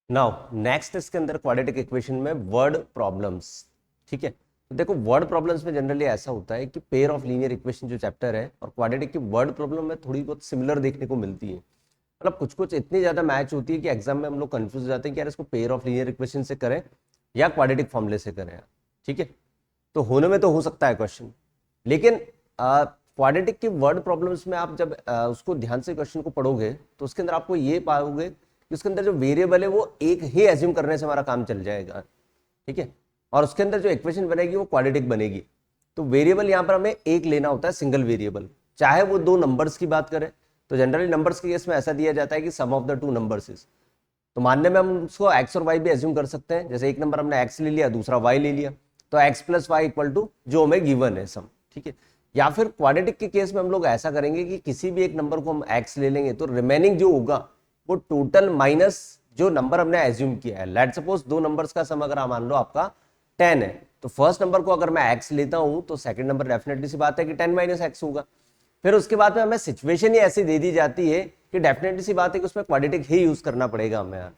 Now next इसके अंदर quadratic equation में वर्ड प्रॉब्लम्स। ठीक है, तो देखो वर्ड प्रॉब्लम्स में जनरली ऐसा होता है कि पेयर ऑफ लीनियर इक्वेशन जो चैप्टर है और क्वाड्रेटिक की वर्ड प्रॉब्लम में थोड़ी बहुत सिमिलर देखने को मिलती है। मतलब कुछ कुछ इतनी ज्यादा मैच होती है कि एग्जाम में हम लोग कंफ्यूज हो जाते हैं कि यार इसको पेयर ऑफ लीनियर इक्वेशन से करें या क्वाड्रेटिक फॉर्मूले से करें। ठीक है, तो होने में तो हो सकता है क्वेश्चन, लेकिन क्वाड्रेटिक की वर्ड प्रॉब्लम्स में आप जब उसको ध्यान से क्वेश्चन को पढ़ोगे तो उसके अंदर आपको ये पाओगे कि उसके अंदर जो वेरिएबल है वो एक ही एज्यूम करने से हमारा काम चल जाएगा। ठीक है, और उसके अंदर जो इक्वेशन बनेगी वो क्वाड्रेटिक बनेगी। तो वेरिएबल यहाँ पर हमें एक लेना होता है, सिंगल वेरिएबल, चाहे वो दो नंबर्स की बात करें तो जनरली नंबर्स के केस में ऐसा दिया जाता है कि sum of the two numbers is, तो मानने में हम उसको एक्स और वाई भी एज्यूम कर सकते हैं। जैसे एक नंबर हमने एक्स ले लिया, दूसरा वाई ले लिया, तो x plus y equal to जो हमें गिवन है सम। ठीक है, या फिर क्वाड्रेटिक के केस में हम लोग ऐसा करेंगे कि किसी भी एक नंबर को हम एक्स ले लेंगे तो रिमेनिंग जो होगा वो टोटल माइनस जो नंबर हमने एज्यूम किया है। लेट सपोज दो नंबर्स का सम अगर मान लो आपका 10 है, तो फर्स्ट नंबर को अगर मैं एक्स लेता हूं तो सेकंड नंबर डेफिनेटली सी बात है कि 10 माइनस एक्स होगा। फिर उसके बाद में हमें सिचुएशन ही ऐसी दे दी जाती है कि डेफिनेटली सी बात है कि उसमें क्वाड्रेटिक ही यूज करना पड़ेगा हमें। यार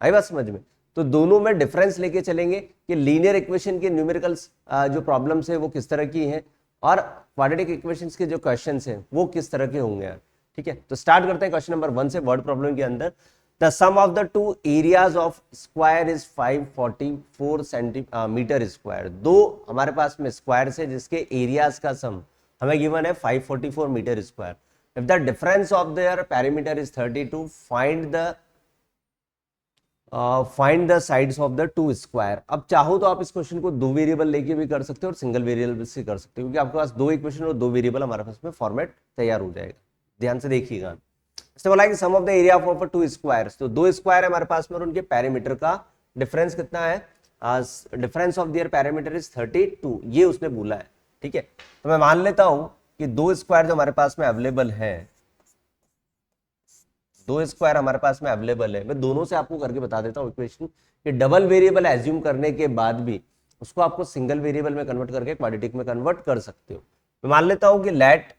आई बात समझ में? तो दोनों में डिफरेंस लेके चलेंगे कि लीनियर इक्वेशन के न्यूमेरिकल्स जो प्रॉब्लम्स है वो किस तरह की हैं और क्वाड्रेटिक इक्वेशंस के जो क्वेश्चंस हैं वो किस तरह के होंगे यार। ठीक है, तो स्टार्ट करते हैं क्वेश्चन नंबर 1 से। वर्ड प्रॉब्लम के अंदर the sum of the two areas of square is 544 centimetre square. दो हमारे पास में स्क्वायर से जिसके एरियाज का सम हमें गिवन है 544 metre square. If the difference of their perimeter is 32, find the sides of the two square. अब चाहो तो आप इस क्वेश्चन को दो वेरिएबल लेके भी कर सकते हो और सिंगल वेरिएबल से कर सकते हो, क्योंकि आपके पास दो इक्वेशन और दो वेरिएबल हमारे पास में फॉर्मेट तैयार हो जाएगा। ध्यान से देखिएगा, इससे बोला कि sum of the area of two squares, तो दो स्क्वायर है हमारे पास में और उनके पैरामीटर का डिफरेंस कितना है, difference of there parameter is 32, ये उसने बोला है। ठीक है, तो मैं मान लेता हूं कि दो स्क्वायर जो हमारे पास में अवेलेबल है, दो स्क्वायर हमारे पास में अवेलेबल है। मैं दोनों से आपको करके बता देता हूं इक्वेशन कि डबल वेरिएबल एज्यूम करने के बाद भी उसको आपको सिंगल वेरिएबल में कन्वर्ट करके क्वाड्रेटिक में कन्वर्ट कर सकते हो। मैं मान लेता हूं कि let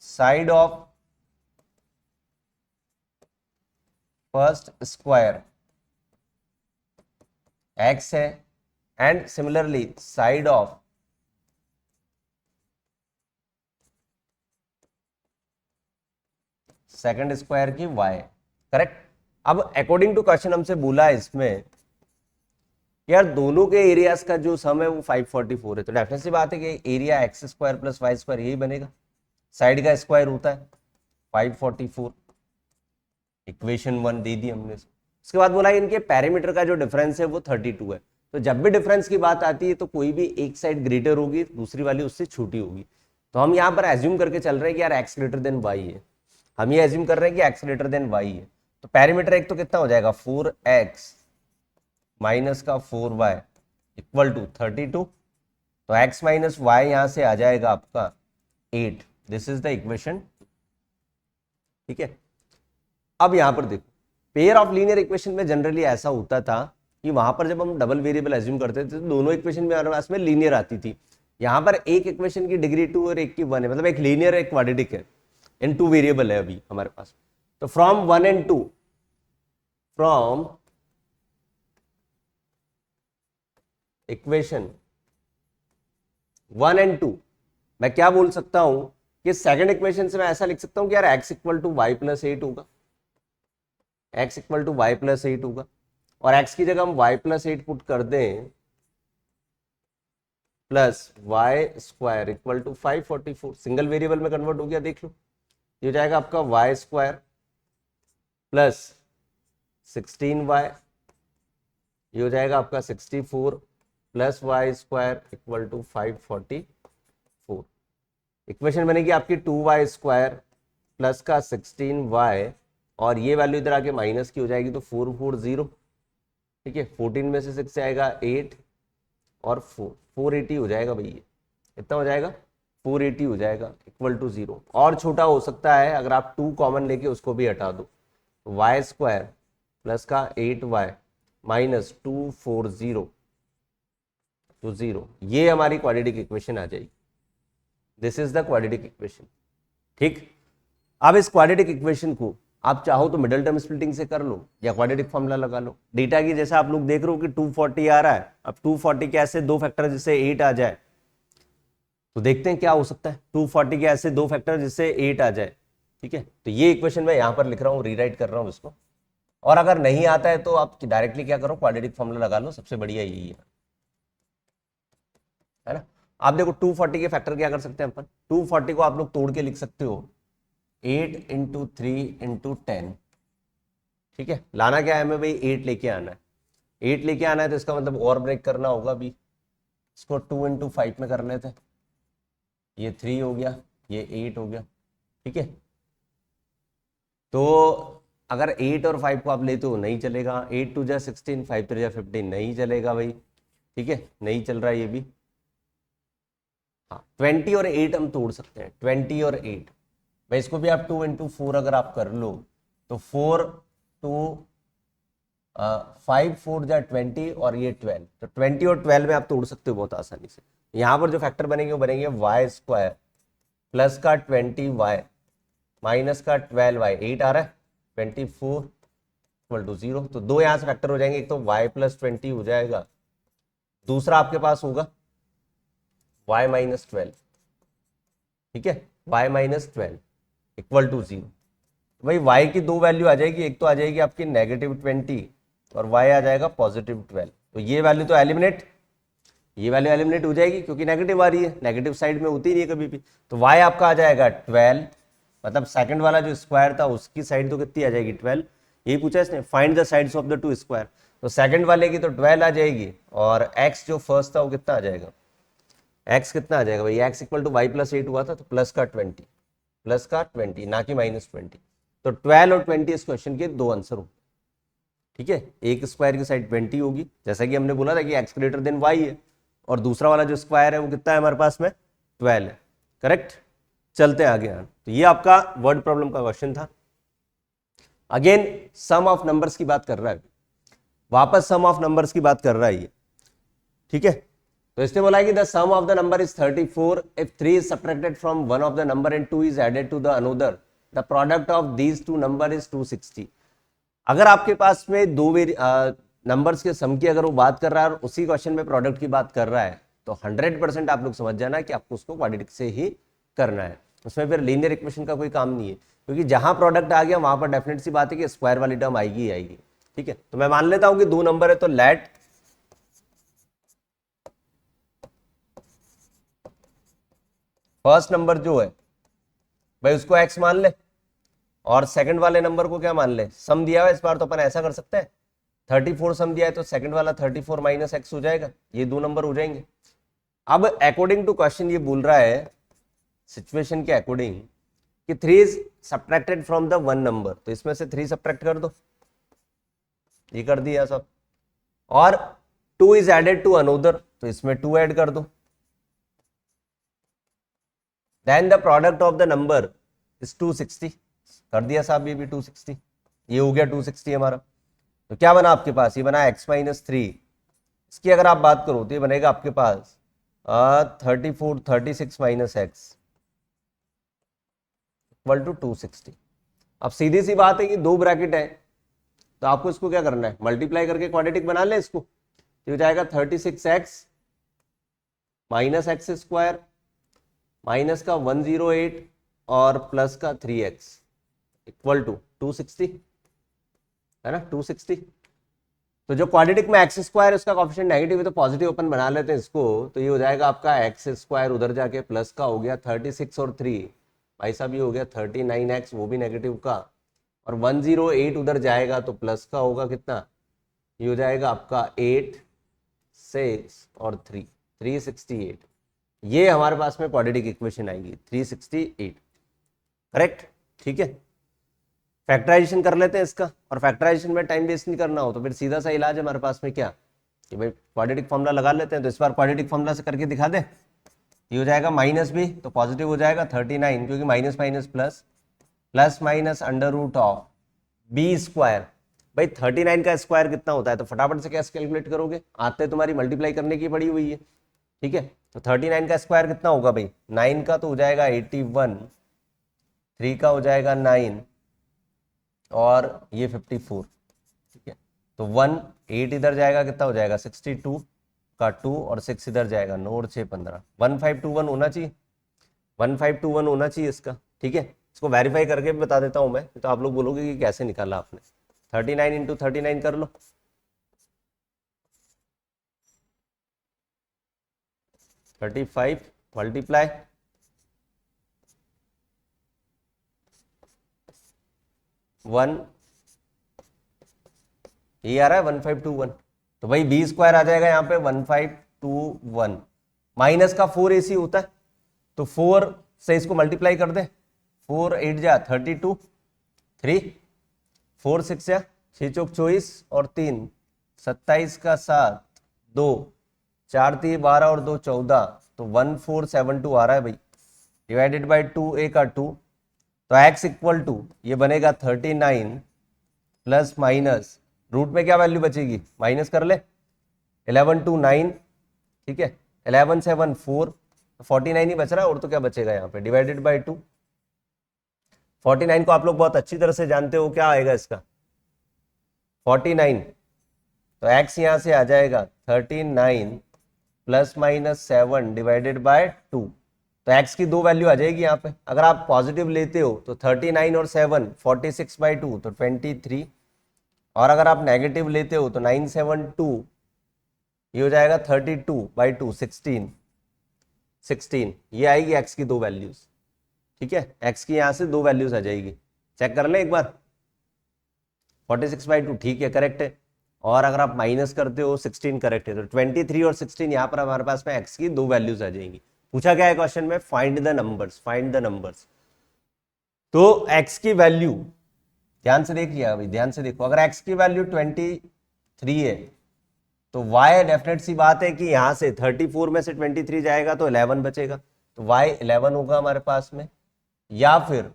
side of first square x है and similarly side of second square की वाई। करेक्ट। अब अकॉर्डिंग टू क्वेश्चन हमसे बोला है इसमें यार दोनों के एरियाज का जो सम है वो 544 है, तो डेफिनेट सी बात है कि area x square plus y square यही बनेगा, साइड का स्क्वायर होता है 544। इक्वेशन 1 दे दी हमने। उसके बाद बोला इनके पैरामीटर का जो डिफरेंस है वो 32 है। तो जब भी डिफरेंस की बात आती है तो कोई भी एक साइड ग्रेटर होगी, दूसरी वाली उससे छोटी होगी। तो हम यहाँ पर एज्यूम करके चल रहे हैं कि यार एक्स ग्रेटर देन वाई है, हम ये एज्यूम कर रहे हैं कि एक्स ग्रेटर देन वाई है। तो पैरामीटर एक तो कितना हो जाएगा 4x माइनस का 4y इक्वल टू 32, तो x माइनस वाई यहां से आ जाएगा आपका 8। This is the equation. ठीक है, अब यहां पर देखो पेयर ऑफ लीनियर इक्वेशन में जनरली ऐसा होता था कि वहां पर जब हम डबल वेरिएबल एज्यूम करते थे तो दोनों इक्वेशन में हमारे पास में लीनियर आती थी। यहां पर एक इक्वेशन की डिग्री 2 और एक की 1 है, मतलब एक लीनियर एक क्वाड्रेटिक है, इन टू वेरिएबल है अभी हमारे पास। तो from 1 and 2, from equation 1 and 2 मैं क्या बोल सकता हूं कि सेकंड इक्वेशन से मैं ऐसा लिख सकता हूं कि यार x equal to y plus 8 होगा, x equal to y plus 8 होगा, और x की जगह हम y प्लस 8 पुट कर दें plus y square equal to 544। Single variable में कन्वर्ट हो गया, देख लो ये हो जाएगा आपका वाई स्क्वायर प्लस 16y, ये हो जाएगा आपका 64 plus y square equal to 544। Equation बनेगी आपकी 2y स्क्वायर प्लस का 16y, और ये वैल्यू इधर आके माइनस की हो जाएगी तो 440। ठीक है, 14 में से 6 आएगा 8 और 480 हो जाएगा भैया, इतना हो जाएगा 480 हो जाएगा इक्वल टू 0। और छोटा हो सकता है अगर आप 2 कॉमन लेके उसको भी हटा दो, वाई स्क्वायर प्लस का 8y माइनस 240 टू 0, ये हमारी क्वाड्रेटिक इक्वेशन आ जाएगी। This is the quadratic equation. ठीक, अब इस क्वाड्रेटिक इक्वेशन को आप चाहो तो मिडल टर्म स्प्लिटिंग से कर लो या क्वाड्रेटिक फॉर्मूला लगा लो। डेटा की जैसे आप लोग देख रहे हो कि 240 आ रहा है, अब 240 के ऐसे दो फैक्टर जिससे 8 आ जाए, तो देखते हैं क्या हो सकता है। 240 के ऐसे दो फैक्टर जिससे 8 आ जाए, ठीक है। तो ये इक्वेशन मैं यहां पर लिख रहा हूँ, रीराइट कर रहा हूँ इसको। और अगर नहीं आता है तो आप डायरेक्टली क्या करो, क्वाड्रेटिक फॉर्मूला लगा लो, सबसे बढ़िया यही है ना। आप देखो 240 के फैक्टर क्या कर सकते हैं अपन, 240 को आप लोग तोड़ के लिख सकते हो 8 इंटू 3 इंटू 10, ठीक है। लाना क्या है हमें भाई, 8 लेके आना है। 8 लेके आना है तो इसका मतलब और ब्रेक करना होगा भी, इसको 2 इंटू 5 में कर लेते हैं, ये 3 हो गया, ये 8 हो गया, ठीक है। तो अगर 8 और 5 को आप लेते हो नहीं चलेगा, 8 टू जा 16, 5 टू जा 15 नहीं चलेगा भाई, ठीक है, नहीं चल रहा है ये भी। हाँ 20 और 8 हम तोड़ सकते हैं, 20 और 8 भाई, इसको भी आप 2 इंटू 4 अगर आप कर लो तो 4 टू 5 4 जा 20 और ये 12, तो 20 और 12 में आप तोड़ सकते हो बहुत आसानी से। यहाँ पर जो फैक्टर बनेंगे वो बनेंगे वाई स्क्वायर प्लस का 20y माइनस का 12y, 8 आ रहा है, 24 इक्वल टू 0। तो दो यहाँ से फैक्टर हो जाएंगे, एक तो y प्लस 20 हो जाएगा, दूसरा आपके पास होगा y माइनस 12, ठीक है, y माइनस 12 इक्वल टू 0। भाई y की दो वैल्यू आ जाएगी, एक तो आ जाएगी आपकी -20 और y आ जाएगा +12। तो ये वैल्यू तो एलिमिनेट, ये वैल्यू एलिमिनेट हो जाएगी क्योंकि नेगेटिव आ रही है, नेगेटिव साइड में होती नहीं है कभी भी। तो y आपका आ जाएगा 12, मतलब सेकंड वाला जो स्क्वायर था उसकी साइड तो कितनी आ जाएगी 12, यही पूछा इसने, find the sides of the two square. तो सेकंड वाले की तो 12 आ जाएगी और x जो फर्स्ट था वो कितना आ जाएगा, x कितना आ जाएगा भाई, x equal to y plus 8 हुआ था तो प्लस का 20 ना कि -20। तो 12 और 20 इस क्वेश्चन के दो आंसर हो, ठीक है। एक स्क्वायर की साइड 20 होगी, जैसा कि हमने बोला था कि x ग्रेटर देन y है, और दूसरा वाला जो स्क्वायर है वो कितना है हमारे पास में 12 है, करेक्ट। चलते हैं आगे। तो ये आपका वर्ड प्रॉब्लम का क्वेश्चन था। अगेन सम ऑफ नंबर्स की बात कर रहा है, वापस सम ऑफ नंबर्स की बात कर रहा है ये, ठीक है। तो इसने बोला है कि the sum of the number is 34 if 3 is subtracted from one of the number and 2 is added to the another, the product of these two number is 260। अगर आपके पास में दो नंबर्स के सम की अगर वो बात कर रहा है और उसी क्वेश्चन में प्रोडक्ट की बात कर रहा है, तो 100% आप लोग समझ जाना कि आपको उसको क्वाड्रेटिक से ही करना है, उसमें फिर लीनियर इक्वेशन का कोई काम नहीं है, क्योंकि जहां प्रोडक्ट आ गया वहां पर डेफिनेट सी बात है कि स्क्वायर वाली टर्म आएगी ही आएगी, ठीक है। तो मैं मान लेता हूं कि दो नंबर है, तो लेट फर्स्ट नंबर जो है भाई उसको x मान ले, और सेकंड वाले नंबर को क्या मान ले, सम दिया हुआ है। इस बार तो अपन ऐसा कर सकते हैं, 34 सम दिया है तो सेकंड वाला 34 माइनस x हो जाएगा, ये दो नंबर हो जाएंगे। अब अकॉर्डिंग टू क्वेश्चन ये बोल रहा है सिचुएशन के अकॉर्डिंग कि 3 is subtracted from the one number, तो इसमें से 3 सब्ट्रैक्ट कर दो, ये कर दिया सब, और 2 इज एडेड टू अनदर, तो इसमें 2 ऐड कर दो, then the product of the number is 260, कर दिया साहब ये भी 260, ये हो गया 260 हमारा। तो क्या बना आपके पास, ये बना x माइनस 3, इसकी अगर आप बात करो तो ये बनेगा आपके पास 36 माइनस एक्स इक्वल टू 260। अब सीधी सी बात है कि दो ब्रैकेट है, तो आपको इसको क्या करना है, मल्टीप्लाई करके क्वाड्रेटिक बना ले इसको, तो हो जाएगा 36x minus x square minus का 108 और प्लस का 3x इक्वल टू 260, है ना 260। तो जो क्वाड्रेटिक में एक्स स्क्वायर उसका कोएफिशिएंट नेगेटिव है तो पॉजिटिव अपन बना लेते हैं इसको, तो ये हो जाएगा आपका एक्स स्क्वायर उधर जाके प्लस का हो गया 36 और 3 भाई साहब ये हो गया 39x, वो भी नेगेटिव का, और 108 उधर जाएगा तो प्लस का होगा कितना, ये हो जाएगा आपका 8 6 और 3 368। ये हमारे पास में क्वाड्रेटिक इक्वेशन आएगी 368, करेक्ट, ठीक है। फैक्टराइजेशन कर लेते हैं इसका, और फैक्टराइजेशन में टाइम वेस्ट नहीं करना हो तो फिर सीधा सा इलाज है हमारे पास में क्या, कि भाई क्वाड्रेटिक फॉर्मूला लगा लेते हैं। तो इस बार क्वाड्रेटिक फॉर्मूला से करके दिखा दे, ये हो जाएगा माइनस भी तो पॉजिटिव हो जाएगा 39, क्योंकि minus minus plus, plus minus under root of b square. भाई 39 का स्क्वायर कितना होता है, तो फटाफट से कैसे कैलकुलेट करोगे, आते तुम्हारी मल्टीप्लाई करने की पड़ी हुई है, ठीक है। तो 39 का स्क्वायर कितना होगा भाई, 9 का तो हो जाएगा 81 3 का हो जाएगा 9 और ये 54, ठीक है। तो 1 8 इधर जाएगा, कितना हो जाएगा 62 का 2 और 6 इधर जाएगा 9 और 6 15, 1521 होना चाहिए, 1521 होना चाहिए इसका, ठीक है। इसको वेरीफाई करके भी बता देता हूं मैं, तो आप लोग बोलोगे कि कैसे निकाला आपने। 39 इंटू 39 कर लो, 35 मल्टीप्लाई 1, ये आ रहा है 1521, तो भाई बी स्क्वायर आ जाएगा यहाँ पे 1521, माइनस का 4 AC होता है, तो 4 से इसको मल्टीप्लाई कर दे, 4 8 जा 32, 3 4 6 जा 6 चौक 24 और 3 27 का 7 2 4 3 12 और 2 14, तो 1472 आ रहा है भाई, डिवाइडेड बाई 2 a का 2, तो x इक्वल टू ये बनेगा 39 प्लस माइनस रूट में क्या वैल्यू बचेगी, माइनस कर ले, 11 2 9, ठीक है, 11 7 4, 49 ही बच रहा है, और तो क्या बचेगा यहाँ पे, डिवाइडेड बाई 2। 49 को आप लोग बहुत अच्छी तरह से जानते हो, क्या आएगा इसका 49, तो x यहां से आ जाएगा 39 प्लस माइनस 7 डिवाइडेड बाय 2, तो x की दो वैल्यू आ जाएगी यहाँ पे। अगर आप पॉजिटिव लेते हो तो 39 और 7 46/2 तो 23, और अगर आप नेगेटिव लेते हो तो 9 7 2 ये हो जाएगा 32/2 16, ये आएगी x की दो वैल्यूज, ठीक है। x की यहाँ से दो वैल्यूज आ जाएगी, चेक कर ले एक बार, 46/2 ठीक है, करेक्ट है, और अगर आप माइनस करते हो 16 करेक्ट है, तो 23 और 16 यहाँ पर हमारे पास में x की दो वैल्यूज आ जाएंगी। पूछा क्या है क्वेश्चन में, find the numbers, find the numbers, तो x की वैल्यू ध्यान से देखिए भाई, ध्यान से देखो, अगर x की वैल्यू 23 है तो y डेफिनेट सी बात है कि यहां से 34 में से 23 जाएगा तो 11 बचेगा, तो y 11 होगा हमारे पास में, या फिर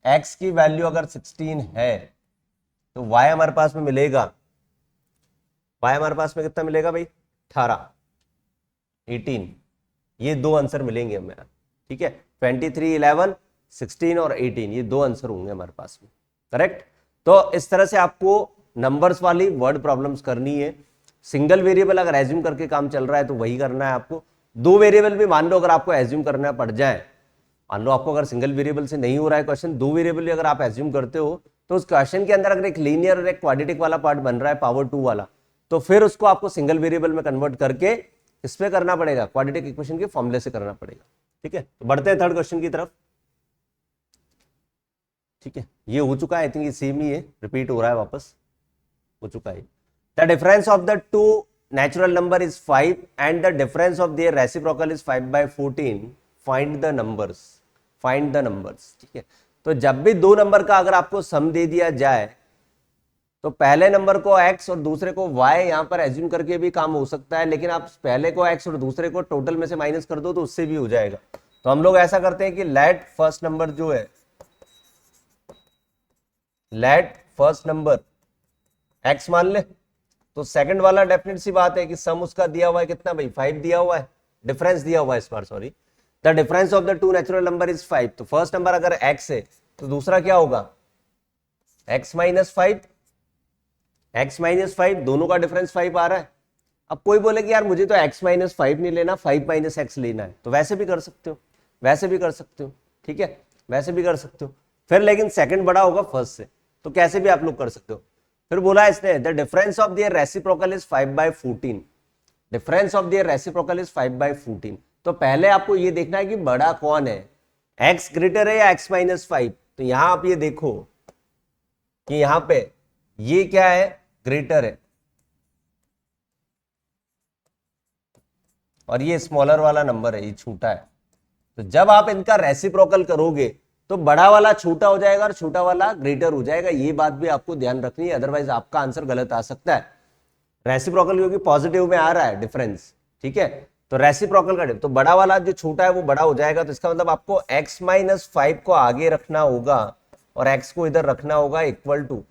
x की वैल्यू अगर 16 है तो y हमारे पास में मिलेगा, y हमारे पास में कितना मिलेगा भाई 18 18, ये दो आंसर मिलेंगे हमें, ठीक है, 23 11 16 और 18, ये दो आंसर होंगे हमारे पास में, करेक्ट। तो इस तरह से आपको नंबर्स वाली वर्ड प्रॉब्लम्स करनी है। सिंगल वेरिएबल अगर एज्यूम करके काम चल रहा है तो वही करना है आपको, दो वेरिएबल भी मान लो अगर आपको एज्यूम करना पड़ जाए, मान लो आपको अगर सिंगल वेरिएबल से नहीं हो रहा है क्वेश्चन, दो वेरिएबल भी अगर आप एज्यूम करते हो, तो उस क्वेश्चन के अंदर अगर एक लीनियर और एक क्वाड्रेटिक वाला पार्ट बन रहा है पावर 2 वाला, तो फिर उसको आपको सिंगल वेरिएबल में कन्वर्ट करके इस पे करना पड़ेगा, क्वाड्रेटिक इक्वेशन के फॉर्मूले से करना पड़ेगा, ठीक है। तो बढ़ते हैं थर्ड क्वेश्चन की तरफ, ठीक है, ये हो चुका है, आई थिंक ये सेम ही है, रिपीट हो रहा है वापस, हो चुका है। The difference of the two natural number is 5 and the difference of there reciprocal is 5/14, find the numbers, find the numbers, ठीक है। तो जब भी दो नंबर का अगर आपको सम दे दिया जाए तो पहले नंबर को x और दूसरे को y यहां पर एज्यूम करके भी काम हो सकता है, लेकिन आप पहले को x और दूसरे को टोटल में से माइनस कर दो तो उससे भी हो जाएगा। तो हम लोग ऐसा करते हैं कि लेट फर्स्ट नंबर जो है, लेट फर्स्ट नंबर x मान ले, तो सेकंड वाला डेफिनेट सी बात है कि सम उसका दिया हुआ है कितना भाई 5 दिया हुआ है, डिफरेंस दिया हुआ है इस बार, sorry, the difference of the two natural number is 5, तो फर्स्ट नंबर अगर x है तो दूसरा क्या होगा x माइनस 5, x माइनस 5, दोनों का डिफरेंस 5 आ रहा है। अब कोई बोले कि यार मुझे तो x माइनस 5 नहीं लेना, 5 माइनस x लेना है, तो वैसे भी कर सकते हो, वैसे भी कर सकते हो, ठीक है, वैसे भी कर सकते हो, फिर लेकिन सेकंड बड़ा होगा फर्स्ट से, तो कैसे भी आप लोग कर सकते हो। फिर बोला इसने the difference of there reciprocal is 5/14, difference of there reciprocal is 5/14, तो पहले आपको ये देखना है कि बड़ा कौन है, x ग्रेटर है या x माइनस 5, तो यहां आप ये देखो कि यहां पे ये क्या है ग्रेटर है और ये स्मॉलर वाला नंबर है, ये छोटा है, तो जब आप इनका रेसिप्रोकल करोगे तो बड़ा वाला छोटा हो जाएगा और छोटा वाला ग्रेटर हो जाएगा, ये बात भी आपको ध्यान रखनी है, अदरवाइज आपका आंसर गलत आ सकता है। रेसिप्रोकल क्योंकि पॉजिटिव में आ रहा है डिफरेंस, ठीक है, तो रेसिप्रोकल का तो बड़ा वाला जो छोटा है वो बड़ा हो जाएगा, तो इसका मतलब आपको x माइनस 5 को आगे रखना होगा और x को इधर रखना होगा इक्वल टू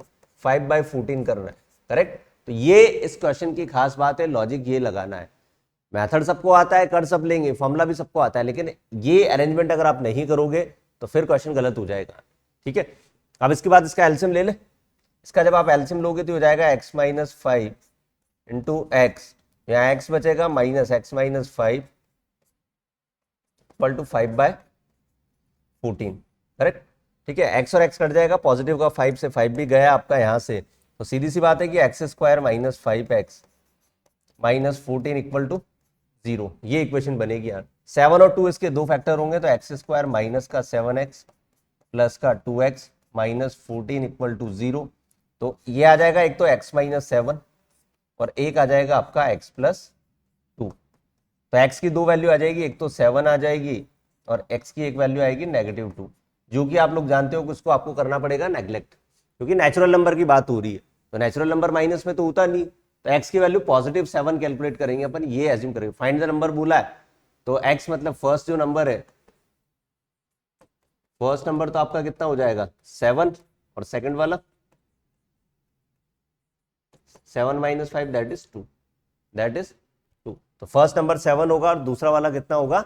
5/14 करना है, करेक्ट। तो ये इस क्वेश्चन की खास बात है, लॉजिक ये लगाना है, मेथड सबको आता है, कर सब लेंगे, फॉर्मूला भी सबको आता है, लेकिन ये अरेंजमेंट अगर आप नहीं करोगे तो फिर क्वेश्चन गलत हो जाएगा। ठीक है, अब इसके बाद इसका एलसीएम ले ले। इसका जब आप एलसीएम लोगे तो हो जाएगा x माइनस 5 इंटू एक्स, यहाँ x बचेगा minus x minus 5 equal to 5/14, correct. ठीक है, x और x कट जाएगा, पॉजिटिव का 5 से 5 भी गया आपका यहाँ से, तो सीधी सी बात है कि x square minus 5x minus 14 equal to 0, ये इक्वेशन बनेगी यार। 7 और 2 इसके दो फैक्टर होंगे, तो एक्स स्क्वायर माइनस का 7x प्लस का 2x माइनस 14 इक्वल टू 0। तो ये आ जाएगा, एक तो x माइनस 7 और एक आ जाएगा आपका x प्लस 2। तो x की दो वैल्यू आ जाएगी, एक तो 7 आ जाएगी और x की एक वैल्यू आएगी -2, जो कि आप लोग जानते हो कि उसको आपको करना पड़ेगा नेग्लेक्ट, क्योंकि नेचुरल नंबर की बात हो रही है। तो नेचुरल नंबर माइनस में तो होता नहीं, तो x की वैल्यू पॉजिटिव 7 कैलकुलेट करेंगे अपन, ये एज्यूम करेंगे। फाइंड द नंबर बोला है, तो x मतलब फर्स्ट जो नंबर है, फर्स्ट नंबर तो आपका कितना हो जाएगा 7, और सेकंड वाला 7 minus 5 that is 2, that is 2। तो फर्स्ट नंबर 7 होगा और दूसरा वाला कितना होगा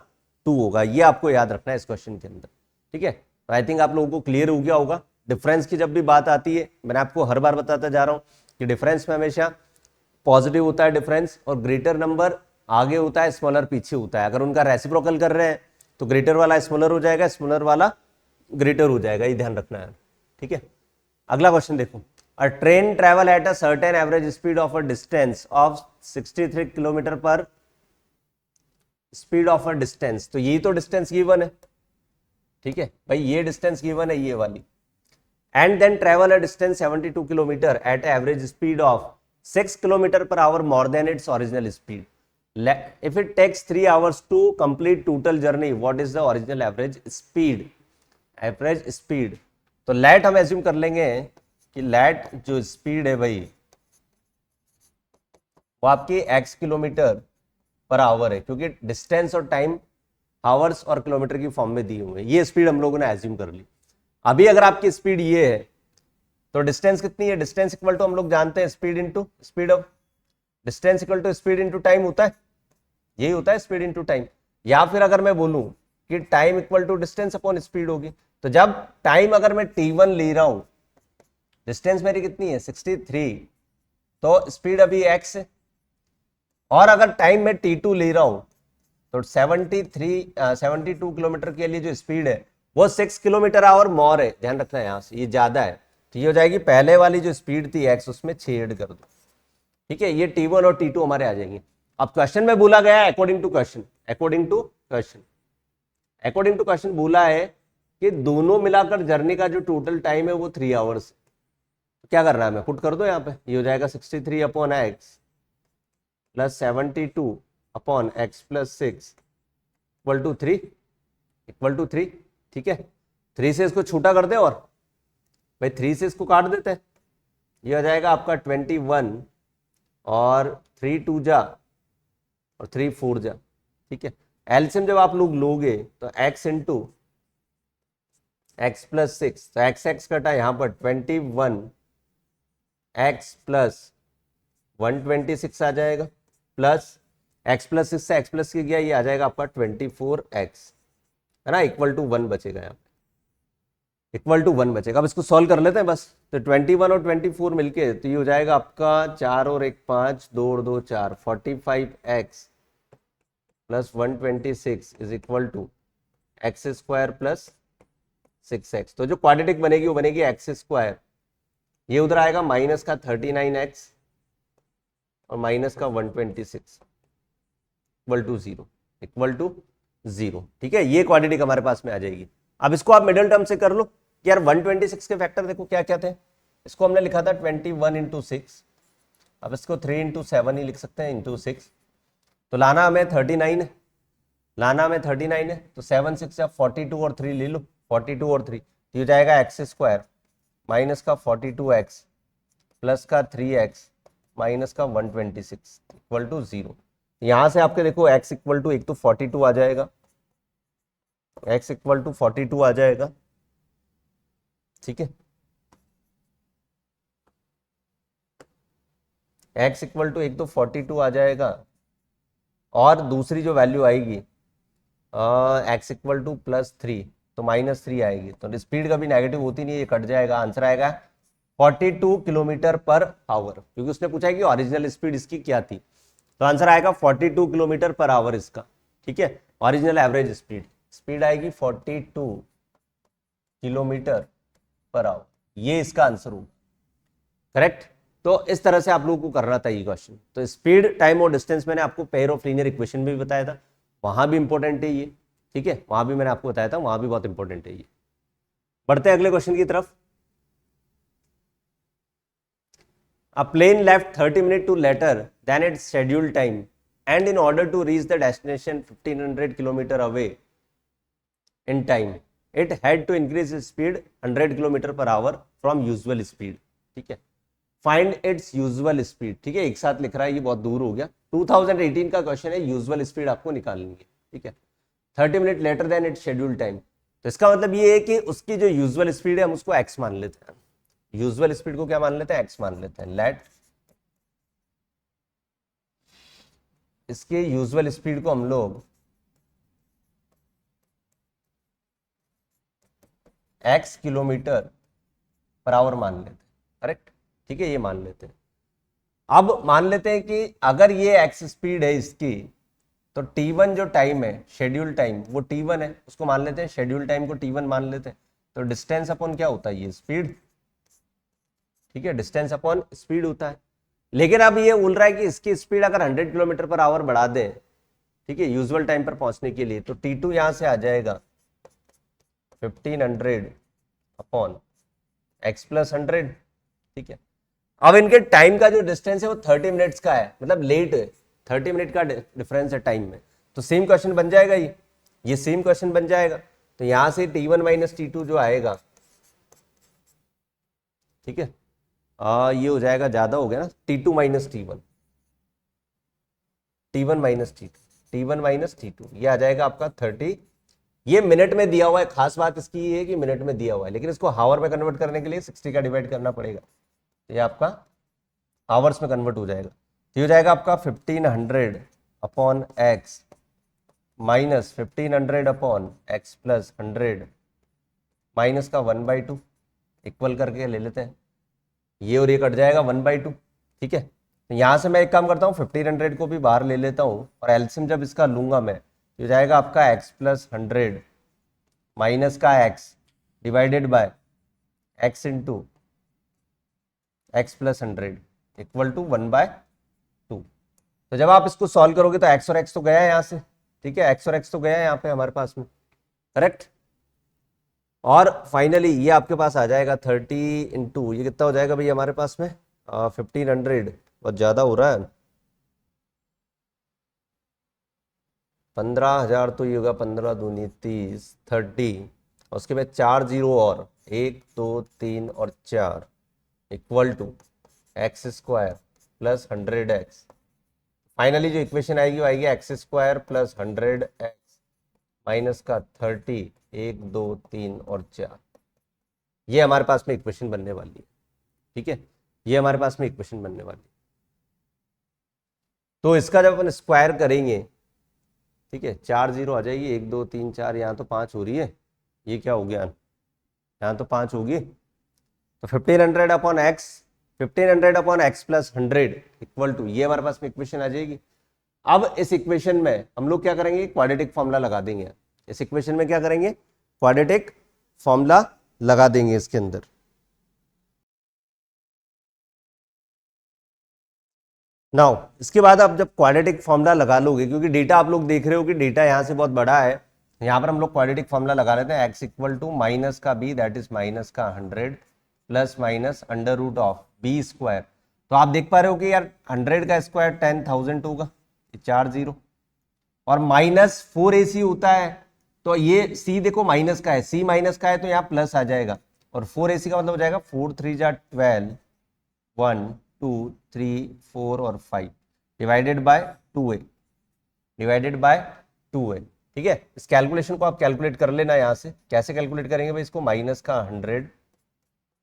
2 होगा, ये आपको याद रखना है इस क्वेश्चन के अंदर। ठीक है, तो आई थिंक आप लोगों को क्लियर हो गया होगा। डिफरेंस की जब भी बात आती है, मैंने आपको हर बार बताता जा रहा हूं कि डिफरेंस में हमेशा पॉजिटिव होता है डिफरेंस, और ग्रेटर नंबर आगे होता है, स्मॉलर पीछे होता है। अगर उनका रेसिप्रोकल कर रहे हैं तो ग्रेटर वाला स्मॉलर हो जाएगा, स्मॉलर वाला ग्रेटर हो जाएगा, ये ध्यान रखना है। ठीक है, अगला क्वेश्चन देखो। अ train travel at a certain average speed of a distance of 63 kilometre पर स्पीड ऑफ अ डिस्टेंस, तो यही तो डिस्टेंस गिवन है। ठीक है भाई, ये डिस्टेंस गिवन है, ये वाली। And then travel a distance 72 kilometre at average speed of 6 kilometre per hour more than its original speed. If it takes 3 hours to complete total journey, what is the original average speed? Average speed, तो late हम assume कर लेंगे कि late जो speed है भाई वो आपकी x किलोमीटर पर आवर है, क्योंकि डिस्टेंस और टाइम आवर्स और किलोमीटर की फॉर्म में दिए हुए हैं। ये स्पीड हम लोगों ने एज्यूम कर ली। अभी अगर आपकी स्पीड ये है तो डिस्टेंस कितनी है, डिस्टेंस इक्वल टू हम लोग जानते हैं speed into speed of, distance equal to speed into time होता है, यही होता है स्पीड इंटू टाइम। या फिर अगर मैं बोलूं कि time equal to distance upon speed होगी, तो जब टाइम अगर मैं t1 ले रहा हूं, डिस्टेंस मेरी कितनी है 63, तो स्पीड अभी x है, और अगर टाइम में t2 ले रहा हूं तो 72 किलोमीटर के लिए जो स्पीड है वो 6 किलोमीटर आवर मोर है, ध्यान रखना है, यहां से ये ज्यादा है, तो ये हो जाएगी पहले वाली जो स्पीड थी x, उसमें 6 ऐड कर दो। ठीक है, ये t1 और t2 हमारे आ जाएंगे। अब क्वेश्चन में बोला गया है according to question, according to question बोला है कि दोनों मिलाकर जर्नी का जो टोटल टाइम है वो 3 आवर्स। तो क्या करना है, मैं पुट कर दो यहाँ पे, ये हो जाएगा 63 upon x plus 72 upon x plus 6 equal to 3। ठीक है, 3 से इसको छोटा कर दे, और भाई 3 से इसको काट देते हैं, ये हो जाएगा आपका 21 और 3 2 जा और 3 4 जा। ठीक है, एलसीएम जब आप लोग लोगे तो x इंटू एक्स प्लस 6, तो x कटा यहाँ पर 21 x प्लस 126 आ जाएगा, प्लस x प्लस 6 से x प्लस के गया, ये आ जाएगा आपका 24x, है ना, इक्वल टू 1 बचेगा, यहाँ पे इक्वल टू 1 बचेगा। अब इसको सॉल्व कर लेते हैं बस, तो 21 और 24 मिलके तो ये हो जाएगा आपका 4 और 1 5, 2 और 2 4, 45x plus 126 is equal to x square plus 6x। तो जो क्वाड्रेटिक बनेगी वो बनेगी एक्स स्क्वायर, ये उधर आएगा माइनस का 39x और माइनस का 126 इक्वल टू 0। ठीक है, ये क्वाड्रेटिक हमारे पास में आ जाएगी। अब इसको आप मिडिल टर्म से कर लो कि यार 126 के फैक्टर देखो क्या क्या थे। इसको हमने लिखा था 21 इंटू 6, अब इसको 3 इंटू 7 ही लिख सकते हैं, इंटू 6। तो लाना हमें 39 है, तो 7 6 या 42 और 3 ले लो, 42 और 3, तो ये जाएगा एक्स स्क्वायर माइनस का 42x प्लस का 3x माइनस का 126 इक्वल टू 0। यहां से आपके देखो x इक्वल टू एक तो 42 आ जाएगा, x इक्वल टू 42 आ जाएगा। ठीक है, x इक्वल टू एक तो 42 आ जाएगा, और दूसरी जो वैल्यू आएगी x इक्वल टू प्लस 3, तो -3 आएगी, तो स्पीड कभी नेगेटिव होती नहीं है, ये कट जाएगा, आंसर आएगा 42 किलोमीटर पर आवर, क्योंकि उसने पूछा है कि ओरिजिनल स्पीड इसकी क्या थी, तो आंसर आएगा 42 किलोमीटर पर आवर इसका, ठीक है। ओरिजिनल एवरेज स्पीड आएगी 42 किलोमीटर पर आवर, ये इसका आंसर होगा, करेक्ट। तो इस तरह से आप लोगों को करना था ये क्वेश्चन। तो स्पीड, टाइम और डिस्टेंस मैंने आपको पेयर ऑफ लीनियर इक्वेशन भी बताया था, वहां भी इंपॉर्टेंट है ये, ठीक है, वहां भी मैंने आपको बताया था, वहां भी बहुत इंपॉर्टेंट है ये। बढ़ते हैं अगले क्वेश्चन की तरफ। A plane left 30 minutes to later than its scheduled time, and in order to reach the destination 1500 km away in time, it had to increase its speed 100 km per hour from usual speed, ठीक है। Find its usual speed, ठीक है, एक साथ लिख रहा है, ये बहुत दूर हो गया। 2018 का क्वेश्चन है, यूजुअल स्पीड आपको निकालनी है, ठीक है। 30 minute later than its schedule time, तो इसका मतलब ये है कि उसकी जो यूजुअल स्पीड है हम उसको एक्स मान लेते हैं। यूजुअल स्पीड को क्या मान लेते हैं, एक्स मान लेते हैं। लेट इसके यूजुअल स्पीड को हम लोग एक्स किलोमीटर पर आवर मान लेते हैं, करेक्ट, ठीक है, ये मान लेते हैं। अब मान लेते हैं कि अगर ये एक्स स्पीड है इसकी, तो T1 जो टाइम है, शेड्यूल टाइम, वो T1 है, उसको मान लेते हैं, शेड्यूल टाइम को T1 मान लेते हैं। तो डिस्टेंस अपॉन क्या होता है, ये स्पीड, ठीक है, डिस्टेंस अपॉन स्पीड होता है। लेकिन अब ये बोल रहा है कि इसकी स्पीड अगर 100 किलोमीटर पर आवर बढ़ा दें, ठीक है, यूजुअल टाइम पर पहुंचने के लिए, तो T2 यहां से आ जाएगा 1500 अपॉन x प्लस 100, ठीक है। अब इनके टाइम का जो डिस्टेंस है वो 30 मिनट्स का है, मतलब लेट है, 30 मिनट का डिफरेंस है टाइम में, तो सेम क्वेश्चन बन जाएगा ये सेम क्वेश्चन बन जाएगा। तो यहां से T1 माइनस T2 जो आएगा, ठीक है, ये हो जाएगा, ज्यादा हो गया ना, T2 minus T1, T1 minus T2, T1 minus T2, ये आ जाएगा आपका 30। ये मिनट में दिया हुआ है, खास बात इसकी ये है कि मिनट में दिया हुआ है, लेकिन इसको हावर में कन्वर्ट करने के लिए 60 का डिवाइड करना पड़ेगा, तो ये आपका आवर्स में कन्वर्ट हो जाएगा। तो ये हो जाएगा आपका 1500 upon x minus 1500 upon x plus 100 minus का 1/2, इक्वल करके ले लेते हैं, ये और ये कट जाएगा 1/2, ठीक है। तो यहां से मैं एक काम करता हूँ, 1500 को भी बाहर ले लेता हूँ, और एलसीएम जब इसका लूंगा मैं, तो जाएगा आपका एक्स प्लस 100 माइनस का x divided by x into x plus 100 equal to 1/2। तो जब आप इसको सॉल्व करोगे तो एक्स और एक्स तो गया है यहाँ से, ठीक है, एक्स और एक्स तो गया है यहाँ पे हमारे पास में, करेक्ट। और फाइनली ये आपके पास आ जाएगा 30 इंटू, ये कितना हो जाएगा भाई हमारे पास में 1500, बहुत ज्यादा हो रहा है, 15,000, तो ये होगा 15 दूनी 30, 30, और उसके बाद 4 जीरो और 1 2 3 और 4 equal to x square plus 100x। Finally जो इक्वेशन आएगी वो आएगी x square plus 100x minus का 30, 1 2 3 और 4, ये हमारे पास में इक्वेशन बनने वाली है, ठीक है, ये हमारे पास में इक्वेशन बनने वाली है। तो इसका जब अपन स्क्वायर करेंगे, ठीक है, 4 जीरो आ जाएगी, 1 2 3 4, यहाँ तो 5 हो रही है, ये क्या हो गया, यहाँ तो 5 होगी, तो 1500 upon x, 1500 upon x plus 100 equal to, ये हमारे पास में इक्वेशन आ जाएगी। अब इस इक्वेशन में हम लोग क्या करेंगे, क्वाड्रेटिक फॉर्मूला लगा देंगे। इस इक्वेशन में क्या करेंगे, क्वाड्रेटिक फॉर्मूला लगा देंगे इसके अंदर। नाउ इसके बाद आप जब क्वाड्रेटिक फॉर्मूला लगा लोगे, क्योंकि डेटा आप लोग देख रहे हो कि डेटा यहाँ से बहुत बड़ा है, यहाँ पर हम लोग क्वाड्रेटिक फॉर्मूला लगा लेते हैं, एक्स इक्वल टू माइनस का बी दैट इज माइनस का 100 plus minus under root of b square. तो आप देख पा रहे हो कि यार 100 का स्क्वायर 10,000 होगा, 4 जीरो, और माइनस 4ac होता है, तो ये c देखो माइनस का है, c माइनस का है तो यहाँ प्लस आ जाएगा, और 4ac का मतलब हो जाएगा 4 3 जा 12, 1 2 3 4 और 5 divided by 2a, divided by 2a, ठीक है। इस कैलकुलेशन को आप कैलकुलेट कर लेना, यहाँ से कैसे कैलकुलेट करेंगे भाई, इसको माइनस का 100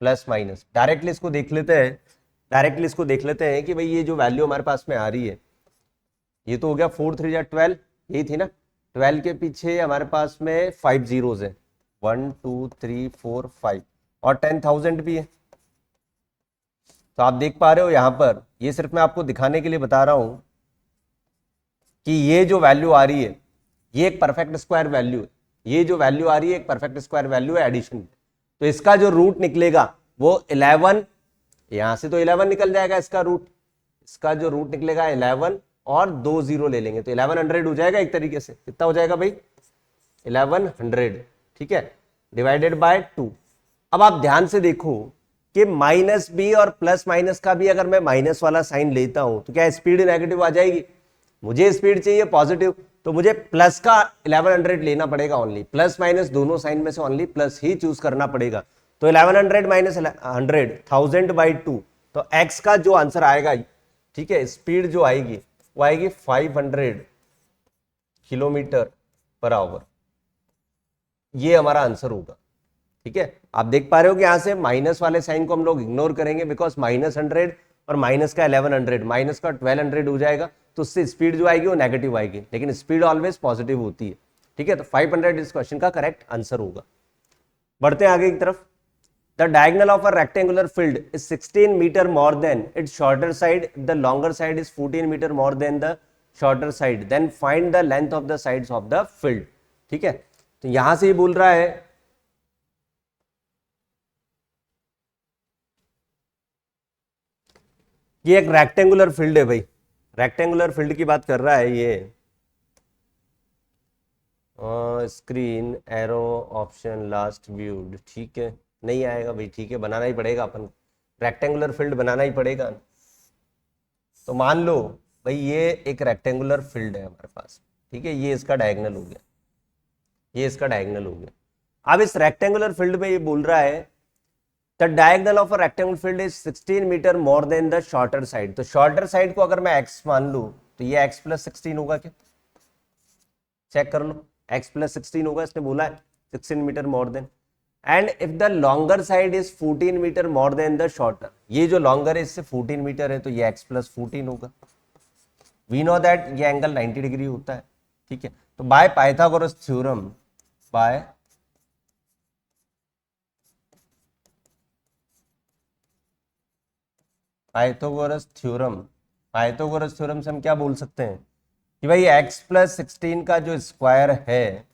प्लस माइनस, डायरेक्टली इसको देख लेते हैं, डायरेक्टली इसको देख लेते हैं कि भाई ये जो वैल्यू हमारे पास में आ रही है, ये तो हो गया 4 3 जा 12, यही थी ना, 12 के पीछे हमारे पास में 5 जीरोज है, 1 2 3 4 5 और 10,000 भी है। तो आप देख पा रहे हो यहां पर, ये सिर्फ मैं आपको दिखाने के लिए बता रहा हूं कि ये जो वैल्यू आ रही है ये एक परफेक्ट स्क्वायर वैल्यू है। ये जो वैल्यू आ रही है एक परफेक्ट स्क्वायर वैल्यू है एडिशन। तो इसका जो रूट निकलेगा वो 11, यहां से तो 11 निकल जाएगा इसका रूट, इसका जो रूट निकलेगा 11 और 2 जीरो ले लेंगे तो 1100 हो जाएगा। एक तरीके से कितना हो जाएगा भाई, 1100, ठीक है, डिवाइडेड बाय 2। अब आप ध्यान से देखो कि माइनस बी और प्लस माइनस का भी अगर मैं माइनस वाला साइन लेता हूं तो क्या स्पीड नेगेटिव आ जाएगी? मुझे स्पीड चाहिए पॉजिटिव, तो मुझे प्लस का 1100 लेना पड़ेगा ओनली, प्लस माइनस दोनों साइन में से ओनली प्लस ही चूज करना पड़ेगा। तो 1100 माइनस 100, 1000/2, तो x का जो आंसर आएगा, ठीक है, स्पीड जो आएगी वो आएगी 500 किलोमीटर पर आवर। ये हमारा आंसर होगा। ठीक है, आप देख पा रहे हो कि यहां से माइनस वाले साइन को हम लोग इग्नोर करेंगे बिकॉज -100 और माइनस का 1100, माइनस का 1200 हो जाएगा, तो उससे स्पीड जो आएगी वो नेगेटिव आएगी, लेकिन स्पीड ऑलवेज पॉजिटिव होती है। ठीक है, तो 500 इस क्वेश्चन का करेक्ट आंसर होगा। बढ़ते हैं आगे की तरफ। The diagonal of a rectangular field is 16 metre more than its shorter side, the longer side is 14 metre more than the shorter side, then find the length of the sides of the field. ठीक है, तो यहां से ये बोल रहा है ये एक रेक्टेंगुलर फील्ड है भाई, रेक्टेंगुलर फील्ड की बात कर रहा है ये। Screen arrow option last viewed, ठीक है, नहीं आएगा भाई, ठीक है, बनाना ही पड़ेगा, अपन रेक्टेंगुलर फील्ड बनाना ही पड़ेगा। तो मान लो भाई ये एक रेक्टेंगुलर फील्ड है हमारे पास, ठीक है, ये इसका डायगोनल हो गया, ये इसका डायगोनल हो गया। अब इस रेक्टेंगुलर फील्ड में ये बोल रहा है the diagonal of a rectangular field is 16 metre more than the shorter side. तो शॉर्टर साइड को अगर मैं x मान लू तो ये x + 16 होगा क्या? चेक कर लो, x + 16 होगा, इसने बोला है 16 metre more than. And if the longer side is 14 metre more than the shorter, ये जो लॉन्गर है इससे 14 मीटर है तो ये x + 14 होगा। वी नो दैट ये एंगल 90 डिग्री होता है। ठीक है, तो by Pythagoras theorem, by Pythagoras theorem, Pythagoras theorem से हम क्या बोल सकते हैं कि भाई x + 16 का जो स्क्वायर है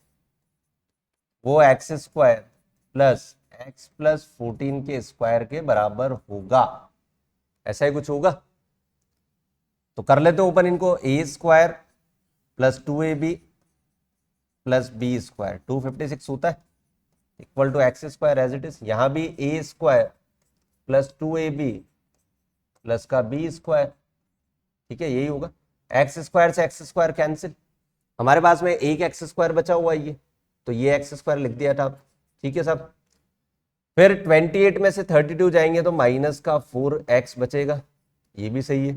वो x² प्लस x + 14 के स्क्वायर के बराबर होगा, ऐसा ही कुछ होगा। तो कर लेते हो ओपन इनको, a² + 2ab + b² 256 होता है, equal to x² as it is. यहां भी a² + 2ab प्लस का b², ठीक है, यही होगा। x² से x² कैंसिल, हमारे पास में एक x² बचा हुआ है ये, तो ये x² लिख दिया था। ठीक है सब, फिर 28 में से 32 जाएंगे तो माइनस का 4x बचेगा, ये भी सही है।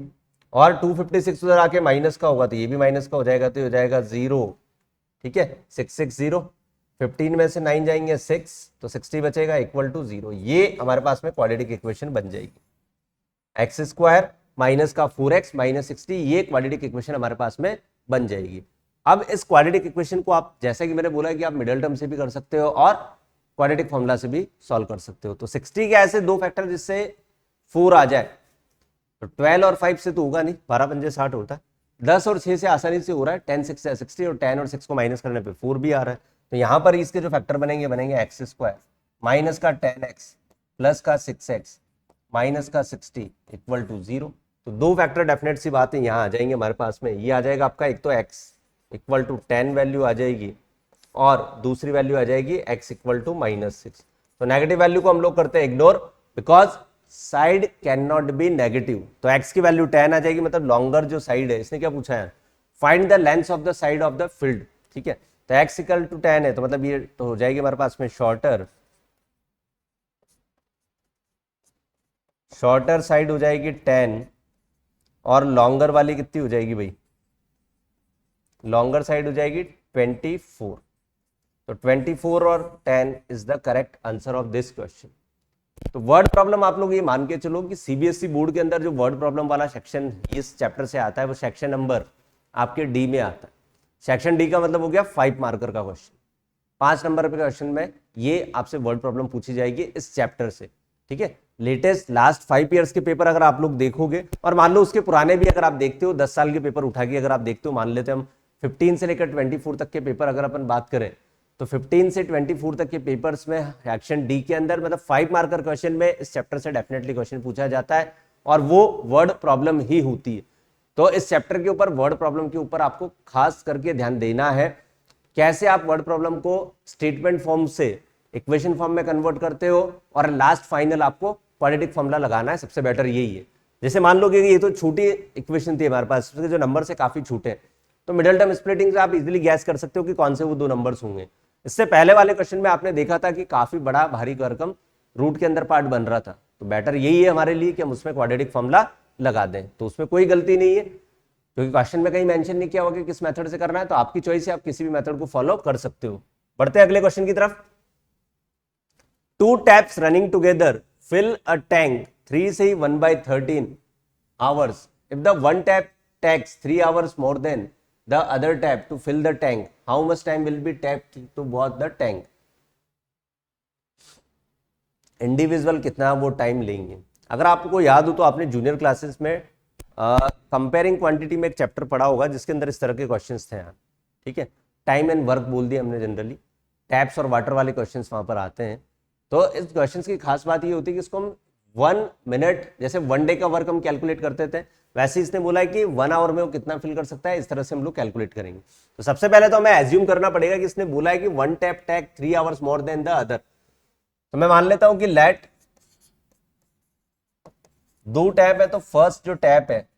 और 256 उधर आके माइनस का होगा तो ये भी माइनस का हो जाएगा, तो ये हो जाएगा 0। ठीक है, 660, 15 में से 9 जाएंगे 6, तो 60 बचेगा, इक्वल टू 0। ये हमारे पास में क्वाड्रेटिक इक्वेशन बन जाएगी, x² माइनस का 4x माइनस 60, ये क्वाड्रेटिक इक्वेशन हमारे पास में बन जाएगी। अब इस क्वाड्रेटिक इक्वेशन को आप, जैसा कि मैंने बोला कि आप मिडिल टर्म से भी कर सकते हो और क्वाड्रेटिक फॉर्मूला से भी सॉल्व कर सकते हो। तो 60 के ऐसे दो फैक्टर जिससे 4 आ जाए, तो 12 और 5 से तो होगा नहीं, 12 पंजे 60 होता है, 10 और 6 से आसानी से हो रहा है, 10 6 से 60 और 10 और 6 को माइनस करने पे 4 भी आ रहा है। तो यहां पर इसके जो फैक्टर बनेंगे x² माइनस का 10x प्लस का 6x माइनस का 60 इक्वल टू 0। तो दो फैक्टर डेफिनेट सी बात है यहाँ आ जाएंगे हमारे पास में, ये आ जाएगा आपका, एक तो x इक्वल टू 10 वैल्यू आ जाएगी और दूसरी वैल्यू आ जाएगी x इक्वल टू -6। तो नेगेटिव वैल्यू को हम लोग करते हैं ignore, because side can not be negative. तो x की वैल्यू 10 आ जाएगी, मतलब लॉन्गर जो साइड है, इसने क्या पूछा है, find the length of the side of the field. ठीक है, तो x इक्वल टू 10 है, तो मतलब ये तो हो जाएगी हमारे पास में शॉर्टर, शॉर्टर साइड हो जाएगी 10 और लॉन्गर वाली कितनी हो जाएगी भाई, लॉन्गर साइड हो जाएगी 24। तो 24 और 10 is the correct answer of this question. तो वर्ड प्रॉब्लम आप लोग ये मान के चलो कि सीबीएसई बोर्ड के अंदर जो वर्ड प्रॉब्लम वाला सेक्शन इस चैप्टर से आता है वो सेक्शन नंबर आपके डी में आता है। सेक्शन डी का मतलब हो गया 5 मार्कर का क्वेश्चन। 5 नंबर पे क्वेश्चन में ये आपसे वर्ड प्रॉब्लम पूछी जाएगी इस चैप्टर से, ठीक है। लेटेस्ट लास्ट 5 ईयर्स के पेपर अगर आप लोग देखोगे और मान लो उसके पुराने भी अगर आप देखते हो, 10 साल के पेपर उठा के अगर आप देखते हो, मान लेते हम 15 से लेकर 24 तक के पेपर अगर अपन बात करें, तो 15 से 24 तक के पेपर्स में एक्शन डी के अंदर मतलब 5 मार्कर क्वेश्चन में इस चैप्टर से डेफिनेटली क्वेश्चन पूछा जाता है और वो वर्ड प्रॉब्लम ही होती है। तो इस चैप्टर के ऊपर वर्ड प्रॉब्लम के ऊपर आपको खास करके ध्यान देना है, कैसे आप वर्ड प्रॉब्लम को स्टेटमेंट फॉर्म से इक्वेशन फॉर्म में कन्वर्ट करते हो और लास्ट फाइनल आपको क्वाड्रेटिक फॉर्मूला लगाना है, सबसे बेटर यही है। जैसे मान लो कि ये तो छोटी इक्वेशन थी हमारे पास, उसके जो नंबर से काफी छोटे हैं, तो मिडिल टर्म स्प्लिटिंग से आप इजीली गैस कर सकते हो कि कौन से वो 2 नंबर्स होंगे। इससे पहले वाले क्वेश्चन में आपने देखा था कि काफी बड़ा भारी भरकम रूट के अंदर पार्ट बन रहा था, तो बेटर यही है हमारे लिए कि हम उसमें क्वाड्रेटिक फॉर्मूला लगा दें, तो उसमें कोई गलती नहीं है क्योंकि क्वेश्चन में कहीं मेंशन नहीं किया होगा कि किस मेथड से करना है, तो आपकी चॉइस है, आप किसी भी मेथड को फॉलो कर सकते हो। बढ़ते हैं अगले क्वेश्चन की तरफ। 2 taps running together fill a tank 3 से 1/13 hours. If the one tap takes 3 hours more than the other tap to fill the tank, how much time will be tapped to both the tank? Individual कितना वो time लेंगे। अगर आपको याद हो तो आपने जूनियर क्लासेस में कंपेयरिंग क्वांटिटी में एक चैप्टर पढ़ा होगा जिसके अंदर इस तरह के क्वेश्चंस थे यहाँ, ठीक है। टाइम एंड वर्क बोल दिया हमने जनरली, टैप्स और वाटर वाले क्वेश्चंस वहां पर आते हैं। तो इस क्वेश्चंस की खास बात ये होती है कि इसको हम 1 मिनट, जैसे 1 डे का वर्क हम कैलकुलेट करते थे, वैसे इसने बोला है कि 1 आवर में वो कितना फिल कर सकता है, इस तरह से हम लोग कैलकुलेट करेंगे। तो सबसे पहले तो हमें एज्यूम करना पड़ेगा कि इसने बोला है कि 1 tap take 3 hours more than the other, तो मैं मान लेता हूं कि लेट 2 टैप है, तो फर्स्ट जो टैप है,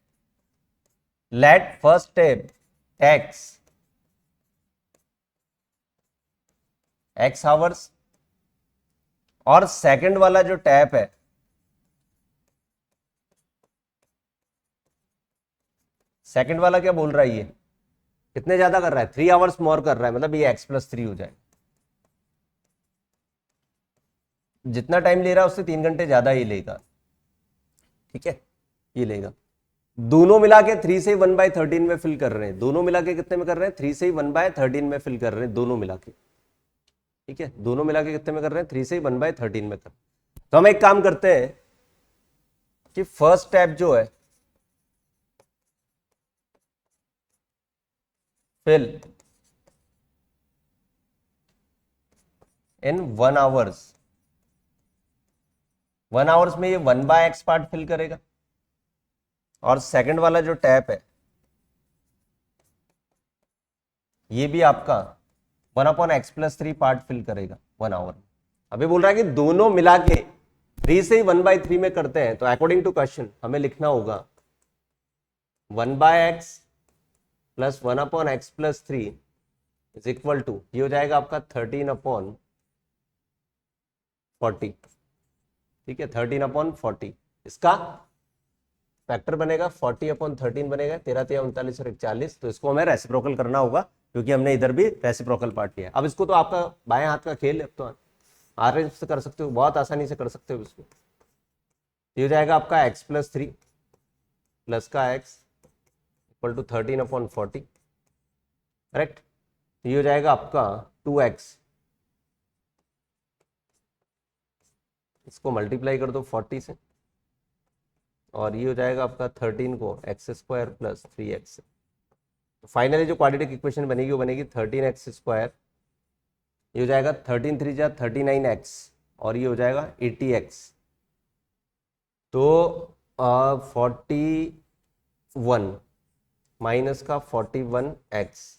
let first tap takes x hours और सेकंड वाला जो टैप है सेकंड वाला क्या बोल रहा है, ये कितने ज्यादा कर रहा है, 3 आवर्स मोर कर रहा है, मतलब ये x+3 हो जाए, जितना टाइम ले रहा है उससे 3 घंटे ज्यादा ही लेगा, ठीक है, ये लेगा। दोनों मिला के 3 से 1/13 में फिल कर रहे हैं, दोनों मिला के कितने में कर रहे हैं, 3 से 1/13 में फिल कर रहे हैं दोनों मिला के, ठीक है, दोनों मिला के कितने में कर रहे हैं, 3 से 1/13 में कर। तो हम एक काम करते हैं कि फर्स्ट स्टेप जो है फिल इन 1 आवर्स, 1 आवर्स में ये 1/x पार्ट फिल करेगा और सेकंड वाला जो टैप है ये भी आपका 1/x+3 पार्ट फिल करेगा 1 आवर में। अभी बोल रहा है कि दोनों मिला के 3 से 1/3 में करते हैं, तो अकॉर्डिंग टू क्वेश्चन हमें लिखना होगा 1/x + 1/x+3 is equal to, ये हो जाएगा आपका 13/40, ठीक है, 13/40। इसका फैक्टर बनेगा 40/13 बनेगा, 13 × 39 और 41, तो इसको हमें रेसिप्रोकल करना होगा क्योंकि हमने इधर भी रेसिप्रोकल पार्ट लिया। अब इसको तो आपका बाएं हाथ का खेल है, अब तो आराम से कर सकते हो, बहुत आसानी से कर सकते हो इसको। ये हो जाएगा आपका x+3 प्लस का x इक्वल टू 13/40, करेक्ट। ये हो जाएगा आपका 2x, इसको मल्टीप्लाई कर दो 40 से, और ये हो जाएगा आपका 13 को x² + 3x। फाइनली जो क्वाड्रेटिक इक्वेशन बनेगी वो बनेगी 13x², ये हो जाएगा 13 × 3 = 39x और ये हो जाएगा 80x, तो 41 माइनस का 41x,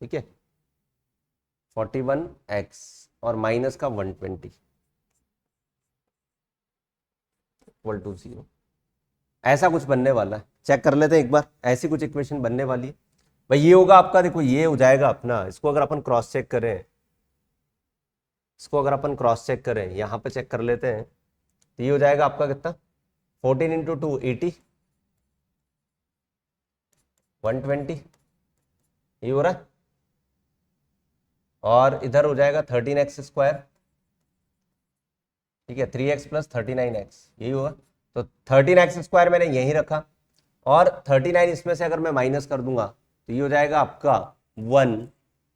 ठीक है, 41x और माइनस का 120 इक्वल टू 0। ऐसा कुछ बनने वाला है, चेक कर लेते हैं एक बार, ऐसी कुछ इक्वेशन बनने वाली है भाई। ये होगा आपका, देखो ये हो जाएगा अपना, इसको अगर अपन क्रॉस चेक करें, इसको अगर अपन क्रॉस चेक करें, यहाँ पे चेक कर लेते हैं, तो ये हो जाएगा आपका कितना, 14 × 2 80, 120 ये हो रहा है, और इधर हो जाएगा 13x², ठीक है, 3x + 39x यही होगा। तो 13x² मैंने यहीं रखा और 39 इसमें से अगर मैं माइनस कर दूंगा तो ये हो जाएगा आपका 1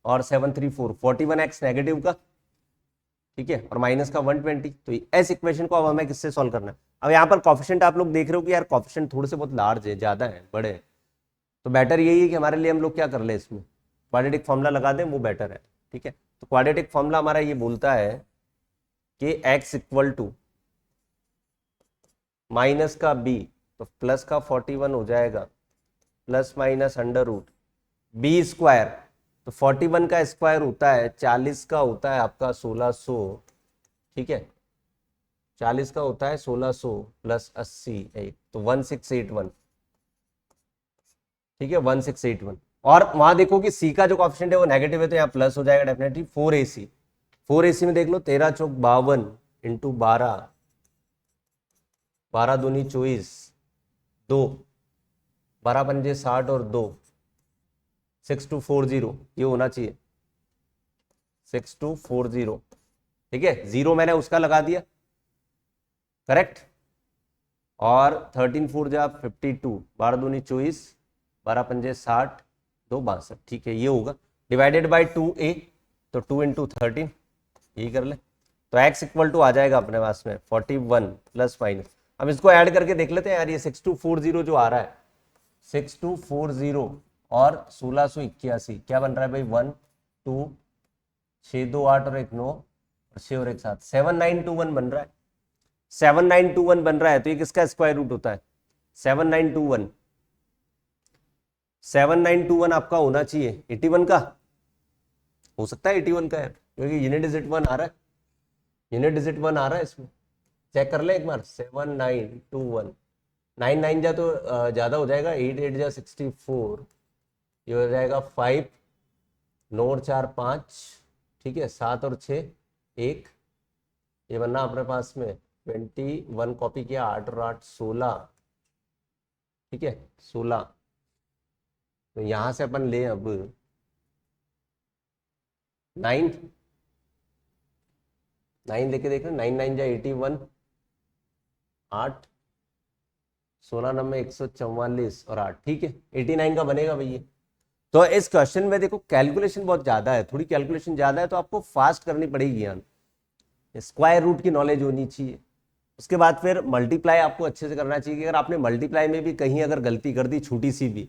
और 734, 41x नेगेटिव का, ठीक है, और माइनस का 120। तो इस इक्वेशन को अब हमें किससे सॉल्व करना है? अब यहाँ पर कॉफिशिएंट आप लोग देख रहे हो कि यार कॉफिशिएंट थोड़े से बहुत लार्ज है, ज्यादा है, बड़े हैं, तो बेटर यही है कि हमारे लिए हम लोग क्या कर ले, इसमें क्वाड्रेटिक फॉर्मूला लगा दें, वो बेटर है, ठीक है। तो क्वाड्रेटिक फॉर्मूला हमारा ये बोलता है कि x इक्वल टू माइनस का b, तो प्लस का 41 हो जाएगा, plus minus under root b square, तो 41 का स्क्वायर होता है 40 का होता है आपका 1600, ठीक है, 40 का होता है 1600 प्लस 80 तो 1681, ठीक है, 1681। और वहां देखो कि सी का जो कॉफिशिएंट है वो नेगेटिव है, तो यहाँ प्लस हो जाएगा डेफिनेटली। 4ac, 4ac में देख लो 13 चौक 52 इंटू 12, 12 दूनी 24, 2, 12 पंजे 60 और 2, 6240 ये होना चाहिए, 6240, ठीक है। जीरो मैंने उसका लगा दिया, करेक्ट। और 13 4 जा 52, 12 दूनी 24, 12 पंजे 60, 2 62, ठीक है, ये होगा डिवाइडेड बाय 2a, तो 2 इंटू 13, यही कर ले। तो x इक्वल टू आ जाएगा अपने पास में 41 प्लस माइनस, अब इसको ऐड करके देख लेते हैं यार, ये 6240 जो आ रहा है, 6240 और 1681 क्या बन रहा है भाई, 1 2 6 2 8 और 1 9 और 6 और 1 7, 7921 बन रहा है, 7921 बन रहा है। तो ये किसका स्क्वायर रूट होता है, 7921, 7921 आपका होना चाहिए 81 का, हो सकता है 81 का यार, क्योंकि यूनिट डिजिट 1 आ रहा है, यूनिट डिजिट 1 आ रहा है इसमें, चेक कर ले एक बार। 7921, 9 9 जा तो ज्यादा हो जाएगा, 8 8 जा 64, ये हो जाएगा 5 9 और 4 5, ठीक है, 7 और 6 1, ये बनना अपने पास में 21 कॉपी किया, 8 और 8 16, ठीक है 16। तो यहां से अपन ले अब 9 9 लेके देख रहे, 9 9 जा 81, 8 16 नंबर 144 और 8, ठीक है 89 का बनेगा भैया। तो इस क्वेश्चन में देखो कैलकुलेशन बहुत ज्यादा है, थोड़ी कैलकुलेशन ज्यादा है, तो आपको फास्ट करनी पड़ेगी यार, स्क्वायर रूट की नॉलेज होनी चाहिए। उसके बाद फिर मल्टीप्लाई आपको अच्छे से करना चाहिए, कि अगर आपने मल्टीप्लाई में भी कहीं अगर गलती कर दी छोटी सी भी,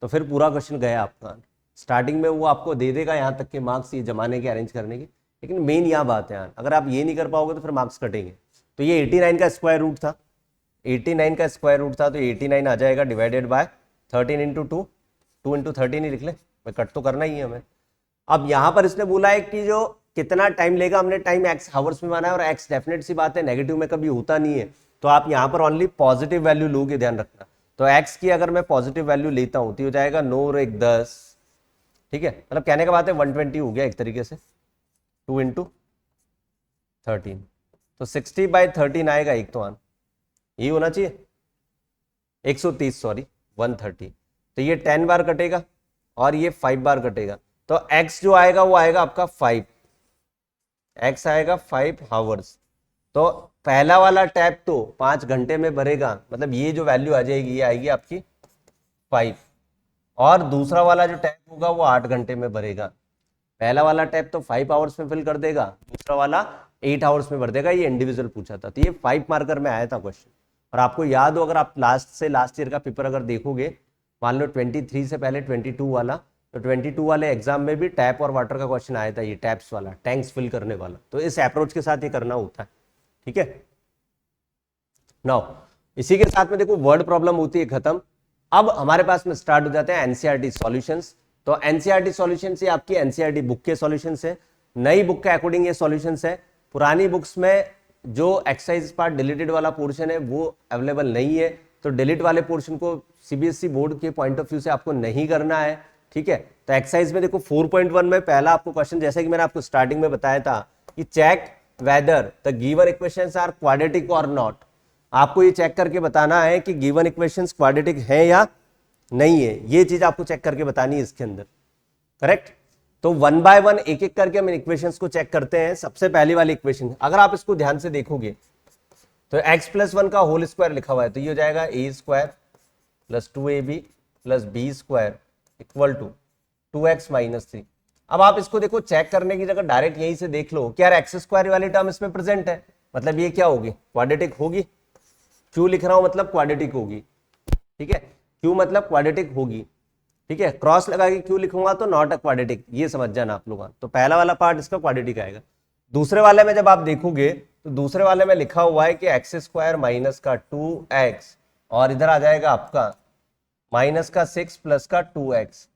तो फिर पूरा क्वेश्चन गया आपका। स्टार्टिंग में वो आपको दे देगा यहाँ तक के मार्क्स ये जमाने के अरेंज करने की, लेकिन मेन यहाँ बात है यार, अगर आप ये नहीं कर पाओगे तो फिर मार्क्स कटेंगे। तो ये 89 का स्क्वायर रूट था, 89 का स्क्वायर रूट था, तो 89 आ जाएगा डिवाइडेड बाय 13 इंटू 2, 2 इंटू 13 ही लिख ले, मैं कट तो करना ही है हमें। अब यहाँ पर इसने बोला है कि जो कितना टाइम लेगा, हमने टाइम एक्स हावर्स में माना है, और एक्स डेफिनेट सी बात है नेगेटिव में कभी होता नहीं है, तो आप यहाँ पर ओनली पॉजिटिव वैल्यू लोगे, ध्यान रखना। तो एक्स की अगर मैं पॉजिटिव वैल्यू लेता हूँ तो हो जाएगा 9 और 1 10, ठीक है, मतलब कहने का बात है 120 हो गया एक तरीके से, 2 इंटू 13, तो 60/13 आएगा एक, तो आन ये होना चाहिए 130, सॉरी 130, तो ये 10 बार कटेगा और ये 5 बार कटेगा, तो x जो आएगा वो आएगा आपका 5, x आएगा 5 हावर्स। तो पहला वाला टैप तो 5 घंटे में भरेगा, मतलब ये जो वैल्यू आ जाएगी ये आएगी आपकी 5, और दूसरा वाला जो टैप होगा वो 8 घंटे में भरेगा। पहला वाला टैप तो 5 आवर्स में फिल कर देगा, दूसरा वाला 8 आवर्स में भर देगा। ये इंडिविजुअल पूछा था, तो ये 5 मार्कर में आया था क्वेश्चन। और आपको याद हो, अगर आप लास्ट से लास्ट ईयर का पेपर अगर देखोगे, मान लो 23 से पहले 22 वाला, तो 22 वाले एग्जाम में भी टैप और वाटर का क्वेश्चन आया था, ये टैप्स वाला, टैंक्स फिल करने वाला। तो इस अप्रोच के साथ ये करना होता है, ठीक है। नाउ इसी के साथ में देखो वर्ड प्रॉब्लम होती है खत्म। अब हमारे पास में स्टार्ट हो जाते हैं एनसीईआरटी सॉल्यूशंस। तो एनसीईआरटी सॉल्यूशंस ये आपकी एनसीईआरटी बुक के सॉल्यूशंस है, नई बुक के अकॉर्डिंग ये सॉल्यूशंस है। पुरानी बुक्स में जो एक्सरसाइज पार्ट डिलीटेड वाला पोर्शन है वो अवेलेबल नहीं है, तो डिलीट वाले पोर्शन को सीबीएसई बोर्ड के पॉइंट ऑफ व्यू से आपको नहीं करना है, ठीक है। तो एक्सरसाइज में देखो 4.1 में पहला आपको क्वेश्चन, जैसे कि मैंने आपको स्टार्टिंग में बताया था कि check whether the given equations are quadratic और नॉट। आपको ये चेक करके बताना है कि गिवन इक्वेशंस क्वाड्रेटिक है या नहीं है, ये चीज आपको चेक करके बतानी है इसके अंदर, करेक्ट। तो 1 बाय 1 एक एक करके हम इक्वेशंस को चेक करते हैं। सबसे पहली वाली इक्वेशन अगर आप इसको ध्यान से देखोगे तो x+1 का होल स्क्वायर लिखा हुआ है, तो ये हो जाएगा a² + 2ab + b² equal to 2x - 3। अब आप इसको देखो, चेक करने की जगह डायरेक्ट यहीं से देख लो कि यार एक्स स्क्वायर वाली टर्म इसमें प्रेजेंट है, मतलब ये क्या होगी, क्वाड्रेटिक होगी। क्यू लिख रहा हूं मतलब क्वाड्रेटिक होगी, ठीक है, क्यू मतलब क्वाड्रेटिक होगी, ठीक है। क्रॉस लगा के क्यू लिखूंगा तो नॉट अ क्वाड्रेटिक, ये समझ जाना आप लोग। तो पहला वाला पार्ट इसका क्वाड्रेटिक आएगा। दूसरे वाले में जब आप देखोगे तो दूसरे वाले में लिखा हुआ है कि एक्स स्क्वायर माइनस का 2x और इधर आ जाएगा आपका माइनस का 6 प्लस का 2x।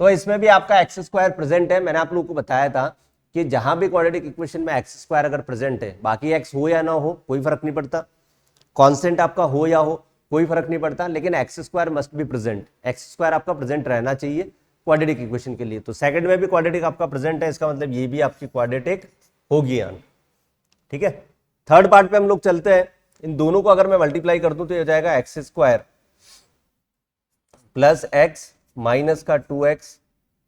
तो इसमें भी आपका एक्स स्क्वायर प्रेजेंट है। मैंने आप लोगों को बताया था कि जहां भी क्वाड्रेटिक इक्वेशन में एक्स स्क्वायर अगर प्रेजेंट है, बाकी एक्स हो या ना हो कोई फर्क नहीं पड़ता, कांस्टेंट आपका हो या हो कोई फर्क नहीं पड़ता, लेकिन x square must be present. X square आपका प्रेजेंट रहना चाहिए क्वाड्रेटिक इक्वेशन के लिए। तो सेकंड में भी क्वाड्रेटिक आपका प्रेजेंट है, इसका मतलब ये भी आपकी क्वाड्रेटिक होगी यार, ठीक है। थर्ड पार्ट पे हम लोग चलते हैं। इन दोनों को अगर मैं मल्टीप्लाई कर दूं तो ये हो जाएगा x square plus x minus का 2x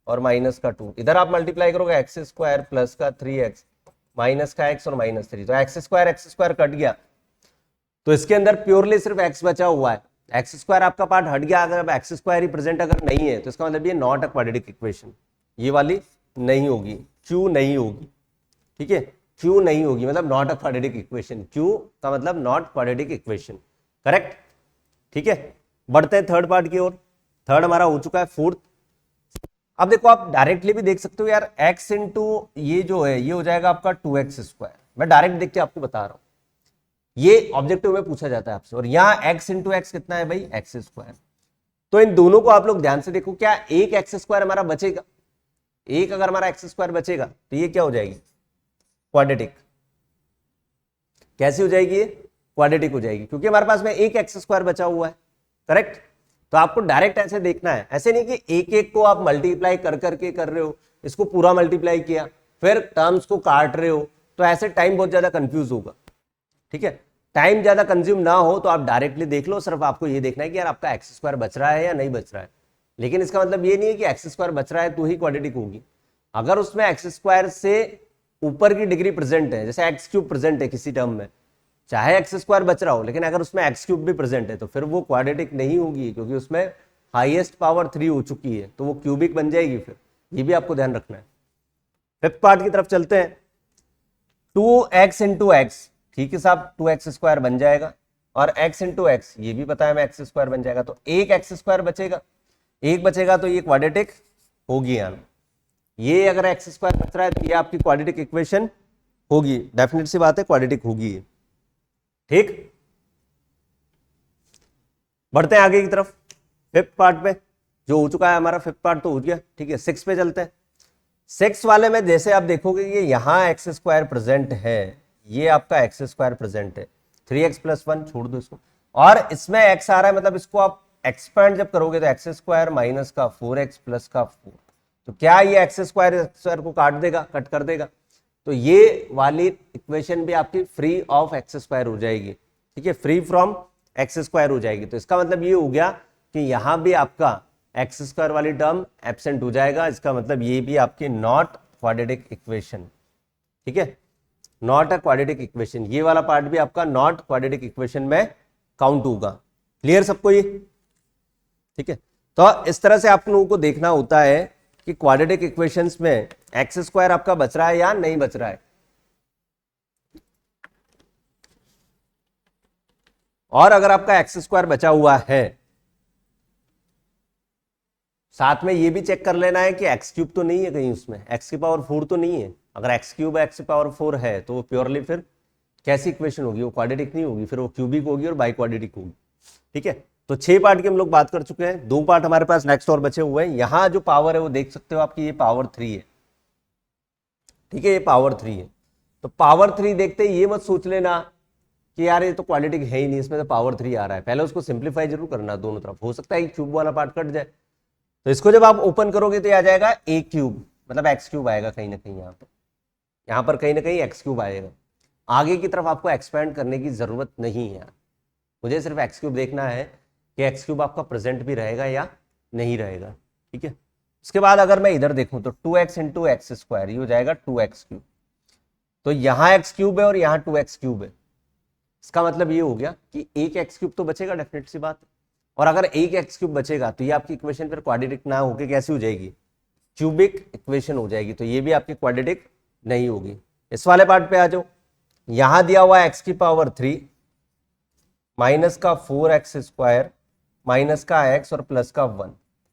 और माइनस का 2। इधर आप मल्टीप्लाई करोगे एक्स स्क्वायर प्लस का 3x माइनस का x और माइनस 3, तो एक्स स्क्वायर कट गया, तो इसके अंदर प्योरली सिर्फ x बचा हुआ है। एक्स स्क्वायर आपका पार्ट हट गया। अगर एक्स स्क्वायर ही प्रेजेंट अगर नहीं है तो इसका मतलब ये नॉट अ क्वाड्रेटिक इक्वेशन, ये वाली नहीं होगी, क्यू नहीं होगी, ठीक है, क्यू नहीं होगी, मतलब not a quadratic equation. Q का मतलब नॉट क्वाड्रेटिक इक्वेशन, करेक्ट, ठीक है। बढ़ते हैं थर्ड पार्ट की ओर। थर्ड हमारा हो चुका है फोर्थ। अब देखो आप डायरेक्टली भी देख सकते हो यार, x इंटू ये जो है ये हो जाएगा आपका 2x स्क्वायर। मैं डायरेक्ट देख के आपको बता रहा हूं, ये ऑब्जेक्टिव में पूछा जाता है आपसे। और यहाँ x इंटू एक्स कितना है भाई, एक्स स्क्वायर। तो इन दोनों को आप लोग ध्यान से देखो, क्या एक एक्स स्क्वायर हमारा बचेगा, एक अगर हमारा एक्स स्क्वायर बचेगा तो ये क्या हो जाएगी, क्वाड्रेटिक। कैसी हो जाएगी ये, क्वाड्रेटिक हो जाएगी, क्योंकि हमारे पास में एक एक्स स्क्वायर बचा हुआ है, करेक्ट। तो आपको डायरेक्ट ऐसे देखना है, ऐसे नहीं कि एक एक को आप मल्टीप्लाई कर करके कर रहे हो, इसको पूरा मल्टीप्लाई किया फिर टर्म्स को काट रहे हो, तो ऐसे टाइम बहुत ज्यादा कंफ्यूज होगा, ठीक है। टाइम ज्यादा कंज्यूम ना हो तो आप डायरेक्टली देख लो, सिर्फ आपको ये देखना है कि यार आपका एक्स स्क्वायर बच रहा है या नहीं बच रहा है। लेकिन इसका मतलब ये नहीं है कि एक्स स्क्वायर बच रहा है तो ही क्वाड्रेटिक होगी। अगर उसमें एक्स स्क्वायर से ऊपर की डिग्री प्रेजेंट है, जैसे एक्स क्यूब प्रेजेंट है किसी टर्म में, चाहे एक्स स्क्वायर बच रहा हो, लेकिन अगर उसमें एक्स क्यूब भी प्रेजेंट है तो फिर वो क्वाड्रेटिक नहीं होगी, क्योंकि उसमें हाईएस्ट पावर 3 हो चुकी है, तो वो क्यूबिक बन जाएगी फिर। ये भी आपको ध्यान रखना है। फिफ्थ पार्ट की तरफ चलते हैं। 2x इंटू एक्स, ठीक है साहब, 2x स्क्वायर बन जाएगा, और x इंटू एक्स ये भी पता है हमें एक्स स्क्वायर बन जाएगा, तो एक एक्स स्क्वायर बचेगा, एक बचेगा तो ये क्वाड्रेटिक होगी यार। ये अगर एक्स स्क्वायर बच रहा है तो ये आपकी क्वाड्रेटिक इक्वेशन होगी, डेफिनेट सी बात है, क्वाड्रेटिक होगी ये, ठीक। बढ़ते हैं आगे की तरफ फिफ्थ पार्ट पे, जो हो चुका है हमारा फिफ्थ पार्ट तो हो गया, ठीक है। सिक्स पे चलते हैं। सिक्स वाले में जैसे आप देखोगे ये यहां एक्स स्क्वायर प्रेजेंट है, ये आपका एक्स स्क्वायर प्रेजेंट है, 3x प्लस 1 छोड़ दो इसको, और इसमें x आ रहा है, मतलब इसको आप एक्सपेंड जब करोगे तो एक्स स्क्वायर माइनस का 4x प्लस का 4, तो क्या ये एक्स स्क्वायर को काट देगा, कट कर देगा, तो ये वाली इक्वेशन भी आपकी फ्री ऑफ एक्स स्क्वायर हो जाएगी, ठीक है, फ्री फ्रॉम एक्स स्क्वायर हो जाएगी। तो इसका मतलब ये हो गया कि यहां भी आपका एक्स स्क्वायर वाली टर्म एब्सेंट हो जाएगा, इसका मतलब ये भी आपकी नॉट क्वाड्रेटिक इक्वेशन, ठीक है, नॉट अ क्वाड्रेटिक इक्वेशन। ये वाला पार्ट भी आपका नॉट क्वाड्रेटिक इक्वेशन में काउंट होगा। क्लियर सबको ये, ठीक है। तो इस तरह से आप लोगों को देखना होता है कि क्वाड्रेटिक इक्वेशंस में एक्स स्क्वायर आपका बच रहा है या नहीं बच रहा है। और अगर आपका एक्स स्क्वायर बचा हुआ है, साथ में ये भी चेक कर लेना है कि एक्स क्यूब तो नहीं है कहीं, उसमें एक्स की पावर 4 तो नहीं है। अगर एक्स क्यूब एक्स की पावर 4 है तो वो प्योरली फिर कैसी इक्वेशन होगी, वो क्वाड्रेटिक नहीं होगी, फिर वो क्यूबिक होगी और बाई क्वाड्रेटिक होगी, ठीक है। तो 6 पार्ट की हम लोग बात कर चुके हैं, 2 पार्ट हमारे पास नेक्स्ट और बचे हुए हैं। यहां जो पावर है वो देख सकते हो आपकी, ये पावर 3 है, ठीक है, ये पावर 3 है। तो पावर 3 देखते ही ये मत सोच लेना कि यार ये तो क्वाड्रेटिक है ही नहीं, इसमें तो पावर 3 आ रहा है। पहले उसको सिंप्लीफाई जरूर करना दोनों तरफ, हो सकता है कि क्यूब वाला पार्ट कट जाए। तो इसको जब आप ओपन करोगे तो आ जाएगा ए क्यूब, मतलब एक्स क्यूब आएगा कहीं ना कहीं, यहाँ पर कहीं ना कहीं एक्स क्यूब आएगा। आगे की तरफ आपको एक्सपेंड करने की जरूरत नहीं है, मुझे सिर्फ एक्स क्यूब देखना है कि एक्स क्यूब आपका प्रेजेंट भी रहेगा या नहीं रहेगा, ठीक है। उसके बाद अगर मैं इधर देखूं तो 2x इंटू एक्स स्क्वायर, ये हो जाएगा 2x क्यूब। तो यहाँ एक्स क्यूब है और यहाँ 2x क्यूब है, इसका मतलब ये हो गया कि एक एक्स क्यूब तो बचेगा, डेफिनेट सी बात है। और अगर एक एक्स क्यूब बचेगा तो ये आपकी इक्वेशन फिर क्वाड्रेटिक ना होकर कैसी हो जाएगी, क्यूबिक इक्वेशन हो जाएगी, तो ये भी आपकी क्वाड्रेटिक नहीं होगी। इस वाले पार्ट पे आ जाओ, यहां दिया हुआ है x⁻³ माइनस का 4x² माइनस का x और प्लस का 1,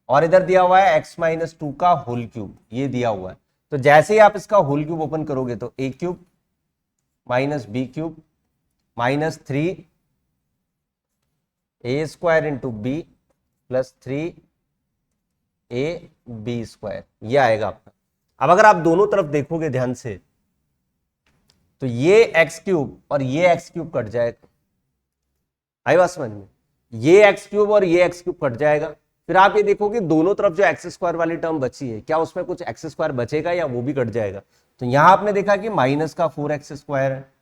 और इधर दिया हुआ है x-2 का होल क्यूब, ये दिया हुआ है। तो जैसे ही आप इसका होल क्यूब ओपन करोगे तो a³ minus b³ minus 3 a² into b plus 3 ab², ये आएगा आपका। अब अगर आप दोनों तरफ देखोगे ध्यान से तो ये x³ और ये x³ कट जाएगा, आई बात समझ में, ये x³ और ये x³ कट जाएगा। फिर आप ये देखोगे दोनों तरफ जो x² वाली टर्म बची है, क्या उसमें कुछ x² बचेगा या वो भी कट जाएगा। तो यहां आपने देखा कि माइनस का 4x² है,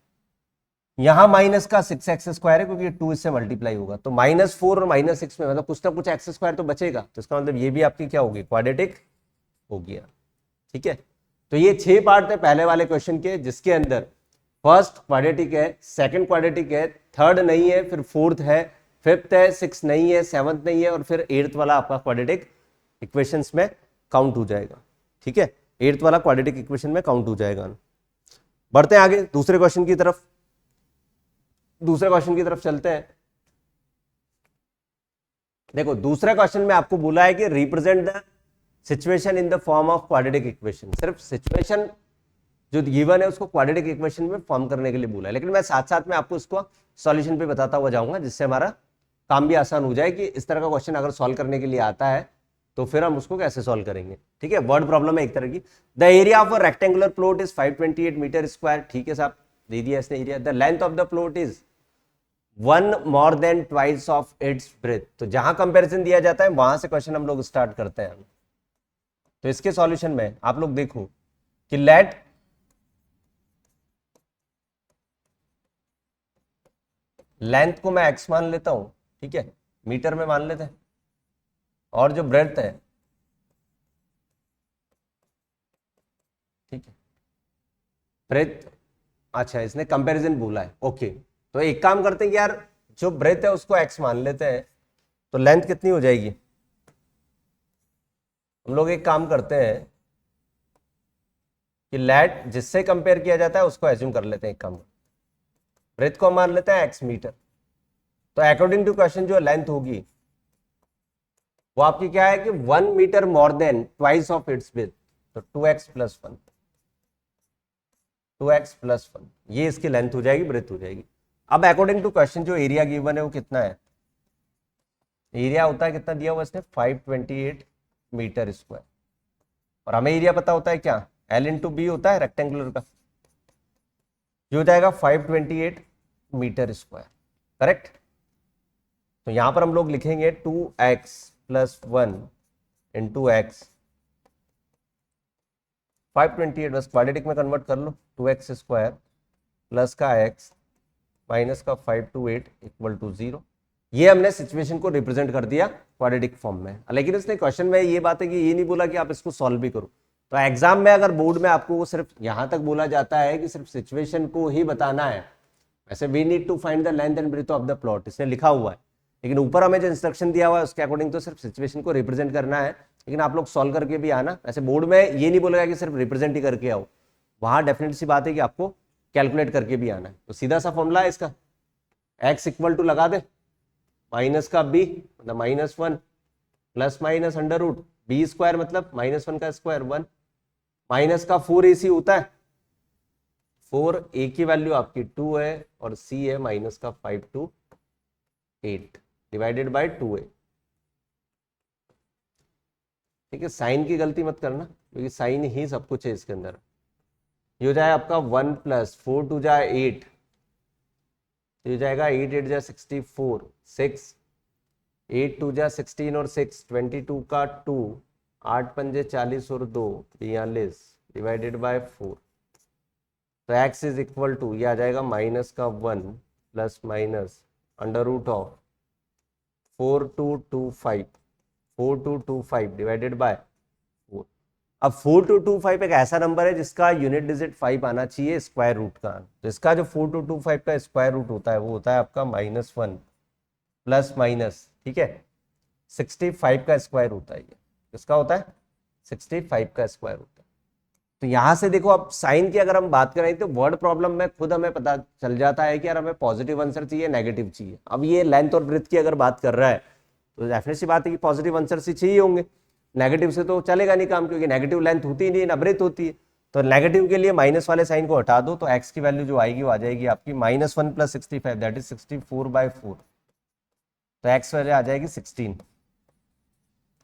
यहां माइनस का 6x² है क्योंकि 2 इससे मल्टीप्लाई होगा, तो -4 और -6 में मतलब कुछ ना कुछ x² तो बचेगा। तो इसका मतलब ये भी आपकी क्या होगी, क्वाड्रेटिक हो गया। ठीक है, तो ये 6 पार्ट है पहले वाले क्वेश्चन के, जिसके अंदर फर्स्ट क्वाड्रेटिक है, सेकंड क्वाड्रेटिक है, थर्ड नहीं है, फिर फोर्थ है, फिफ्थ है, सिक्स नहीं है, सेवंथ नहीं है, और फिर एट्थ वाला आपका क्वाड्रेटिक इक्वेशंस में काउंट हो जाएगा। ठीक है, एट्थ वाला क्वाड्रेटिक इक्वेशन में काउंट हो जाएगा। बढ़ते हैं आगे दूसरे क्वेश्चन की तरफ, दूसरे क्वेश्चन की तरफ चलते हैं। देखो दूसरे क्वेश्चन में आपको बोला है कि represent the situation in the form of quadratic equation. सिर्फ सिचुएशन जो गिवन है उसको क्वाड्रेटिक इक्वेशन में फॉर्म करने के लिए बोला है, लेकिन मैं साथ साथ में आपको इसको सॉल्यूशन पे बताता हुआ जाऊंगा, जिससे हमारा काम भी आसान हो जाए कि इस तरह का क्वेश्चन अगर सॉल्व करने के लिए आता है तो फिर हम उसको कैसे सॉल्व करेंगे। ठीक है, वर्ड प्रॉब्लम है एक तरह की। The area of a rectangular plot is 528 metre square. ठीक है साहब, दे दिया इसने area. The length of the plot is 1 more than twice of its breadth। तो जहां कंपैरिजन दिया जाता है वहां से क्वेश्चन हम लोग स्टार्ट करते हैं। तो इसके सॉल्यूशन में आप लोग देखो कि लेट लेंथ को मैं x मान लेता हूं, ठीक है, मीटर में मान लेते हैं, और जो ब्रेड्थ है, ठीक है, ब्रेड्थ, अच्छा इसने कंपैरिजन बोला है, ओके। तो एक काम करते हैं कि यार जो ब्रेथ है उसको x मान लेते हैं, तो लेंथ कितनी हो जाएगी। हम लोग एक काम करते हैं कि लेट जिससे कंपेयर किया जाता है उसको एज्यूम कर लेते हैं, एक काम, ब्रेथ को मान लेते हैं x मीटर। तो अकॉर्डिंग टू क्वेश्चन जो लेंथ होगी वो आपकी क्या है कि 1 metre more than twice of its breadth, तो 2x प्लस 1, 2x प्लस 1, ये इसकी लेंथ हो जाएगी, ब्रेथ हो जाएगी। अब अकॉर्डिंग टू क्वेश्चन जो एरिया गिवन है वो कितना है, एरिया होता है कितना दिया हुआ इसने 528 मीटर स्क्वायर, और हमें एरिया पता होता है क्या, L इंटू बी होता है रेक्टेंगुलर का, जो हो जाएगा 528 मीटर स्क्वायर, करेक्ट। तो यहां पर हम लोग लिखेंगे 2x प्लस 1 इंटू एक्स, 528 बस क्वाड्रेटिक में कन्वर्ट कर लो, 2x स्क्वायर प्लस का x माइनस का 528 इक्वल टू 0। ये हमने सिचुएशन को रिप्रेजेंट कर दिया क्वाड्रेटिक फॉर्म में। लेकिन इसने क्वेश्चन में ये बात है कि ये नहीं बोला कि आप इसको सॉल्व भी करो। तो एग्जाम में अगर बोर्ड में आपको वो सिर्फ यहां तक बोला जाता है कि सिर्फ सिचुएशन को ही बताना है, वैसे we need to find the length and breadth of the plot इसने लिखा हुआ है, लेकिन ऊपर हमें जो इंस्ट्रक्शन दिया हुआ है उसके अकॉर्डिंग तो सिर्फ सिचुएशन को रिप्रेजेंट करना है। लेकिन आप लोग सॉल्व करके भी आना, ऐसे बोर्ड में ये नहीं बोलेगा कि सिर्फ रिप्रेजेंट ही करके आओ, वहां डेफिनेट सी बात है कि आपको कैलकुलेट करके भी आना है। तो सीधा सा फॉर्मूला है इसका, x इक्वल टू लगा दे माइनस का b मतलब -1 plus minus under root b square मतलब -1 का स्क्वायर 1, माइनस का 4ac होता है, 4a की वैल्यू आपकी 2 है और c है माइनस का 5 to 8 डिवाइडेड बाय 2a। ठीक है, साइन की गलती मत करना क्योंकि साइन ही सब कुछ है इसके अंदर। ये हो जाए आपका 1 प्लस 4 टू जाए 8, ये जाएगा 8 8 जा 64, 6 8 2 जा 16 और 6 22 का 2, 8 पंजे 40 और 2 42 डिवाइडेड बाय 4। तो x इज इक्वल टू ये आ जाएगा माइनस का 1 plus minus under root of 4225 divided by 4। अब 4225 एक ऐसा नंबर है जिसका यूनिट डिजिट 5 आना चाहिए स्क्वायर रूट का। तो इसका जो 4225 का स्क्वायर रूट होता है वो होता है आपका -1 प्लस माइनस, ठीक है, 65 का स्क्वायर होता है। ये किसका होता है 65 का स्क्वायर रूट है। तो यहां से देखो, अब साइन की अगर हम बात करें तो वर्ड प्रॉब्लम में खुद हमें पता चल जाता है कि यार हमें पॉजिटिव आंसर चाहिए, नेगेटिव चाहिए। अब ये लेंथ और ब्रेथ की अगर बात कर रहा है तो डेफिनेट सी बात है कि पॉजिटिव आंसर से चाहिए होंगे, नेगेटिव से तो चलेगा नहीं काम, क्योंकि नेगेटिव लेंथ होती ही नहीं, ना ब्रेथ होती है। तो नेगेटिव के लिए माइनस वाले साइन को हटा दो, तो एक्स की वैल्यू जो आएगी वो आ जाएगी आपकी -1 + 65, दैट इज 64/4। तो एक्स वैल्यू आ जाएगी 16,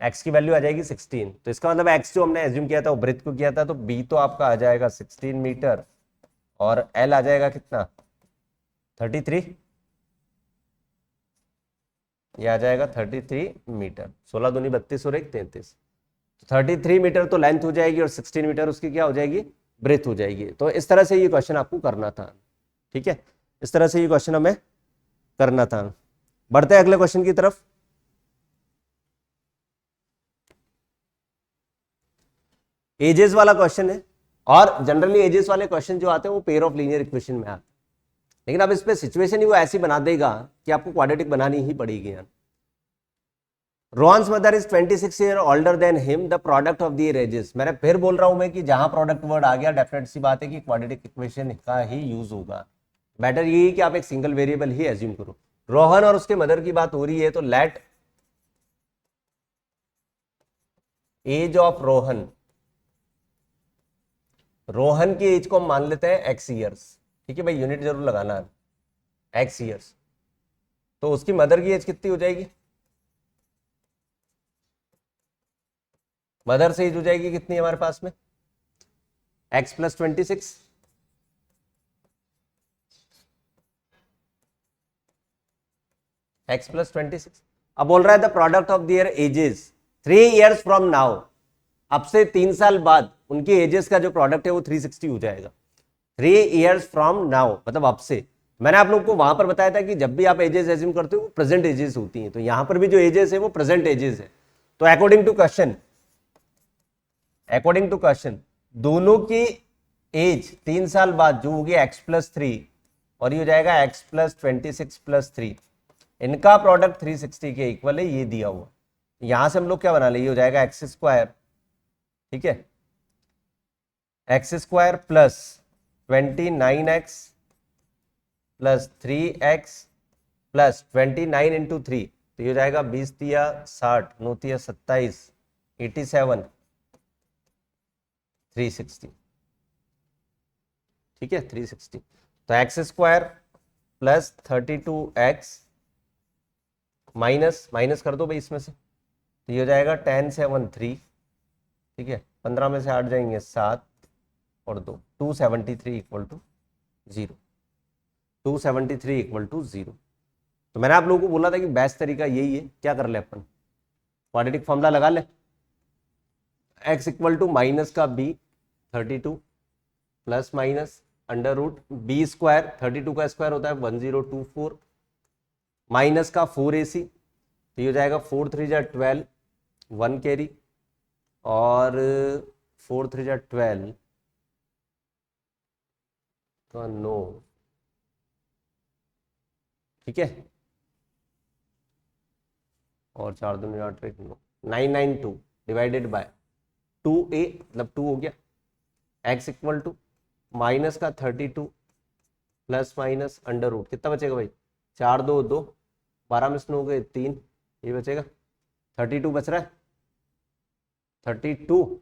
एक्स की वैल्यू आ जाएगी 16। तो इसका मतलब एक्स जो हमने एज्यूम किया था वो ब्रेथ को किया था, तो बी तो आपका आ जाएगा 16 मीटर और एल आ जाएगा कितना 33, ये आ जाएगा 33 मीटर। 16 दूनी 32 और 1 33, 33 मीटर तो लेंथ हो जाएगी और 16 मीटर उसकी क्या हो जाएगी, ब्रेथ हो जाएगी। तो इस तरह से ये क्वेश्चन आपको करना था, ठीक है, इस तरह से ये क्वेश्चन हमें करना था। बढ़ते हैं अगले क्वेश्चन की तरफ। एजेस वाला क्वेश्चन है, और जनरली एजेस वाले क्वेश्चन जो आते हैं वो पेयर ऑफ लीनियर इक्वेशन में आते हैं, लेकिन अब इस पे सिचुएशन ही वो ऐसी बना देगा कि आपको क्वाड्रेटिक बनानी ही पड़ेगी यार। Rohan's mother is 26 year older than him, the product of the ages. मैंने फिर बोल रहा हूं मैं कि जहां प्रोडक्ट वर्ड आ गया डेफिनेट सी बात है कि क्वाड्रेटिक इक्वेशन का ही यूज होगा। बेटर ये है कि आप एक सिंगल वेरिएबल ही एज्यूम करो। रोहन और उसके मदर की बात हो रही है, तो let age of Rohan, Rohan की एज को हम मान लेते हैं x ईयर्स, ठीक है भाई, यूनिट जरूर लगाना है, x ईयर्स। तो उसकी मदर की एज कितनी हो जाएगी, मदर से एज हो जाएगी कितनी हमारे पास में, x + 26, x + 26। अब बोल रहा है the product of their ages 3 years from now, अब से 3 साल बाद उनकी एजेस का जो प्रोडक्ट है वो 360 हो जाएगा। 3 ईयर्स फ्रॉम नाउ मतलब अब से। मैंने आप लोग को वहां पर बताया था कि जब भी आप एजेस एज्यूम करते हो वो प्रेजेंट एजेस होती हैं, तो यहां पर भी जो एजेस है वो प्रेजेंट एजेस है। तो अकॉर्डिंग टू क्वेश्चन दोनों की एज 3 साल बाद जो होगी x + 3 और ये हो जाएगा x + 26 + 3, इनका प्रोडक्ट 360 के इक्वल है, ये दिया हुआ। यहां से हम लोग क्या बना ले, ये हो जाएगा x², ठीक है, x² + 29x + 3x + 29 × 3, तो ये हो जाएगा 20 तिया 60, 9 तिया 27, 87, 360, ठीक है 360। तो x² + 32x माइनस कर दो भाई इसमें से, तो ये हो जाएगा 10 7 3, ठीक है, 15 में से 8 जाएंगे 7 और 2, 273 = 0, 273 = 0। तो मैंने आप लोगों को बोला था कि बेस्ट तरीका यही है, क्या कर ले अपन, क्वाड्रेटिक फॉर्मूला लगा ले, x = माइनस का b 32 प्लस माइनस √b², 32 का स्क्वायर होता है 1024, माइनस का 4ac, तो ये हो जाएगा 4 3 जा 12, 1 कैरी और 4 3 जा 12 तो 9, ठीक है, और 4 दूनी 8 1 9, 992 डिवाइडेड बाय 2a मतलब 2 हो गया। x = माइनस का 32 प्लस माइनस √ कितना बचेगा भाई, 4 2 2, 12 में से 9 गए 3, ये बचेगा 32 बच रहा है, 32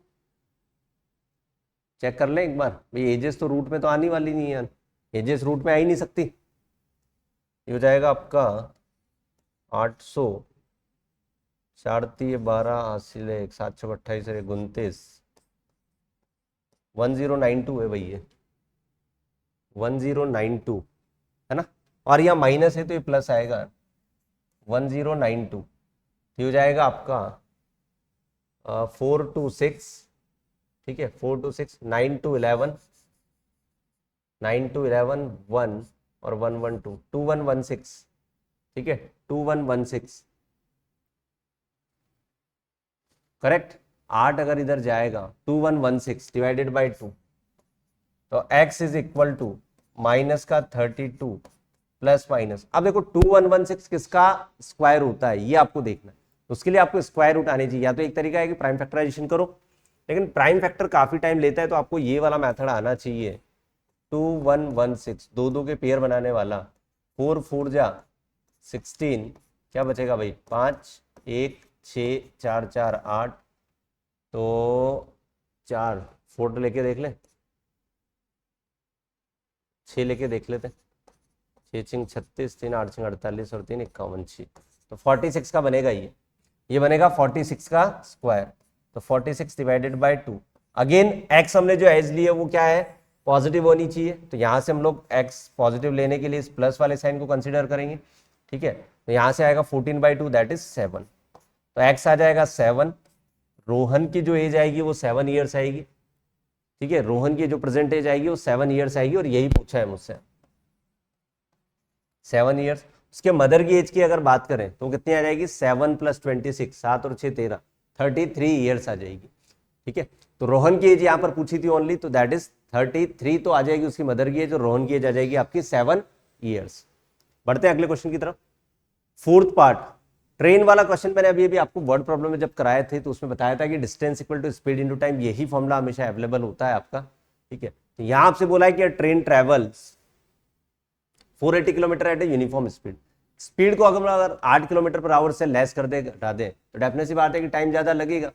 चेक कर लें एक बार भाई, एजेस तो रूट में तो आने वाली नहीं है, एजेस रूट में आ ही नहीं सकती। ये हो जाएगा आपका 800, 4 3 12 हासिल 1 7 6 28 29, 1092 है भाई, ये 1092 है ना, और यहाँ माइनस है तो ये प्लस आएगा 1092, ये हो जाएगा आपका 4 2 6, ठीक है 4 2 6, 9 2 11, 9 2 11 1 और 1 1 2, 2116, ठीक है 2116 करेक्ट। 8 अगर इधर जाएगा 2116 डिवाइडेड बाई 2, तो x = माइनस का 32 प्लस माइनस, अब देखो 2116 किसका स्क्वायर होता है ये आपको देखना है, तो उसके लिए आपको स्क्वायर रूट आने चाहिए। या तो एक तरीका है कि प्राइम फैक्टराइजेशन करो, लेकिन प्राइम फैक्टर काफी टाइम लेता है, तो आपको ये वाला मेथड आना चाहिए। 2116 दो दो के पेयर बनाने वाला, 4 4 जा 16, क्या बचेगा भाई 5 1 6 4 4 8, तो 4 4 तो लेके देख ले, 6 लेके देख लेते, 6 छिंग 36, 3 8 छिंग 48 और 3 51 6, तो 46 का बनेगा ये बनेगा 46 का स्क्वायर। तो 46 डिवाइडेड बाय 2, अगेन x हमने जो एज लिया वो क्या है, पॉजिटिव होनी चाहिए, तो यहां से हम लोग x पॉजिटिव लेने के लिए इस प्लस वाले साइन को कंसीडर करेंगे, ठीक है। तो यहां से आएगा 14/2 दैट इज 7, तो x आ जाएगा 7। रोहन की जो एज आएगी वो 7 ईयर्स आएगी, ठीक है, रोहन की जो प्रेजेंट एज आएगी वो 7 ईयर्स आएगी, और यही पूछा है मुझसे 7 ईयर्स। उसके मदर की एज की अगर बात करें तो कितनी आ जाएगी, 7 + 26, 7 और 6 13, 33 ईयर्स आ जाएगी, ठीक है। तो रोहन की एज यहाँ पर पूछी थी ओनली, तो दैट इज 33 तो आ जाएगी उसकी मदर की एज, और रोहन की एज आ जाएगी आपकी 7 ईयर्स। बढ़ते हैं अगले क्वेश्चन की तरफ। फोर्थ पार्ट, ट्रेन वाला क्वेश्चन मैंने अभी आपको वर्ड प्रॉब्लम में जब कराए थे तो उसमें बताया था कि distance equal to speed into time, यही फॉर्मूला हमेशा अवेलेबल होता है आपका, ठीक है। तो यहां आपसे बोला है कि train travels 480 kilometre at a uniform speed, speed को अगर 8 किलोमीटर/आवर से लेस कर दे, घटा दे, तो डेफिनेटली बात है कि टाइम ज्यादा लगेगा।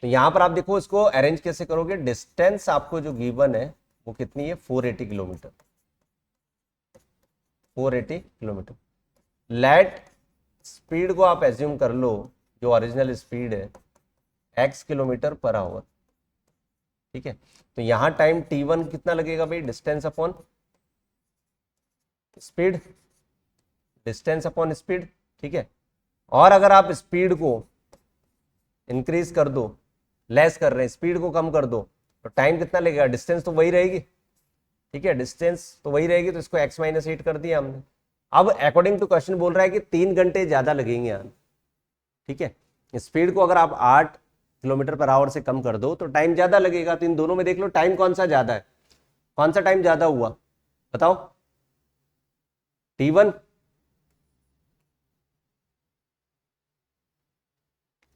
तो यहां पर आप देखो इसको अरेंज कैसे करोगे, डिस्टेंस आपको जो गिवन है वो कितनी है, 480 किलोमीटर, 480 किलोमीटर। लेट स्पीड को आप एज्यूम कर लो, जो ओरिजिनल स्पीड है x किलोमीटर/आवर, ठीक है। तो यहां टाइम t1 कितना लगेगा भाई, distance upon speed, distance upon speed, ठीक है। और अगर आप स्पीड को इंक्रीज कर दो, लेस कर रहे हैं, स्पीड को कम कर दो, तो टाइम कितना लगेगा, डिस्टेंस तो वही रहेगी, ठीक है, डिस्टेंस तो वही रहेगी, तो इसको x - 8 कर दिया हमने। अब अकॉर्डिंग टू क्वेश्चन बोल रहा है कि 3 घंटे ज्यादा लगेंगे यहाँ, ठीक है। स्पीड को अगर आप 8 किलोमीटर/आवर से कम कर दो तो टाइम ज्यादा लगेगा, तो इन दोनों में देख लो टाइम कौन सा ज्यादा है, कौन सा टाइम ज्यादा हुआ बताओ, t1,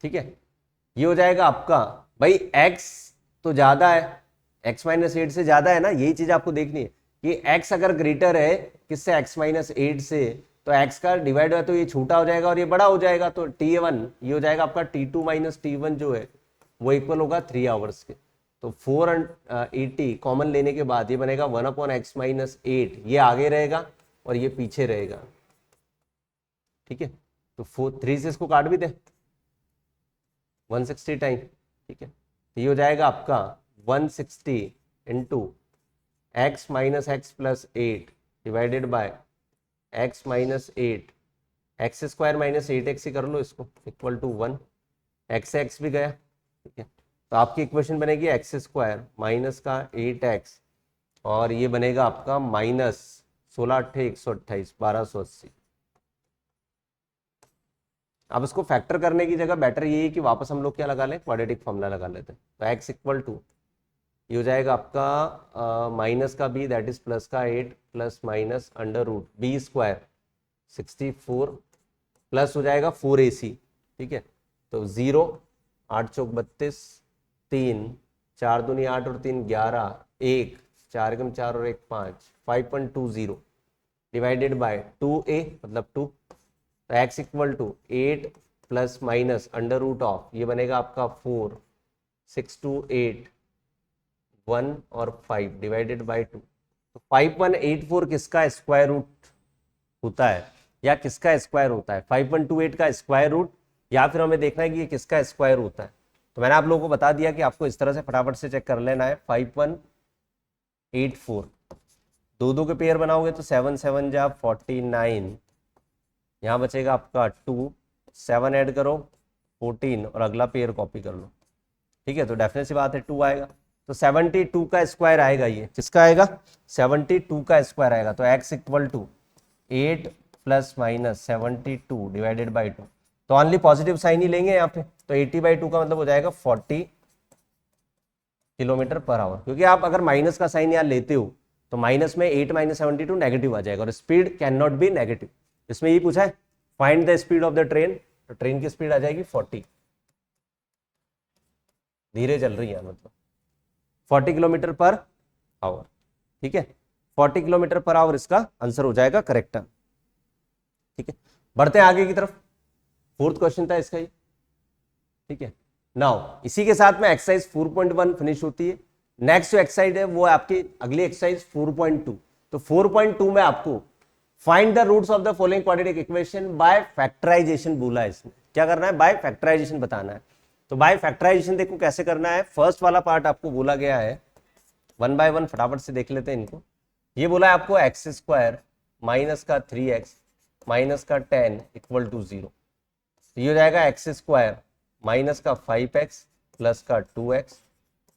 ठीक है। ये हो जाएगा आपका भाई x तो ज्यादा है, x - 8 से ज्यादा है ना, यही चीज आपको देखनी है कि x अगर ग्रेटर है किससे, x - 8 से, तो x का डिवाइड है तो ये छोटा हो जाएगा और ये बड़ा हो जाएगा, तो t1 ये हो जाएगा आपका t2 - t1 जो है वो इक्वल होगा 3 आवर्स के। तो 480 कॉमन लेने के बाद ये बनेगा 1/x - 8, ये आगे रहेगा और ये पीछे रहेगा, ठीक है। तो 3 से इसको काट भी दे, 160 टाइम, ठीक है। तो ये हो जाएगा आपका 160 into x - x + 8 divided by x - 8, x² - 8x ही कर लो इसको, इक्वल टू 1, x से x भी गया, ठीक है। तो आपकी इक्वेशन बनेगी x² माइनस का 8x, और ये बनेगा आपका माइनस 16 × 8 128, 1280। अब इसको फैक्टर करने की जगह बेटर ये है कि वापस हम लोग क्या लगा लें, क्वाड्रेटिक फॉर्मूला लगा लेते हैं। तो x इक्वल टू ये हो जाएगा आपका माइनस का b दैट इज प्लस का 8 प्लस माइनस √b² 64 प्लस हो जाएगा 4ac, ठीक है। तो 0 8 चौक 32, 3 4 दूनी 8 और 3 11, 1 4 एकम 4 और 1 5, 5.20 डिवाइडेड बाय 2a मतलब 2। तो x equal to 8 plus minus √ऑफ ये बनेगा आपका 4, 6 2 8 1 और 5 डिवाइडेड बाय 2। तो 5184 किसका स्क्वायर रूट होता है या किसका स्क्वायर होता है, 5128 का स्क्वायर रूट, या फिर हमें देखना है कि ये किसका स्क्वायर होता है। तो मैंने आप लोगों को बता दिया कि आपको इस तरह से फटाफट से चेक कर लेना है। 5184 दो दो के पेयर बनाओगे तो 7 7 जा 49, यहाँ बचेगा आपका 2, 7 ऐड करो 14 और अगला पेयर कॉपी कर लो, ठीक है। तो डेफिनेट सी बात है 2 आएगा, तो 72 का स्क्वायर आएगा, ये किसका आएगा, 72 का स्क्वायर आएगा। तो x equal to 8 plus minus 72 divided by 2, तो ओनली पॉजिटिव साइन ही लेंगे यहाँ पे, तो 80/2 का मतलब हो जाएगा 40 किलोमीटर/आवर, क्योंकि आप अगर माइनस का साइन यहाँ लेते हो तो माइनस में 8 - 72 नेगेटिव आ जाएगा, और speed can not be negative. इसमें ये पूछा है find the speed of the train, तो ट्रेन की स्पीड आ जाएगी 40। धीरे चल रही है मतलब 40 किलोमीटर पर आवर, ठीक है 40 किलोमीटर पर आवर इसका आंसर हो जाएगा करेक्ट। ठीक है, बढ़ते हैं आगे की तरफ। फोर्थ क्वेश्चन था इसका ही, ठीक है। नाउ इसी के साथ में एक्सरसाइज 4.1 फिनिश होती है। नेक्स्ट जो एक्सरसाइज है वो आपकी अगली एक्सरसाइज 4.2। तो 4.2 में आपको find the roots of the following quadratic equation by factorisation बोला है। इसमें क्या करना है, बाय फैक्टराइजेशन बताना है। तो बाय फैक्टराइजेशन देखो कैसे करना है। फर्स्ट वाला पार्ट आपको बोला गया है, वन बाय वन फटाफट से देख लेते हैं इनको। ये बोला है आपको एक्स स्क्वायर माइनस का 3x माइनस का 10 इक्वल टू 0। ये हो जाएगा एक्स स्क्वायर माइनस का 5x प्लस का 2x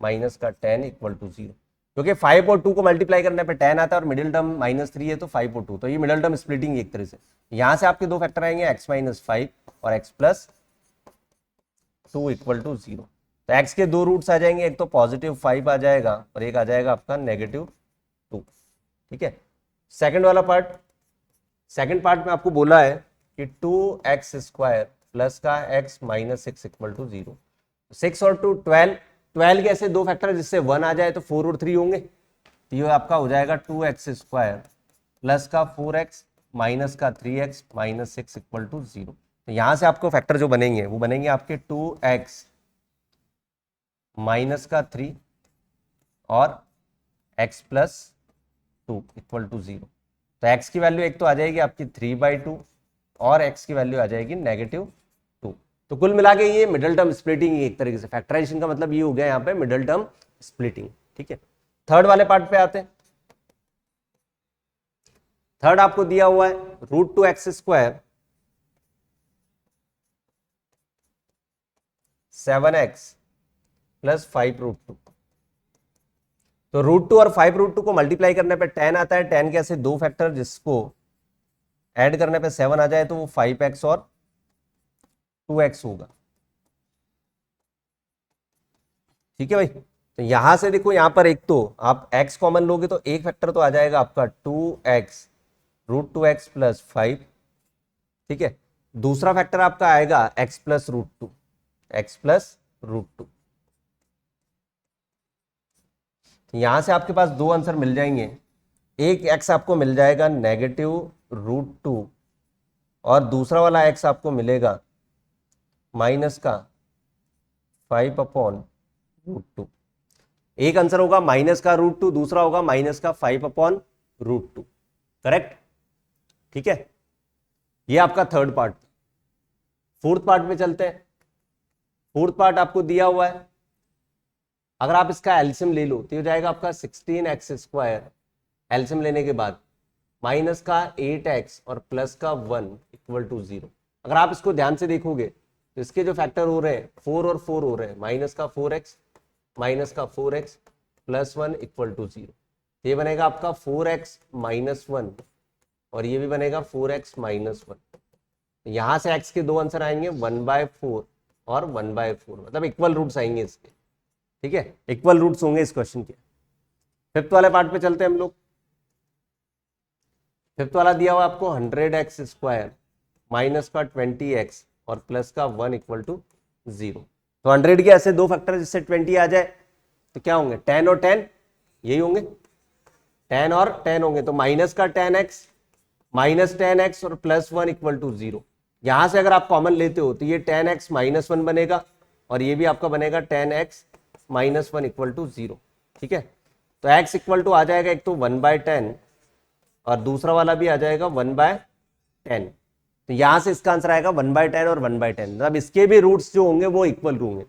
माइनस का 10 इक्वल टू 0। क्योंकि 5 और 2 को मल्टीप्लाई करने पे 10 आता है और मिडिल टर्म -3 है तो 5 और 2, तो ये मिडिल टर्म स्प्लिटिंग एक तरह से। यहां से आपके दो फैक्टर आएंगे x माइनस 5 और x प्लस 2 इक्वल टू 0। तो x के दो रूट्स आ जाएंगे, एक तो +5 आ जाएगा और एक आ जाएगा आपका -2। ठीक है, सेकंड वाला पार्ट, सेकंड पार्ट में आपको बोला है कि 2x स्क्वायर प्लस का x माइनस 6 इक्वल टू 0। 6 और 2 12, 12 के ऐसे दो फैक्टर जिससे 1 आ जाए तो 4 और 3 होंगे। तो ये आपका हो जाएगा 2x स्क्वायर प्लस का 4x माइनस का 3x माइनस 6 इक्वल टू 0। तो यहां से आपको फैक्टर जो बनेंगे वो बनेंगे आपके 2x माइनस का 3 और x प्लस 2 इक्वल टू 0। तो x की वैल्यू एक तो आ जाएगी आपकी 3/2 और x की वैल्यू आ जाएगी -2। तो कुल मिला के ये मिडल टर्म स्प्लिटिंग एक तरीके से, फैक्टराइजेशन का मतलब ये हो गया यहाँ पे मिडल टर्म स्प्लिटिंग। ठीक है, थर्ड वाले पार्ट पे आते हैं। थर्ड आपको दिया हुआ है √2x स्क्वायर 7x प्लस 5√2। तो √2 और 5√2 को मल्टीप्लाई करने पे 10 आता है। 10 के ऐसे दो फैक्टर जिसको ऐड करने पे 7 आ जाए तो वो 5x और 2x होगा। ठीक है भाई, तो यहां से देखो, यहां पर एक तो आप x कॉमन लोगे तो एक फैक्टर तो आ जाएगा आपका 2x √2x प्लस 5। ठीक है, दूसरा फैक्टर आपका आएगा x प्लस √2, x प्लस √2। यहां से आपके पास दो आंसर मिल जाएंगे। एक x आपको मिल जाएगा -√2 और दूसरा वाला x आपको मिलेगा माइनस का 5/√2। एक आंसर होगा माइनस का √2, दूसरा होगा माइनस का 5/√2। करेक्ट। ठीक है, ये आपका थर्ड पार्ट। फोर्थ पार्ट में चलते हैं। फोर्थ पार्ट आपको दिया हुआ है, अगर आप इसका एलसीएम ले लो तो हो जाएगा आपका 16x स्क्वायर, एलसीएम लेने के बाद माइनस का 8x और प्लस का 1 इक्वल टू 0। अगर आप इसको ध्यान से देखोगे तो इसके जो फैक्टर हो रहे हैं 4 और 4 हो रहे हैं, माइनस का 4x प्लस 1 इक्वल टू 0। ये बनेगा आपका 4x माइनस 1 और ये भी बनेगा 4x माइनस 1। यहां से x के दो आंसर आएंगे 1/4 और 1/4, मतलब इक्वल रूट्स आएंगे इसके। ठीक है, इक्वल रूट्स होंगे इस क्वेश्चन के। फिफ्थ वाले पार्ट पे चलते हैं हम लोग। फिफ्थ वाला दिया हुआ आपको 100x स्क्वायर माइनस का 20x और प्लस का 1 इक्वल टू 0। तो 100 के ऐसे दो फैक्टर जिससे 20 आ जाए तो क्या होंगे, 10 और 10 यही होंगे, 10 और 10 होंगे। तो माइनस का 10x माइनस 10x और प्लस 1 इक्वल टू 0। यहां से अगर आप कॉमन लेते हो तो ये 10x माइनस 1 बनेगा और ये भी आपका बनेगा 10x माइनस 1 इक्वल टू 0। ठीक है, तो x इक्वल टू आ जाएगा एक तो 1/10 और दूसरा वाला भी आ जाएगा 1/10। तो यहां से इसका आंसर आएगा 1/10 और 1/10, मतलब इसके भी रूट्स जो होंगे वो इक्वल होंगे।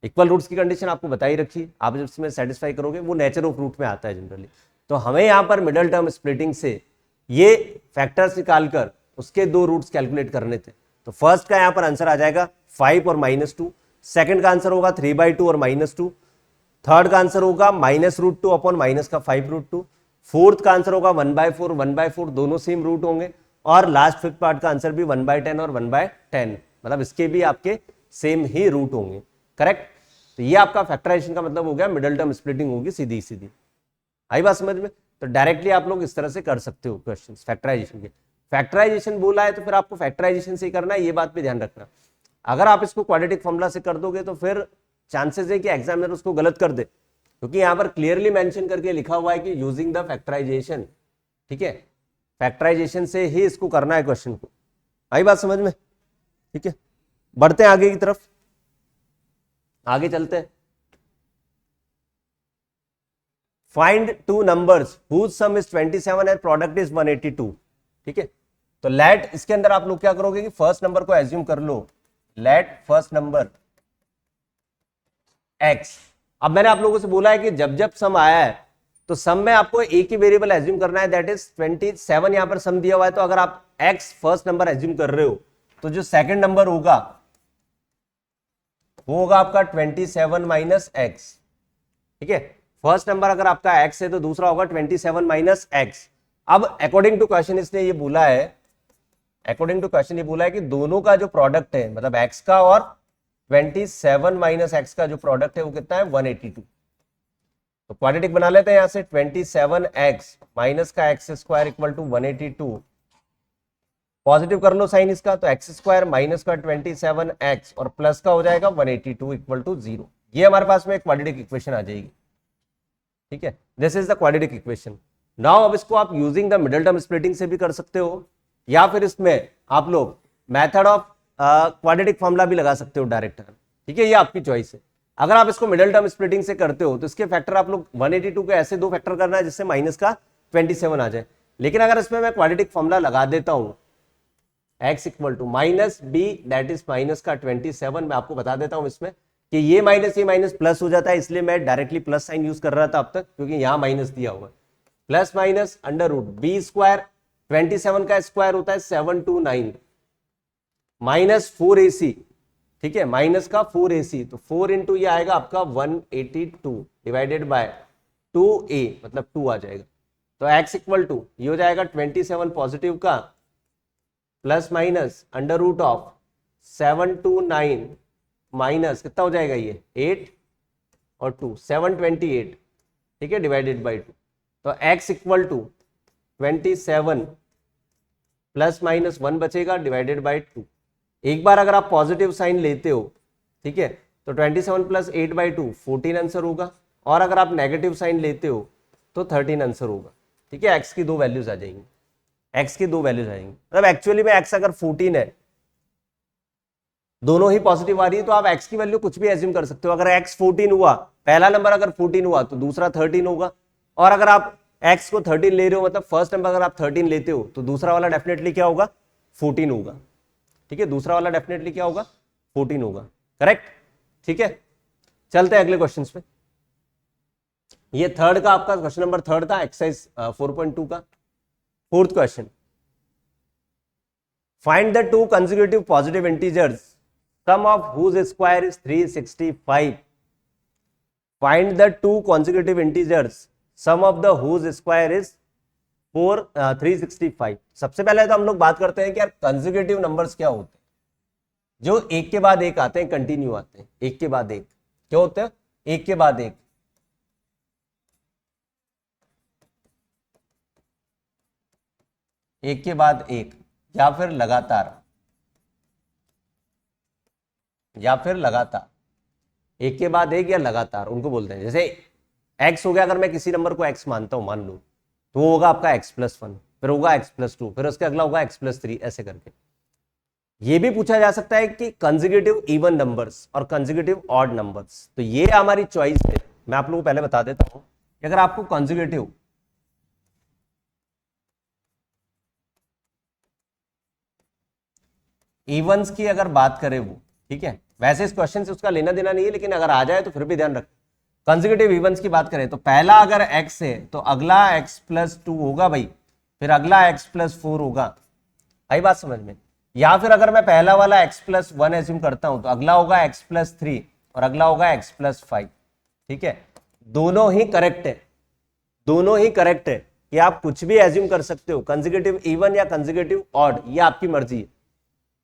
इक्वल रूट्स की कंडीशन आपको बताई रखी, आप जब इसमें सेटिस्फाई करोगे वो नेचर ऑफ रूट में आता है जनरली। तो हमें यहाँ पर मिडल टर्म स्प्लिटिंग से ये फैक्टर्स निकालकर उसके दो रूट्स कैलकुलेट करने थे। तो फर्स्ट का यहाँ पर आंसर आ जाएगा 5 और -2, सेकंड का आंसर होगा 3/2 और -2, थर्ड का आंसर होगा -√2 अपॉन माइनस का 5√2, फोर्थ का आंसर होगा 1/4 1/4, दोनों सेम रूट होंगे, और लास्ट फिफ्थ पार्ट का आंसर भी 1/10 और 1/10, मतलब इसके भी आपके सेम ही रूट होंगे। करेक्ट। तो ये आपका फैक्टराइजेशन का मतलब हो गया, मिडल टर्म स्प्लिटिंग होगी सीधी सीधी। आई बात समझ में? तो डायरेक्टली आप लोग इस तरह से कर सकते हो क्वेश्चन फैक्टराइजेशन के। फैक्टराइजेशन बोला है तो फिर आपको फैक्टराइजेशन से ही करना है, ये बात पे ध्यान रखना। अगर आप इसको क्वाड्रेटिक फॉर्मूला से कर दोगे तो फिर चांसेस है कि एग्जामिनर उसको गलत कर दे, क्योंकि यहाँ पर क्लियरली मेंशन करके लिखा हुआ है कि यूजिंग द फैक्टराइजेशन। ठीक है, फैक्टराइजेशन से ही इसको करना है क्वेश्चन को। आई बात समझ में? ठीक है, बढ़ते हैं आगे की तरफ, आगे चलते हैं। Find two numbers whose sum is 27 and product is 182। ठीक है, तो लेट, इसके अंदर आप लोग क्या करोगे कि फर्स्ट नंबर को एज्यूम कर लो, लेट फर्स्ट नंबर x। अब मैंने आप लोगों से बोला है कि जब जब सम आया है तो सम में आपको एक ही वेरिएबल एज्यूम करना है, दैट इज 27। यहां पर सम दिया हुआ है, तो अगर आप x फर्स्ट नंबर एज्यूम कर रहे हो तो जो सेकंड नंबर होगा वो होगा आपका 27 माइनस एक्स। ठीक है, फर्स्ट नंबर अगर आपका x है तो दूसरा होगा 27 माइनस एक्स। अब अकॉर्डिंग टू क्वेश्चन इसने ये बोला है, अकॉर्डिंग टू क्वेश्चन ये बोला है कि दोनों का जो प्रोडक्ट है, मतलब x का और 27 माइनस एक्स का जो प्रोडक्ट है वो कितना है 182। तो क्वाड्रेटिक बना लेते हैं यहां से, 27x माइनस का x square equal to 182। Positive कर लो साइन इसका, तो एक्स स्क्वायर माइनस का 27x और प्लस का हो जाएगा 182 इक्वल टू 0। ये हमारे पास में एक क्वाड्रेटिक इक्वेशन आ जाएगी। ठीक है, this is the quadratic equation. Now अब इसको आप using the middle term splitting से भी कर सकते हो, या फिर इसमें आप लोग मेथड ऑफ क्वाड्रेटिक फॉर्मूला भी लगा सकते हो डायरेक्ट। ठीक है, ये आपकी चॉइस है। अगर आप इसको मिडिल टर्म स्प्लिटिंग से करते हो तो इसके फैक्टर आप लोग 182 के ऐसे दो फैक्टर करना है जिससे माइनस का 27 आ जाए। लेकिन अगर इसमें मैं क्वाड्रेटिक फॉर्मूला लगा देता हूं, x equal to minus b that is minus का 27, मैं आपको बता देता हूं इसमें कि ये माइनस प्लस हो जाता है, इसलिए मैं डायरेक्टली प्लस साइन यूज कर रहा था अब तक, क्योंकि यहां माइनस दिया हुआ है। Plus minus under root b square, 27 का स्क्वायर होता है 729 माइनस 4ac। ठीक है, माइनस का 4ac, तो 4 इंटू ये आएगा आपका 182 डिवाइडेड बाय 2a, मतलब 2 आ जाएगा। तो x इक्वल टू ये हो जाएगा 27 पॉजिटिव का plus minus under root of 729 minus कितना हो जाएगा ये 8 और 2 728। ठीक है, डिवाइडेड बाय 2। तो x equal to 27 plus minus 1 बचेगा डिवाइडेड बाय 2। एक बार अगर आप पॉजिटिव साइन लेते हो, ठीक है, तो 27 प्लस 8 बाई 2 14 आंसर होगा, और अगर आप नेगेटिव साइन लेते हो तो 13 आंसर होगा। ठीक है, x की दो वैल्यूज आ जाएंगी, x की दो वैल्यूज आएंगी। मतलब एक्चुअली में x अगर 14 है, दोनों ही पॉजिटिव आ रही है, तो आप x की वैल्यू कुछ भी एज्यूम कर सकते हो। अगर x 14 हुआ, पहला नंबर अगर 14 हुआ तो दूसरा 13 होगा, और अगर आप x को 13 ले रहे हो, मतलब फर्स्ट नंबर अगर आप 13 लेते हो तो दूसरा वाला डेफिनेटली क्या होगा 14 होगा। ठीक है, दूसरा वाला डेफिनेटली क्या होगा 14 होगा, करेक्ट। ठीक है, चलते हैं अगले क्वेश्चन पे। ये थर्ड का आपका क्वेश्चन नंबर थर्ड था, एक्सरसाइज 4.2 का fourth question. Find the two consecutive positive integers sum of whose square is 365। Find the two consecutive integers sum of the whose square is 365। सबसे पहले तो हम लोग बात करते हैं कि यार कंसेक्यूटिव नंबर्स क्या होते हैं, जो एक के बाद एक आते हैं, कंटिन्यू आते हैं, एक के बाद एक। क्या होते हैं? एक के बाद एक। एक के बाद एक, या फिर लगातार, या फिर लगातार, एक के बाद एक या लगातार, उनको बोलते हैं। जैसे x हो गया, अगर मैं किसी नंबर को x मानता हूं, मान लो, तो वो होगा आपका x+1, फिर होगा x+2, फिर उसके अगला होगा x+3, ऐसे करके। ये भी पूछा जा सकता है कि कंसेक्यूटिव इवन नंबर्स और कंसेक्यूटिव ऑड नंबर्स, तो ये हमारी चॉइस है। मैं आप लोगों को पहले बता देता हूं कि अगर आपको कंसेक्यूटिव इवन्स की अगर बात करें वो, ठीक है, वैसे इस क्वेश्चन से उसका लेना देना नहीं है, लेकिन अगर आ जाए तो फिर भी ध्यान रख। कंसेक्यूटिव इवन्स की बात करें तो पहला अगर x है तो अगला x+2 होगा भाई, फिर अगला x+4 होगा। आई बात समझ में? या फिर अगर मैं पहला वाला x+1 एज्यूम करता हूं तो अगला होगा x+3 और अगला होगा x+5। ठीक है, दोनों ही करेक्ट है, दोनों ही करेक्ट है कि आप कुछ भी एज्यूम कर सकते हो, कंसेक्यूटिव इवन या कंसेक्यूटिव ऑड, ये आपकी मर्जी है।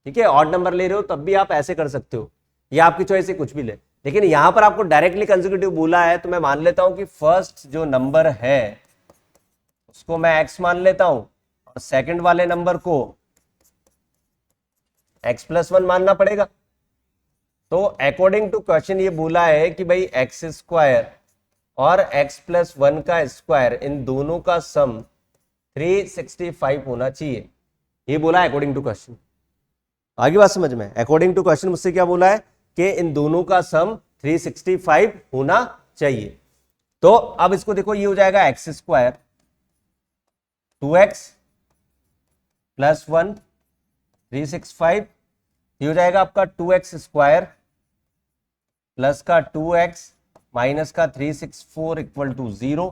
ठीक है, ऑड नंबर ले रहे हो तब भी आप ऐसे कर सकते हो, ये आपकी चॉइस है, कुछ भी ले। लेकिन यहां पर आपको डायरेक्टली कंसेक्यूटिव बोला है, तो मैं मान लेता हूं कि फर्स्ट जो नंबर है उसको मैं x मान लेता हूं, और सेकंड वाले नंबर को x+1 मानना पड़ेगा। तो अकॉर्डिंग टू क्वेश्चन ये बोला है कि भाई एक्स स्क्वायर और एक्स प्लस 1 का स्क्वायर इन दोनों का सम 365 होना चाहिए, ये बोला है अकॉर्डिंग टू क्वेश्चन। आगे बात समझ में? अकॉर्डिंग टू क्वेश्चन मुझसे क्या बोला है कि इन दोनों का सम 365 होना चाहिए। तो अब इसको देखो, ये हो जाएगा एक्स स्क्वायर 2x प्लस 1 365, ये हो जाएगा आपका 2x स्क्वायर प्लस का 2x माइनस का 364 इक्वल टू 0।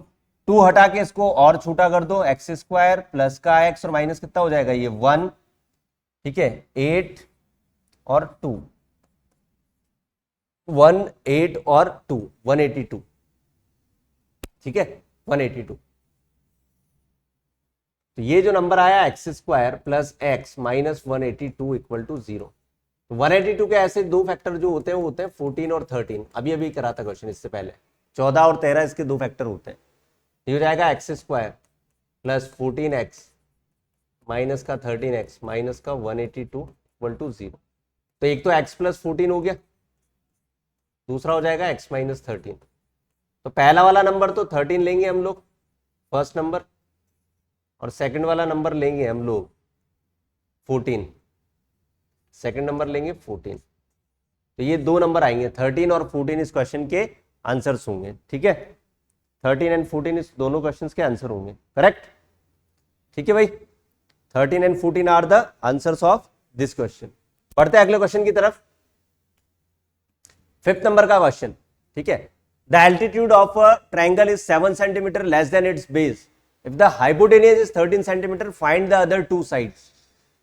2 हटा के इसको और छोटा कर दो, एक्स स्क्वायर प्लस का x और माइनस कितना हो जाएगा ये 1, ठीक है 8 और 2, 1 8 और 2 182, ठीक है 182। तो ये जो नंबर आया x square plus x minus 182 equal to 0। 182 के ऐसे दो फैक्टर जो होते हैं वो होते हैं 14 और 13। अभी अभी करा था क्वेश्चन इससे पहले, 14 और 13 इसके दो फैक्टर होते हैं। ये हो जाएगा x square plus 14x minus का 13x माइनस का 182 इक्वल टू 0। तो एक तो x प्लस 14 हो गया, दूसरा हो जाएगा x माइनस 13। तो पहला वाला नंबर तो 13 लेंगे हम लोग फर्स्ट नंबर, और सेकंड वाला नंबर लेंगे हम लोग 14, सेकंड नंबर लेंगे 14। तो ये दो नंबर आएंगे 13 और 14 इस क्वेश्चन के आंसर्स होंगे, ठीक है 13 एंड 14 इस दोनों क्वेश्चंस के आंसर होंगे, करेक्ट, ठीक है भाई 13 and 14 are the answers of this question. पढ़ते हैं अगले क्वेश्चन की तरफ, 5th नंबर का क्वेश्चन, ठीक है। The altitude of a triangle is 7 centimetre less than it's base, if the hypotenuse is 13 centimetre find the other two sides.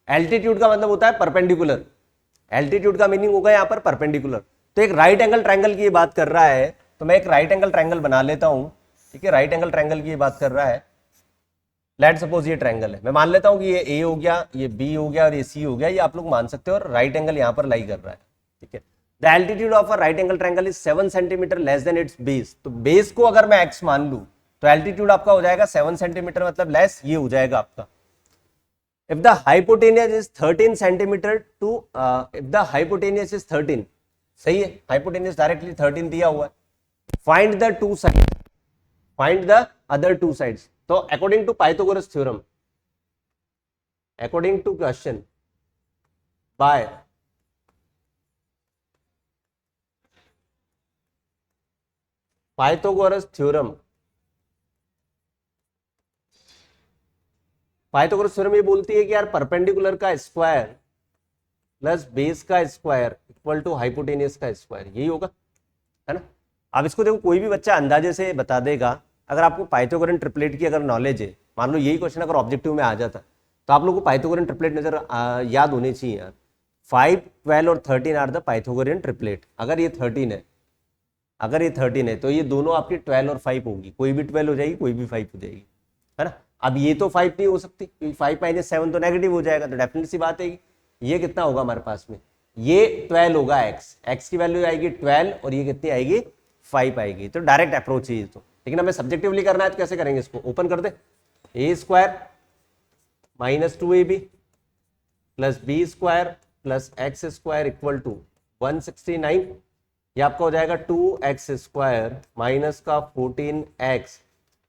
Altitude का मतलब होता है परपेंडिकुलर, एल्टीट्यूड का मीनिंग होगा यहाँ पर परपेंडिकुलर। तो एक राइट एंगल ट्रायंगल की ये बात कर रहा है, तो मैं एक राइट एंगल ट्रायंगल बना लेता हूं, ठीक है राइट एंगल ट्रायंगल की ये बात कर रहा है। लेट सपोज ये ट्रायंगल है, मैं मान लेता हूं कि ये ए हो गया, ये बी हो गया और ये सी हो गया, ये आप लोग मान सकते हो, और राइट एंगल यहां पर लाई कर रहा है, ठीक है। The altitude of a right angle triangle is 7 centimetre less than it's base. तो बेस को अगर मैं एक्स मान लूं तो एल्टीट्यूड आपका हो जाएगा 7 सेंटीमीटर, मतलब लेस ये हो जाएगा आपका। If the hypotenuse is 13 centimeter to if the hypotenuse is 13, सही है, hypotenuse डायरेक्टली 13 दिया हुआ है। Find the two sides, find the other two sides। तो according to Pythagoras theorem, according to question by Pythagoras theorem, Pythagoras theorem ये बोलती है कि यार परपेंडिकुलर का स्क्वायर प्लस बेस का स्क्वायर इक्वल टू हाइपोटेनियस का स्क्वायर, यही होगा, है ना। अब इसको देखो, कोई भी बच्चा अंदाजे से बता देगा। अगर आपको पाइथागोरन ट्रिपलेट की अगर नॉलेज है, मान लो यही क्वेश्चन अगर ऑब्जेक्टिव में आ जाता तो आप लोगों को पाइथागोरन ट्रिपलेट नजर याद होने चाहिए यार। 5, 12 और 13 आर द पाइथागोरन ट्रिपलेट। अगर ये 13 है, अगर ये 13 है तो ये दोनों आपकी 12 और 5 होगी, कोई भी 12 हो जाएगी, कोई भी 5 हो जाएगी, है ना। अब ये तो 5 नहीं हो सकती क्योंकि 5 माइनस 7 तो नेगेटिव हो जाएगा, तो डेफिनेट सी बात है ये कितना होगा हमारे पास में, ये 12 होगा, एक्स की वैल्यू आएगी 12 और ये कितनी आएगी 5 आएगी। तो डायरेक्ट अप्रोच है ये तो, लेकिन हमें सब्जेक्टिवली करना है तो कैसे करेंगे, इसको ओपन कर दे, a square minus 2ab plus b square plus x square equal to 169। ये आपका हो जाएगा 2x स्क्वायर माइनस का 14x,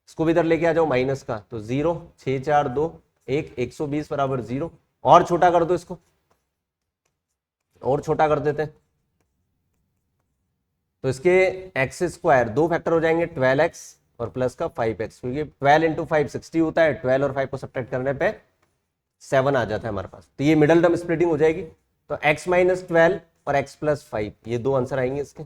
इसको भी इधर लेके आ जाओ माइनस का, तो 0 6 4 2 1 120 बराबर 0। और छोटा कर दो इसको, और छोटा कर देते हैं, तो इसके एक्स स्क्वायर दो फैक्टर हो जाएंगे 12x और प्लस का 5x, क्योंकि 12 इंटू 5 60 होता है, 12 और 5 को सब्ट्रैक्ट करने पे 7 आ जाता है हमारे पास। तो ये मिडल टर्म स्प्लिटिंग हो जाएगी, तो x माइनस 12 और x प्लस 5, ये दो आंसर आएंगे इसके।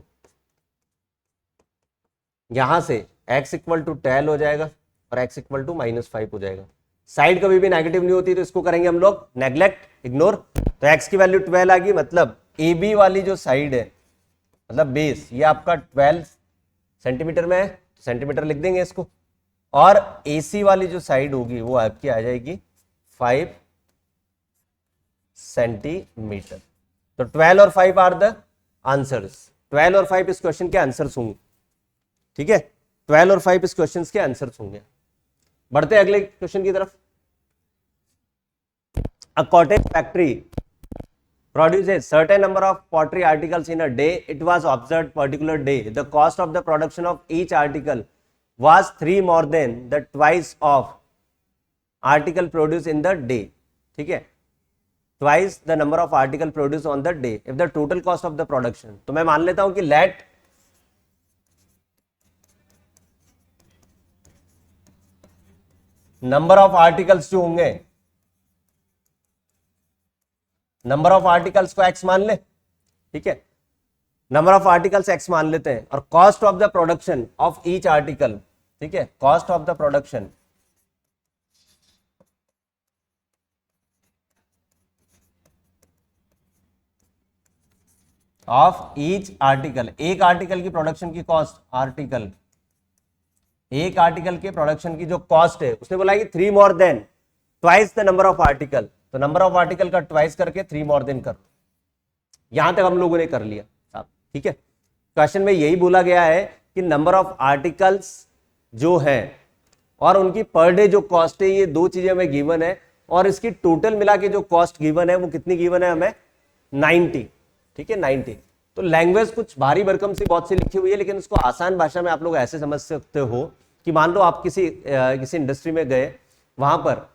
यहां से x इक्वल टू 12 हो जाएगा और x इक्वल टू -5 हो जाएगा। साइड कभी भी नेगेटिव नहीं होती, तो इसको करेंगे हम लोग नेग्लेक्ट, इग्नोर। तो x की वैल्यू 12 आ गई, मतलब AB वाली जो साइड है, मतलब बेस, ये आपका 12 सेंटीमीटर में है, तो सेंटीमीटर लिख देंगे इसको, और AC वाली जो साइड होगी वो आपकी आ जाएगी 5 सेंटीमीटर। तो 12 और 5 आर द आंसर्स, 12 और 5 इस क्वेश्चन के आंसर्स होंगे, ठीक है 12 और 5 इस क्वेश्चन के आंसर्स होंगे। बढ़ते हैं अगले क्वेश्चन की तरफ। A cottage factory produces certain number of pottery articles in a day. It was observed particular day. The cost of the production of each article was 3 more than the twice of article produced in the day. ठीक है, twice the number of article produced on the day. If the total cost of the production, तो मैं मान लेता हूं कि let number of articles जो होंगे, नंबर ऑफ आर्टिकल्स को x मान ले, ठीक है, नंबर ऑफ आर्टिकल्स x मान लेते हैं, और cost of the production of each article, ठीक है, cost of the production of each article, एक आर्टिकल की प्रोडक्शन की कॉस्ट, आर्टिकल, एक आर्टिकल के प्रोडक्शन की जो कॉस्ट है, उसने बोला कि 3 मोर than twice the number of article, तो नंबर ऑफ आर्टिकल का ट्वाइस करके 3 मोर देन कर, यहां तक हम लोगों ने कर लिया साहब, ठीक है। क्वेश्चन में यही बोला गया है कि नंबर ऑफ आर्टिकल्स जो है और उनकी पर डे जो कॉस्ट है, ये दो चीजें हमें गिवन है, और इसकी टोटल मिला के जो कॉस्ट गिवन है वो कितनी गिवन है हमें, 90, ठीक है, 90। तो लैंग्वेज कुछ भारी भरकम सी बहुत सी लिखी हुई है, लेकिन उसको आसान भाषा में आप लोग ऐसे समझ सकते हो कि मान लो आप किसी इंडस्ट्री में गए, वहां पर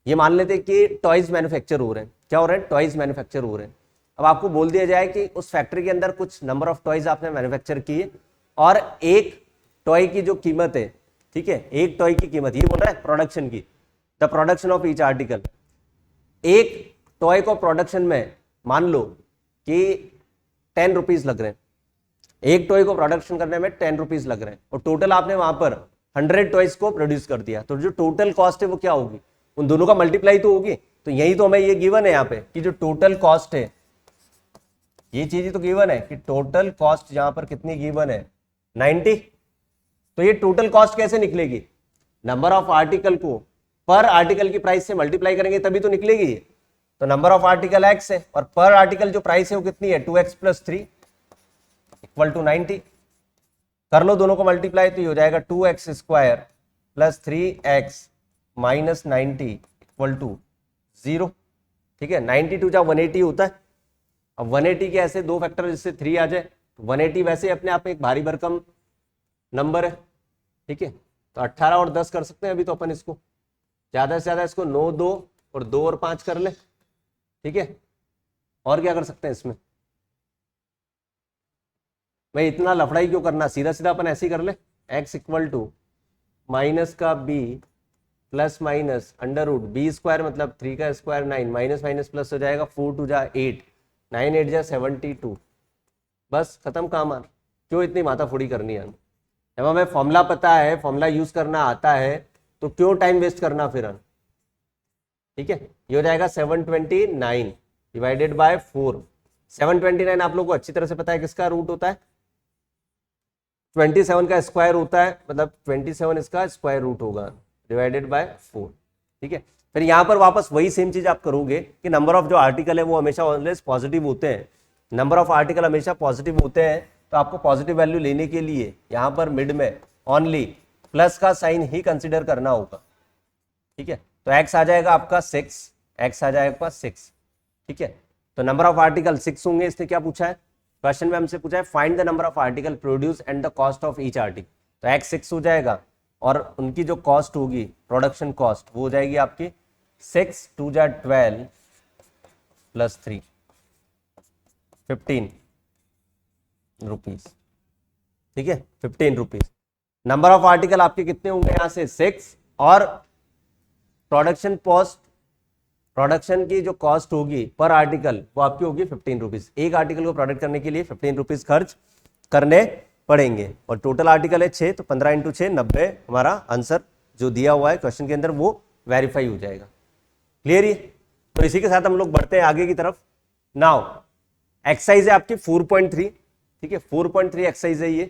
ये मान लेते कि टॉयज मैन्युफैक्चर हो रहे हैं, क्या हो रहे हैं, टॉयज मैन्युफैक्चर हो रहे हैं। अब आपको बोल दिया जाए कि उस फैक्ट्री के अंदर कुछ नंबर ऑफ टॉयज आपने मैन्युफैक्चर किए, और एक टॉय की जो कीमत है, ठीक है, एक टॉय की कीमत, ये बोल रहा है प्रोडक्शन की, the production of each article, एक टॉय को प्रोडक्शन में मान लो कि 10 रुपीज लग रहे हैं, एक टॉय को प्रोडक्शन करने में 10 रुपीज लग रहे हैं, और टोटल आपने वहां पर 100 टॉयज को प्रोड्यूस कर दिया, तो जो टोटल कॉस्ट है वो क्या होगी, उन दोनों का मल्टीप्लाई तो होगी। तो यही तो हमें ये गिवन है यहाँ पे कि जो टोटल कॉस्ट है, ये चीज तो गिवन है कि टोटल कॉस्ट यहां पर कितनी गिवन है, 90। तो ये टोटल कॉस्ट कैसे निकलेगी, नंबर ऑफ आर्टिकल को पर आर्टिकल की प्राइस से मल्टीप्लाई करेंगे तभी तो निकलेगी। तो नंबर ऑफ आर्टिकल x है, और पर आर्टिकल जो प्राइस है वो कितनी है, 2x + 3 = 90। कर लो दोनों को मल्टीप्लाई, तो ये हो जाएगा 2x² + 3x - 90 = 0, ठीक है। 92 जा 180 होता है। अब 180 के ऐसे दो फैक्टर जिससे 3 आ जाए, 180 वैसे अपने आप में एक भारी भरकम नंबर है, ठीक है। तो 18 और 10 कर सकते हैं अभी तो अपन इसको, ज्यादा से ज्यादा इसको 9, 2 और 2 और 5 कर ले, ठीक है। और क्या कर सकते हैं इसमें, भाई इतना लफड़ाई क्यों करना, सीधा सीधा अपन ऐसे ही कर ले, x = माइनस का b प्लस माइनस √ b² मतलब 3 का स्क्वायर 9, माइनस माइनस प्लस हो जाएगा, 4 × 2 = 8, 9 × 8 = 72, बस खत्म काम। आर क्यों इतनी माथाफोड़ी करनी है, जब हमें फॉर्मूला पता है, फॉर्मूला यूज करना आता है, तो क्यों टाइम वेस्ट करना फिर, ठीक है। ये हो जाएगा 729 डिवाइडेड बाय 4। 729 आप लोगों को अच्छी तरह से पता है किसका रूट होता है, 27 का स्क्वायर होता है, मतलब 27 इसका स्क्वायर रूट होगा डिवाइडेड बाय 4, ठीक है। फिर यहाँ पर वापस वही सेम चीज आप करोगे कि नंबर ऑफ जो आर्टिकल है वो हमेशा ऑलवेज पॉजिटिव होते हैं, नंबर ऑफ आर्टिकल हमेशा पॉजिटिव होते हैं, तो आपको पॉजिटिव वैल्यू लेने के लिए यहाँ पर मिड में ओनली प्लस का साइन ही कंसिडर करना होगा, ठीक है। तो x आ जाएगा आपका 6, x आ जाएगा आपका 6, ठीक है। तो नंबर ऑफ आर्टिकल 6 होंगे। इसने क्या पूछा है, क्वेश्चन में हमसे पूछा है find the number of article produce and the cost of each article. तो x 6 हो जाएगा, और उनकी जो कॉस्ट होगी, प्रोडक्शन कॉस्ट, वो हो जाएगी आपकी 6 × 2 = 12 + 3 15 रुपीज, ठीक है, 15 रुपीज। नंबर ऑफ आर्टिकल आपके कितने होंगे यहां से 6, और प्रोडक्शन कॉस्ट, प्रोडक्शन की जो कॉस्ट होगी पर आर्टिकल वो आपकी होगी 15 रुपीज। एक आर्टिकल को प्रोडक्ट करने के लिए 15 रुपीज खर्च करने पड़ेंगे, और टोटल आर्टिकल है 6, तो 15 × 6 90 हमारा आंसर जो दिया हुआ है क्वेश्चन के अंदर वो वेरीफाई हो जाएगा। क्लियर है। तो इसी के साथ हम लोग बढ़ते हैं आगे की तरफ। नाउ एक्सरसाइज है आपकी 4.3, ठीक है, 4.3 एक्सरसाइज है ये,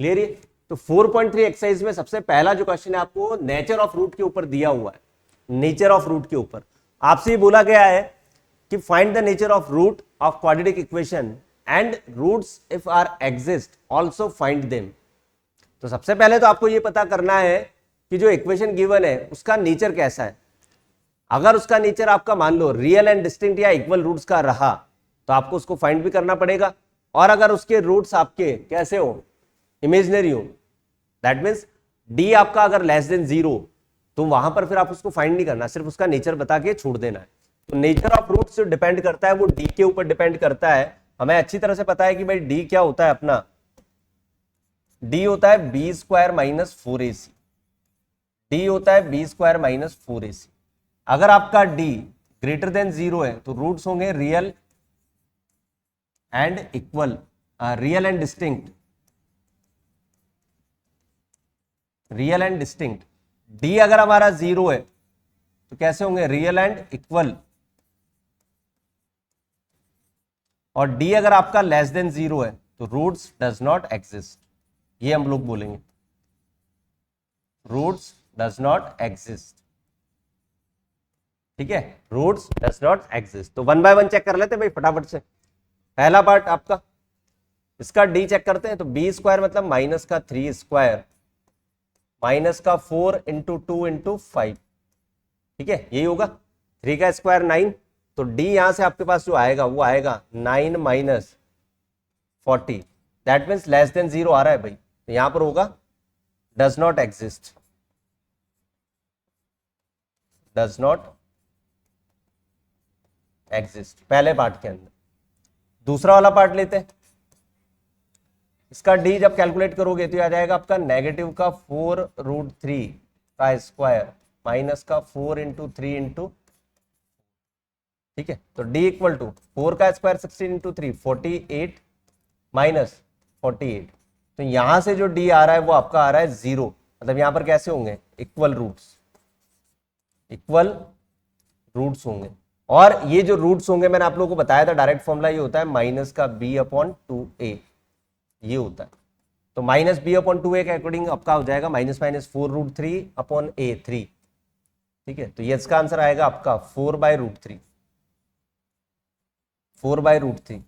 क्लियर है। तो 4.3 एक्सरसाइज में सबसे पहला जो क्वेश्चन है आपको नेचर ऑफ रूट के ऊपर दिया हुआ है, नेचर ऑफ रूट के ऊपर आपसे ये बोला गया है कि find the nature of root of quadratic equation and roots if are exist also find them. तो सबसे पहले तो आपको ये पता करना है कि जो इक्वेशन गिवन है उसका नेचर कैसा है। अगर उसका नेचर आपका मान लो रियल एंड डिस्टिंक्ट या इक्वल रूट्स का रहा, तो आपको उसको फाइंड भी करना पड़ेगा। और अगर उसके रूट्स आपके कैसे हो, इमेजिनरी हो, दैट मीन्स डी आपका अगर लेस देन 0, तो वहां पर फिर आप उसको फाइंड नहीं करना, सिर्फ उसका नेचर बता के छोड़ देना है। तो नेचर ऑफ रूट्स जो डिपेंड करता है वो डी के ऊपर डिपेंड करता है। हमें अच्छी तरह से पता है कि भाई डी क्या होता है अपना, डी होता है B square minus 4ac, D होता है बी स्क्वायर माइनस 4ac। अगर आपका डी ग्रेटर देन 0 है तो रूट्स होंगे real and equal, real and distinct, real and distinct. D अगर हमारा 0 है तो कैसे होंगे, रियल एंड इक्वल। और डी अगर आपका लेस देन 0 है तो रूट्स डज नॉट एग्जिस्ट, ये हम लोग बोलेंगे, रूट्स डज नॉट एग्जिस्ट। ठीक है, रूट्स डज नॉट एग्जिस्ट। तो 1 बाय 1 चेक कर लेते हैं भाई फटाफट से। पहला पार्ट आपका, इसका डी चेक करते हैं। तो बी स्क्वायर मतलब माइनस का 3 स्क्वायर माइनस का 4 इंटू 2 इंटू 5, ठीक है, यही होगा। 3 का स्क्वायर 9, तो डी यहां से आपके पास जो आएगा वो आएगा 9 minus 40, that means less than 0 आ रहा है भाई, तो यहां पर होगा does not exist, does not exist, पहले पार्ट के अंदर। दूसरा वाला पार्ट लेते हैं। इसका डी जब कैलकुलेट करोगे तो आ जाएगा आपका नेगेटिव का 4√3 का स्क्वायर माइनस का 4 इंटू 3 इंटू, ठीक है। तो डी इक्वल टू 4 का स्क्वायर 16 इंटू 3 48 माइनस 48। तो यहां से जो डी आ रहा है वो आपका आ रहा है 0, मतलब यहां पर कैसे होंगे, इक्वल रूट्स, इक्वल रूट्स होंगे। और ये जो रूट्स होंगे मैंने आप लोगों को बताया था, डायरेक्ट फॉर्मूला ये होता है माइनस का b/2a, ये होता है। तो माइनस b/2a के अकॉर्डिंग आपका हो जाएगा माइनस माइनस 4√3/a3, ठीक है। तो ये इसका आंसर आएगा आपका 4/√3, 4/√3।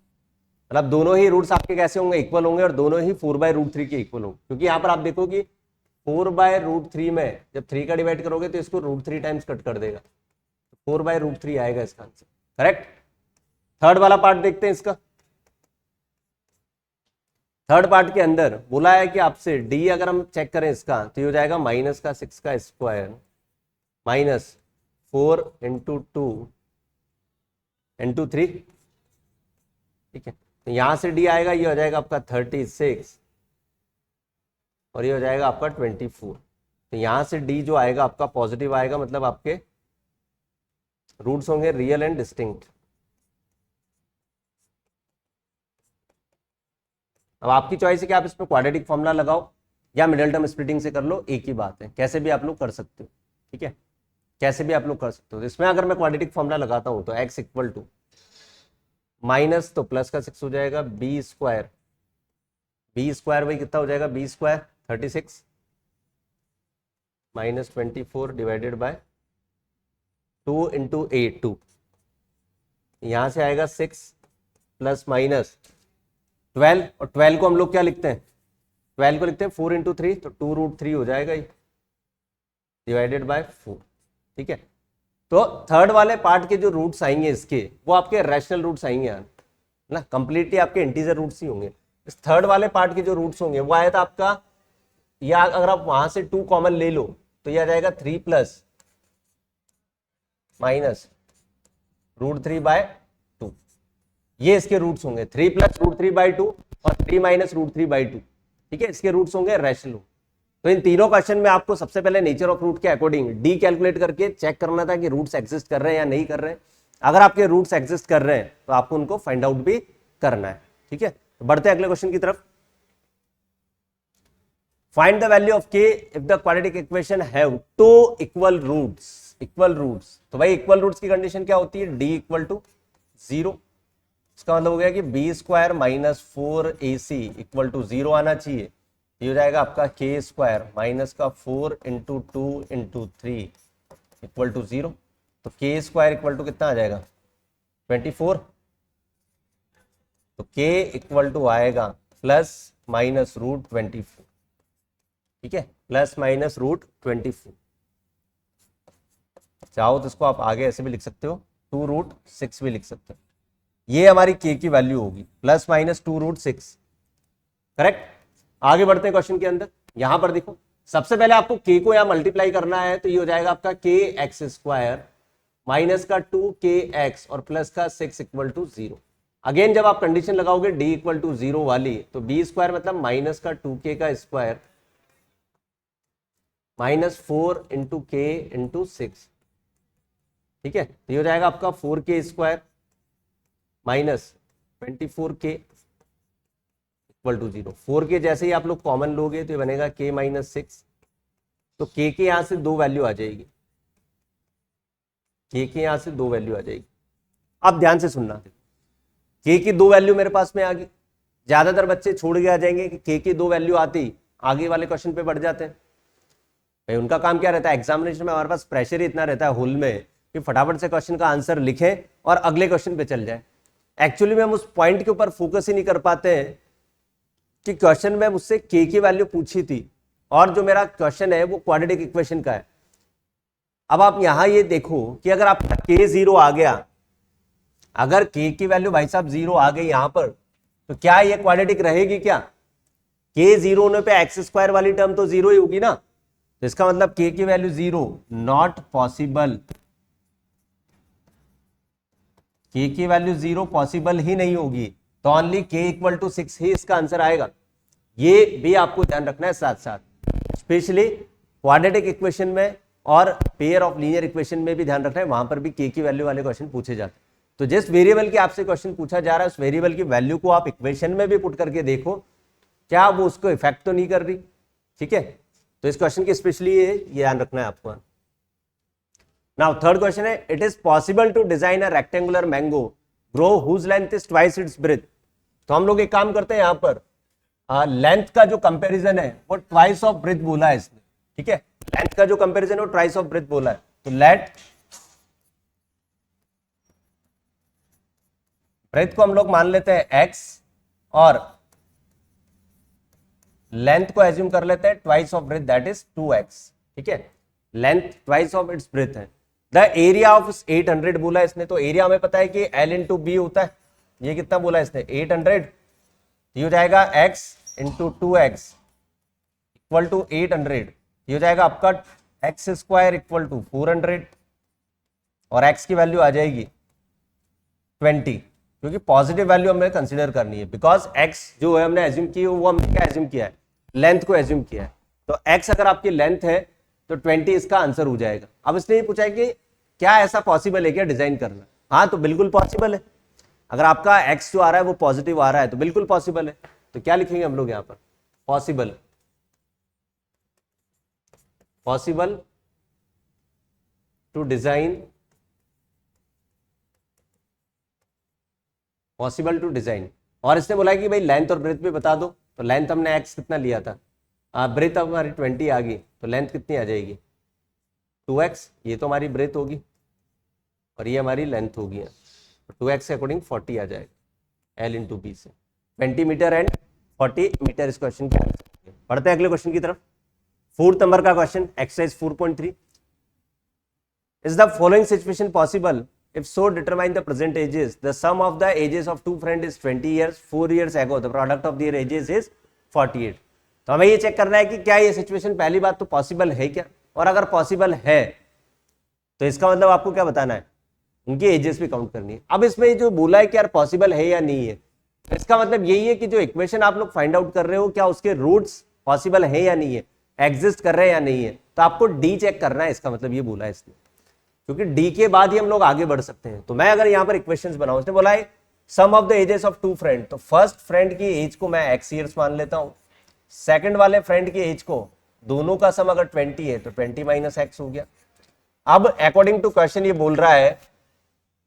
मतलब दोनों ही रूट्स आपके कैसे होंगे, इक्वल होंगे, और दोनों ही 4/√3 के इक्वल होंगे। क्योंकि यहां पर आप देखो कि 4/√3 में जब 3 का डिवाइड करोगे तो इसको √3 टाइम्स कट कर देगा, 4/√3 आएगा इसका आंसर, करेक्ट। थर्ड वाला पार्ट देखते हैं इसका। थर्ड पार्ट के अंदर बोला है कि आपसे डी अगर हम चेक करें इसका तो ये हो जाएगा माइनस का 6 का स्क्वायर माइनस 4 इंटू 2 इंटू 3, ठीक है। तो यहां से डी आएगा, ये हो जाएगा आपका 36 और ये हो जाएगा आपका 24। तो यहां से डी जो आएगा आपका पॉजिटिव आएगा, मतलब आपके रूट्स होंगे रियल एंड डिस्टिंक्ट। अब आपकी चॉइस है कि आप इसमें क्वाड्रेटिक फॉर्मूला लगाओ या मिडिल टर्म स्प्लिटिंग से कर लो, एक ही बात है, कैसे भी आप लोग कर सकते हो, ठीक है, कैसे भी आप लोग कर सकते हो। तो इसमें अगर मैं क्वाड्रेटिक फॉर्मूला लगाता हूं तो x इक्वल टू माइनस तो प्लस का 6 हो जाएगा बी स्क्वायर, बी स्क्वायर भाई कितना हो जाएगा, b square 36 minus 24 divided by 2 into 8 2, यहां से आएगा 6 प्लस माइनस 12, और 12 को हम लोग क्या लिखते हैं, 12 को लिखते हैं 4 इंटू 3, तो 2√3 हो जाएगा ये डिवाइडेड बाय 4, ठीक है। तो थर्ड वाले पार्ट के जो रूट्स आएंगे इसके, वो आपके रैशनल रूट्स आएंगे यार ना, कंप्लीटली आपके इंटीजर रूट्स ही होंगे। इस थर्ड वाले पार्ट के जो रूट्स होंगे वो आया था आपका, या अगर आप वहां से 2 कॉमन ले लो तो ये आ जाएगा 3 प्लस माइनस √3/2, ये इसके रूट्स होंगे 3 प्लस √3/2 और 3 माइनस √3/2, ठीक है, इसके रूट्स होंगे रैशनल। तो इन तीनों क्वेश्चन में आपको सबसे पहले नेचर ऑफ रूट के अकॉर्डिंग डी कैलकुलेट करके चेक करना था कि रूट्स एग्जिस्ट कर रहे हैं या नहीं कर रहे हैं। अगर आपके रूट्स एग्जिस्ट कर रहे हैं तो आपको उनको फाइंड आउट भी करना है, ठीक है। तो बढ़ते हैं अगले क्वेश्चन की तरफ। Find the value of k if the quadratic equation have two equal roots, equal roots. तो भाई इक्वल रूट्स की कंडीशन क्या होती है, डी इक्वल टू 0। इसका मतलब हो गया कि b square minus 4ac equal to 0 आना चाहिए। ये हो जाएगा आपका के स्क्वायर माइनस का 4 इंटू 2 इंटू 3 इक्वल टू 0। तो के स्क्वायर इक्वल टू कितना आ जाएगा, 24। तो के इक्वल टू आएगा प्लस माइनस √24, ठीक है, प्लस माइनस √24। चाहो तो इसको आप आगे ऐसे भी लिख सकते हो, 2√6 भी लिख सकते हो, ये हमारी के की वैल्यू होगी प्लस माइनस 2√6। करेक्ट। आगे बढ़ते हैं क्वेश्चन के अंदर। यहां पर देखो सबसे पहले आपको के को यहां मल्टीप्लाई करना है, तो ये हो जाएगा आपका के एक्स स्क्वायर माइनस का 2kx और प्लस का 6 इक्वल टू 0। अगेन जब आप कंडीशन लगाओगे d इक्वल टू 0 वाली, तो बी स्क्वायर मतलब माइनस का 2k का स्क्वायर माइनस 4 इंटू के इंटू 6। ठीक है, तो ये हो जाएगा आपका 4k square minus 24k equal to 0। 4k जैसे ही आप लोग कॉमन लोगे तो ये बनेगा k माइनस 6। तो k के यहां से दो वैल्यू आ जाएगी, k के यहां से दो वैल्यू आ जाएगी। अब ध्यान से सुनना, k की दो वैल्यू मेरे पास में आ गई। ज्यादातर बच्चे छोड़ के आ जाएंगे कि k की दो वैल्यू आती आगे वाले क्वेश्चन पे बढ़ जाते हैं। भाई उनका काम क्या रहता है, एग्जामिनेशन में हमारे पास प्रेशर ही इतना रहता है होल में कि फटाफट से क्वेश्चन का आंसर लिखें और अगले क्वेश्चन पे चल जाए। एक्चुअली में हम उस पॉइंट के ऊपर फोकस ही नहीं कर पाते हैं कि क्वेश्चन में मुझसे के की वैल्यू पूछी थी और जो मेरा क्वेश्चन है वो क्वाड्रेटिक इक्वेशन का है। अब आप यहां ये देखो कि अगर आपका के 0 आ गया, अगर के की वैल्यू भाई साहब 0 आ गई यहां पर, तो क्या ये क्वाड्रेटिक रहेगी क्या? के 0 होने पे एक्स स्क्वायर वाली टर्म तो 0 ही होगी ना, तो इसका मतलब के की वैल्यू 0, नॉट पॉसिबल। के की वैल्यू 0 पॉसिबल ही नहीं होगी, तो ओनली के इक्वल टू 6 ही इसका आंसर आएगा। ये भी आपको ध्यान रखना है साथ साथ, स्पेशली क्वाड्रेटिक इक्वेशन में और पेयर ऑफ लीनियर इक्वेशन में भी ध्यान रखना है, वहां पर भी के की वैल्यू वाले क्वेश्चन पूछे जाते हैं। तो जिस वेरिएबल की आपसे क्वेश्चन पूछा जा रहा है उस वेरिएबल की वैल्यू को आप इक्वेशन में भी पुट करके देखो, क्या वो उसको इफेक्ट तो नहीं कर रही। ठीक है, तो इस क्वेश्चन की स्पेशली ये ध्यान रखना है आपको। नाउ थर्ड क्वेश्चन है, it is possible to design a rectangular mango grove whose length is twice its breadth. तो हम लोग एक काम करते हैं, यहां पर लेंथ का जो कंपैरिजन है वो ट्वाइस ऑफ ब्रेथ बोला है इसने। ठीक है, लेंथ का जो कंपैरिजन है वो ट्वाइस ऑफ ब्रेथ बोला है, तो लेट ब्रेथ को हम लोग मान लेते हैं x और लेंथ को एज्यूम कर लेते हैं twice of breadth, that is 2x। ठीक है, length twice of its breadth है। द एरिया ऑफ 800 बोला इसने, तो एरिया हमें पता है कि L इंटू बी होता है। ये कितना बोला इसने, 800। ये हो जाएगा x into 2x equal to 800। ये हो जाएगा आपका एक्स स्क्वायर इक्वल टू 400 और x की वैल्यू आ जाएगी 20, क्योंकि पॉजिटिव वैल्यू हमें कंसीडर करनी है, बिकॉज x जो है हमने एज्यूम की है वो हमने क्या एज्यूम किया है, लेंथ को एज्यूम किया है। तो x अगर आपकी लेंथ है तो 20 इसका आंसर हो जाएगा। अब इसने ये पूछा है कि क्या ऐसा पॉसिबल है क्या डिजाइन करना। हाँ, तो बिल्कुल पॉसिबल है। अगर आपका x जो आ रहा है वो पॉजिटिव आ रहा है तो बिल्कुल पॉसिबल है। तो क्या लिखेंगे हम लोग यहाँ पर, possible, possible to design, possible to design. और इसने बोला कि भाई लेंथ और ब्रेथ भी बता दो, तो लेंथ हमने x कितना लिया था, ब्रेथ अब हमारी 20 आ गई, तो लेंथ कितनी आ जाएगी 2x। ये तो हमारी ब्रेथ होगी और ये हमारी लेंथ होगी, तो 2x के अकॉर्डिंग 40 आ जाएगा L इंटू बी से। 20 मीटर एंड 40 मीटर इस क्वेश्चन के आंसर। पढ़ते हैं अगले क्वेश्चन की तरफ। 4th नंबर का question, exercise 4.3। Is the following situation possible if so determine the present ages, the sum of the ages of two friends is 20 years, 4 years ago the product of their ages is 48। तो हमें ये check करना है कि क्या ये situation पहली बात तो पॉसिबल है क्या, और अगर पॉसिबल है तो इसका मतलब आपको क्या बताना है, उनकी एजेस भी काउंट करनी है। अब इसमें जो बोला है कि यार पॉसिबल है या नहीं है, तो इसका मतलब यही है कि जो इक्वेशन आप लोग फाइंड आउट कर रहे हो क्या उसके रूट्स पॉसिबल है या नहीं है, एग्जिस्ट कर रहे हैं या नहीं है, तो आपको डी चेक करना है। इसका मतलब ये बोला है इसने, क्योंकि डी के बाद ही हम लोग आगे बढ़ सकते हैं। तो मैं अगर यहां पर इक्वेशंस बनाऊं, इसने बोला है sum of the ages of two friend, तो फर्स्ट फ्रेंड की एज को मैं x ईयर्स मान लेता हूं, सेकंड वाले फ्रेंड की एज को, दोनों का सम अगर 20 है तो 20 माइनस x हो गया। अब अकॉर्डिंग टू क्वेश्चन ये बोल रहा है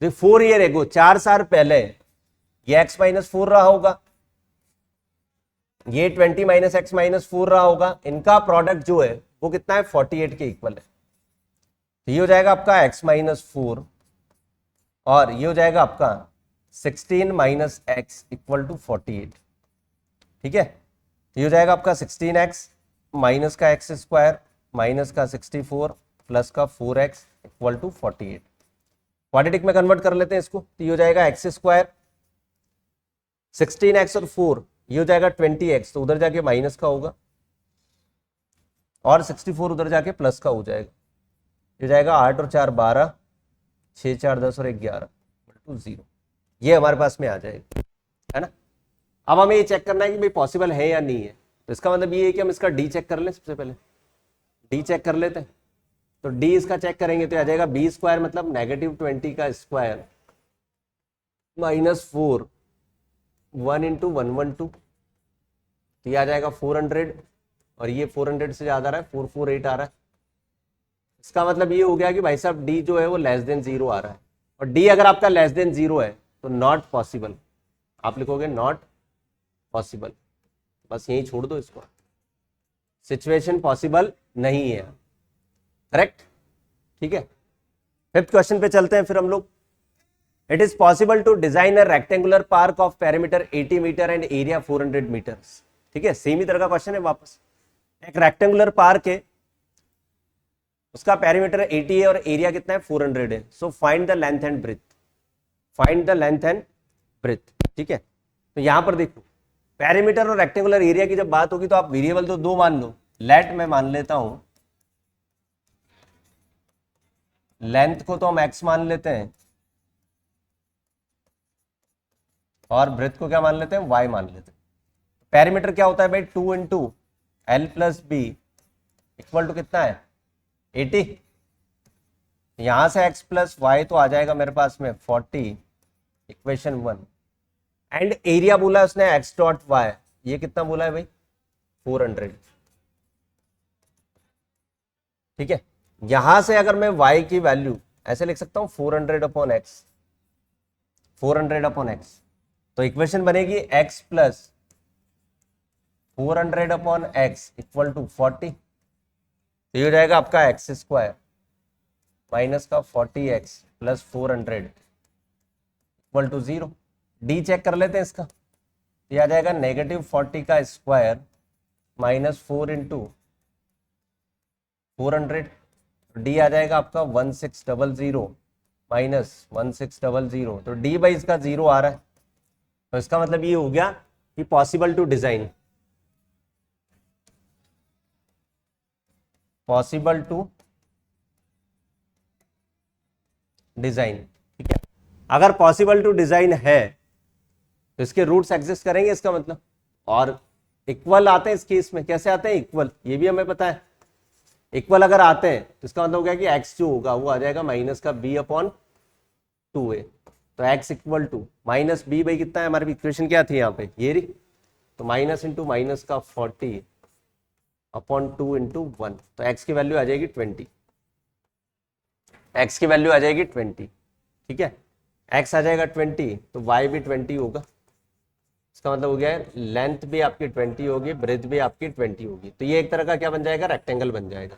4 ईयर एगो, 4 साल पहले ये x माइनस 4 रहा होगा, ये 20 माइनस x माइनस 4 रहा होगा, इनका प्रोडक्ट जो है वो कितना है 48 के इक्वल है। तो ये हो जाएगा आपका x माइनस 4 और ये हो जाएगा आपका 16 माइनस एक्स इक्वल टू 48। ठीक है, ये हो जाएगा आपका 16x माइनस का एक्स स्क्वायर माइनस का 64 प्लस का 4x इक्वल टू 48। क्वाड्रेटिक में कन्वर्ट कर लेते हैं इसको, तो ये हो जाएगा एक्स स्क्वायर 16x और 4 ये हो जाएगा 20x, तो उधर जाके माइनस का होगा, और 64 उधर जाके प्लस का हो जाएगा। ये हो जाएगा 8 और 4 12, 6 4 10 और 1 11 टू 0। ये हमारे पास में आ जाएगा, है ना। अब हमें ये चेक करना है कि भाई पॉसिबल है या नहीं है। तो इसका मतलब ये है कि हम इसका डी चेक कर लें। सबसे पहले डी चेक कर लेते हैं। तो डी इसका चेक करेंगे तो आ जाएगा बी स्क्वायर मतलब -20 का स्क्वायर -4 1 × 112, तो ये आ जाएगा 400, और ये 400 से ज्यादा आ रहा है, 448 आ रहा है। इसका मतलब ये हो गया कि भाई साहब डी जो है वो लेस देन 0 आ रहा है, और डी अगर आपका लेस देन 0 है तो नॉट पॉसिबल। आप लिखोगे नॉट पॉसिबल, बस यही छोड़ दो इसको, सिचुएशन पॉसिबल नहीं है। करेक्ट, ठीक है। 5th क्वेश्चन पे चलते हैं फिर हम लोग। It is possible to design a rectangular park of perimeter 80 metre and area 400 metres. ठीक है, सेम ही तरह का क्वेश्चन है वापस। एक रेक्टेंगुलर पार्क है, उसका पेरीमीटर 80 है और एरिया कितना है 400 है। So find the length and breadth, find the length and breadth. ठीक है, तो यहां पर देखो पेरीमीटर और रेक्टेंगुलर एरिया की जब बात होगी तो आप वेरिएबल तो दो मान लो। लेट मैं मान लेता हूं, लेंथ को तो हम x मान लेते हैं और ब्रेथ को क्या मान लेते हैं, y मान लेते हैं। पेरीमीटर क्या होता है भाई, 2 × L + B इक्वल टू कितना है 80। यहां से x + y तो आ जाएगा मेरे पास में 40, इक्वेशन 1। एंड एरिया बोला है उसने x.y, ये कितना बोला है भाई 400। ठीक है, यहां से अगर मैं y की वैल्यू ऐसे लिख सकता हूं 400/x, 400/x, तो इक्वेशन बनेगी x + 400/x इक्वल टू 40। तो ये हो जाएगा आपका x² माइनस का 40x + 400 equal to 0। D check कर लेते हैं इसका, ये आ जाएगा -40 का स्क्वायर -4 × 400। डी आ जाएगा आपका 1600 -1600, तो डी बाई इसका 0 आ रहा है। तो इसका मतलब ये हो गया कि possible to design, possible to design. ठीक है, अगर पॉसिबल टू डिजाइन है तो इसके रूट्स एग्जिस्ट करेंगे इसका मतलब, और इक्वल आते हैं इस केस में। कैसे आते हैं इक्वल, ये भी हमें पता है। इक्वल अगर आते हैं तो इसका मतलब हो गया कि x जो होगा वो आ जाएगा -b/2a। तो x equal to -b by कितना है, हमारी इक्वेशन क्या थी यहाँ पे ये रही, तो माइनस इंटू माइनस का 40/2 × 1, तो x की वैल्यू आ जाएगी 20, x की वैल्यू आ जाएगी 20। ठीक है, x आ जाएगा 20 तो y भी 20 होगा। इसका मतलब हो गया है लेंथ भी आपकी 20 होगी, ब्रेथ भी आपकी 20 होगी। तो ये एक तरह का क्या बन जाएगा, रेक्टेंगल बन जाएगा।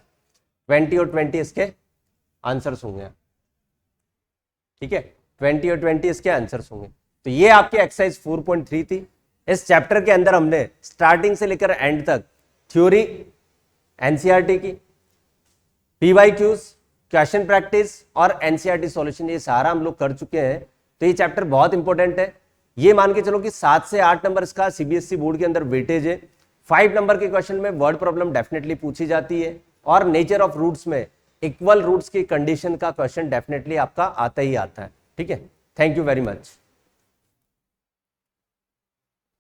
20 और 20 इसके आंसर्स होंगे। ठीक है, 20 और 20 इसके आंसर्स होंगे। तो ये आपकी एक्सरसाइज 4.3 थी। इस चैप्टर के अंदर हमने स्टार्टिंग से लेकर एंड तक थ्योरी, एनसीईआरटी की, पीवाईक्यूज, क्वेश्चन प्रैक्टिस और एनसीईआरटी सॉल्यूशन, ये सारा हम लोग कर चुके हैं। तो ये चैप्टर बहुत इंपॉर्टेंट है। ये मान के चलो कि 7 से 8 नंबर इसका सीबीएसई बोर्ड के अंदर वेटेज है। 5 नंबर के क्वेश्चन में वर्ड प्रॉब्लम डेफिनेटली पूछी जाती है, और नेचर ऑफ रूट्स में इक्वल रूट्स की कंडीशन का क्वेश्चन डेफिनेटली आपका आता ही आता है। ठीक है, थैंक यू वेरी मच।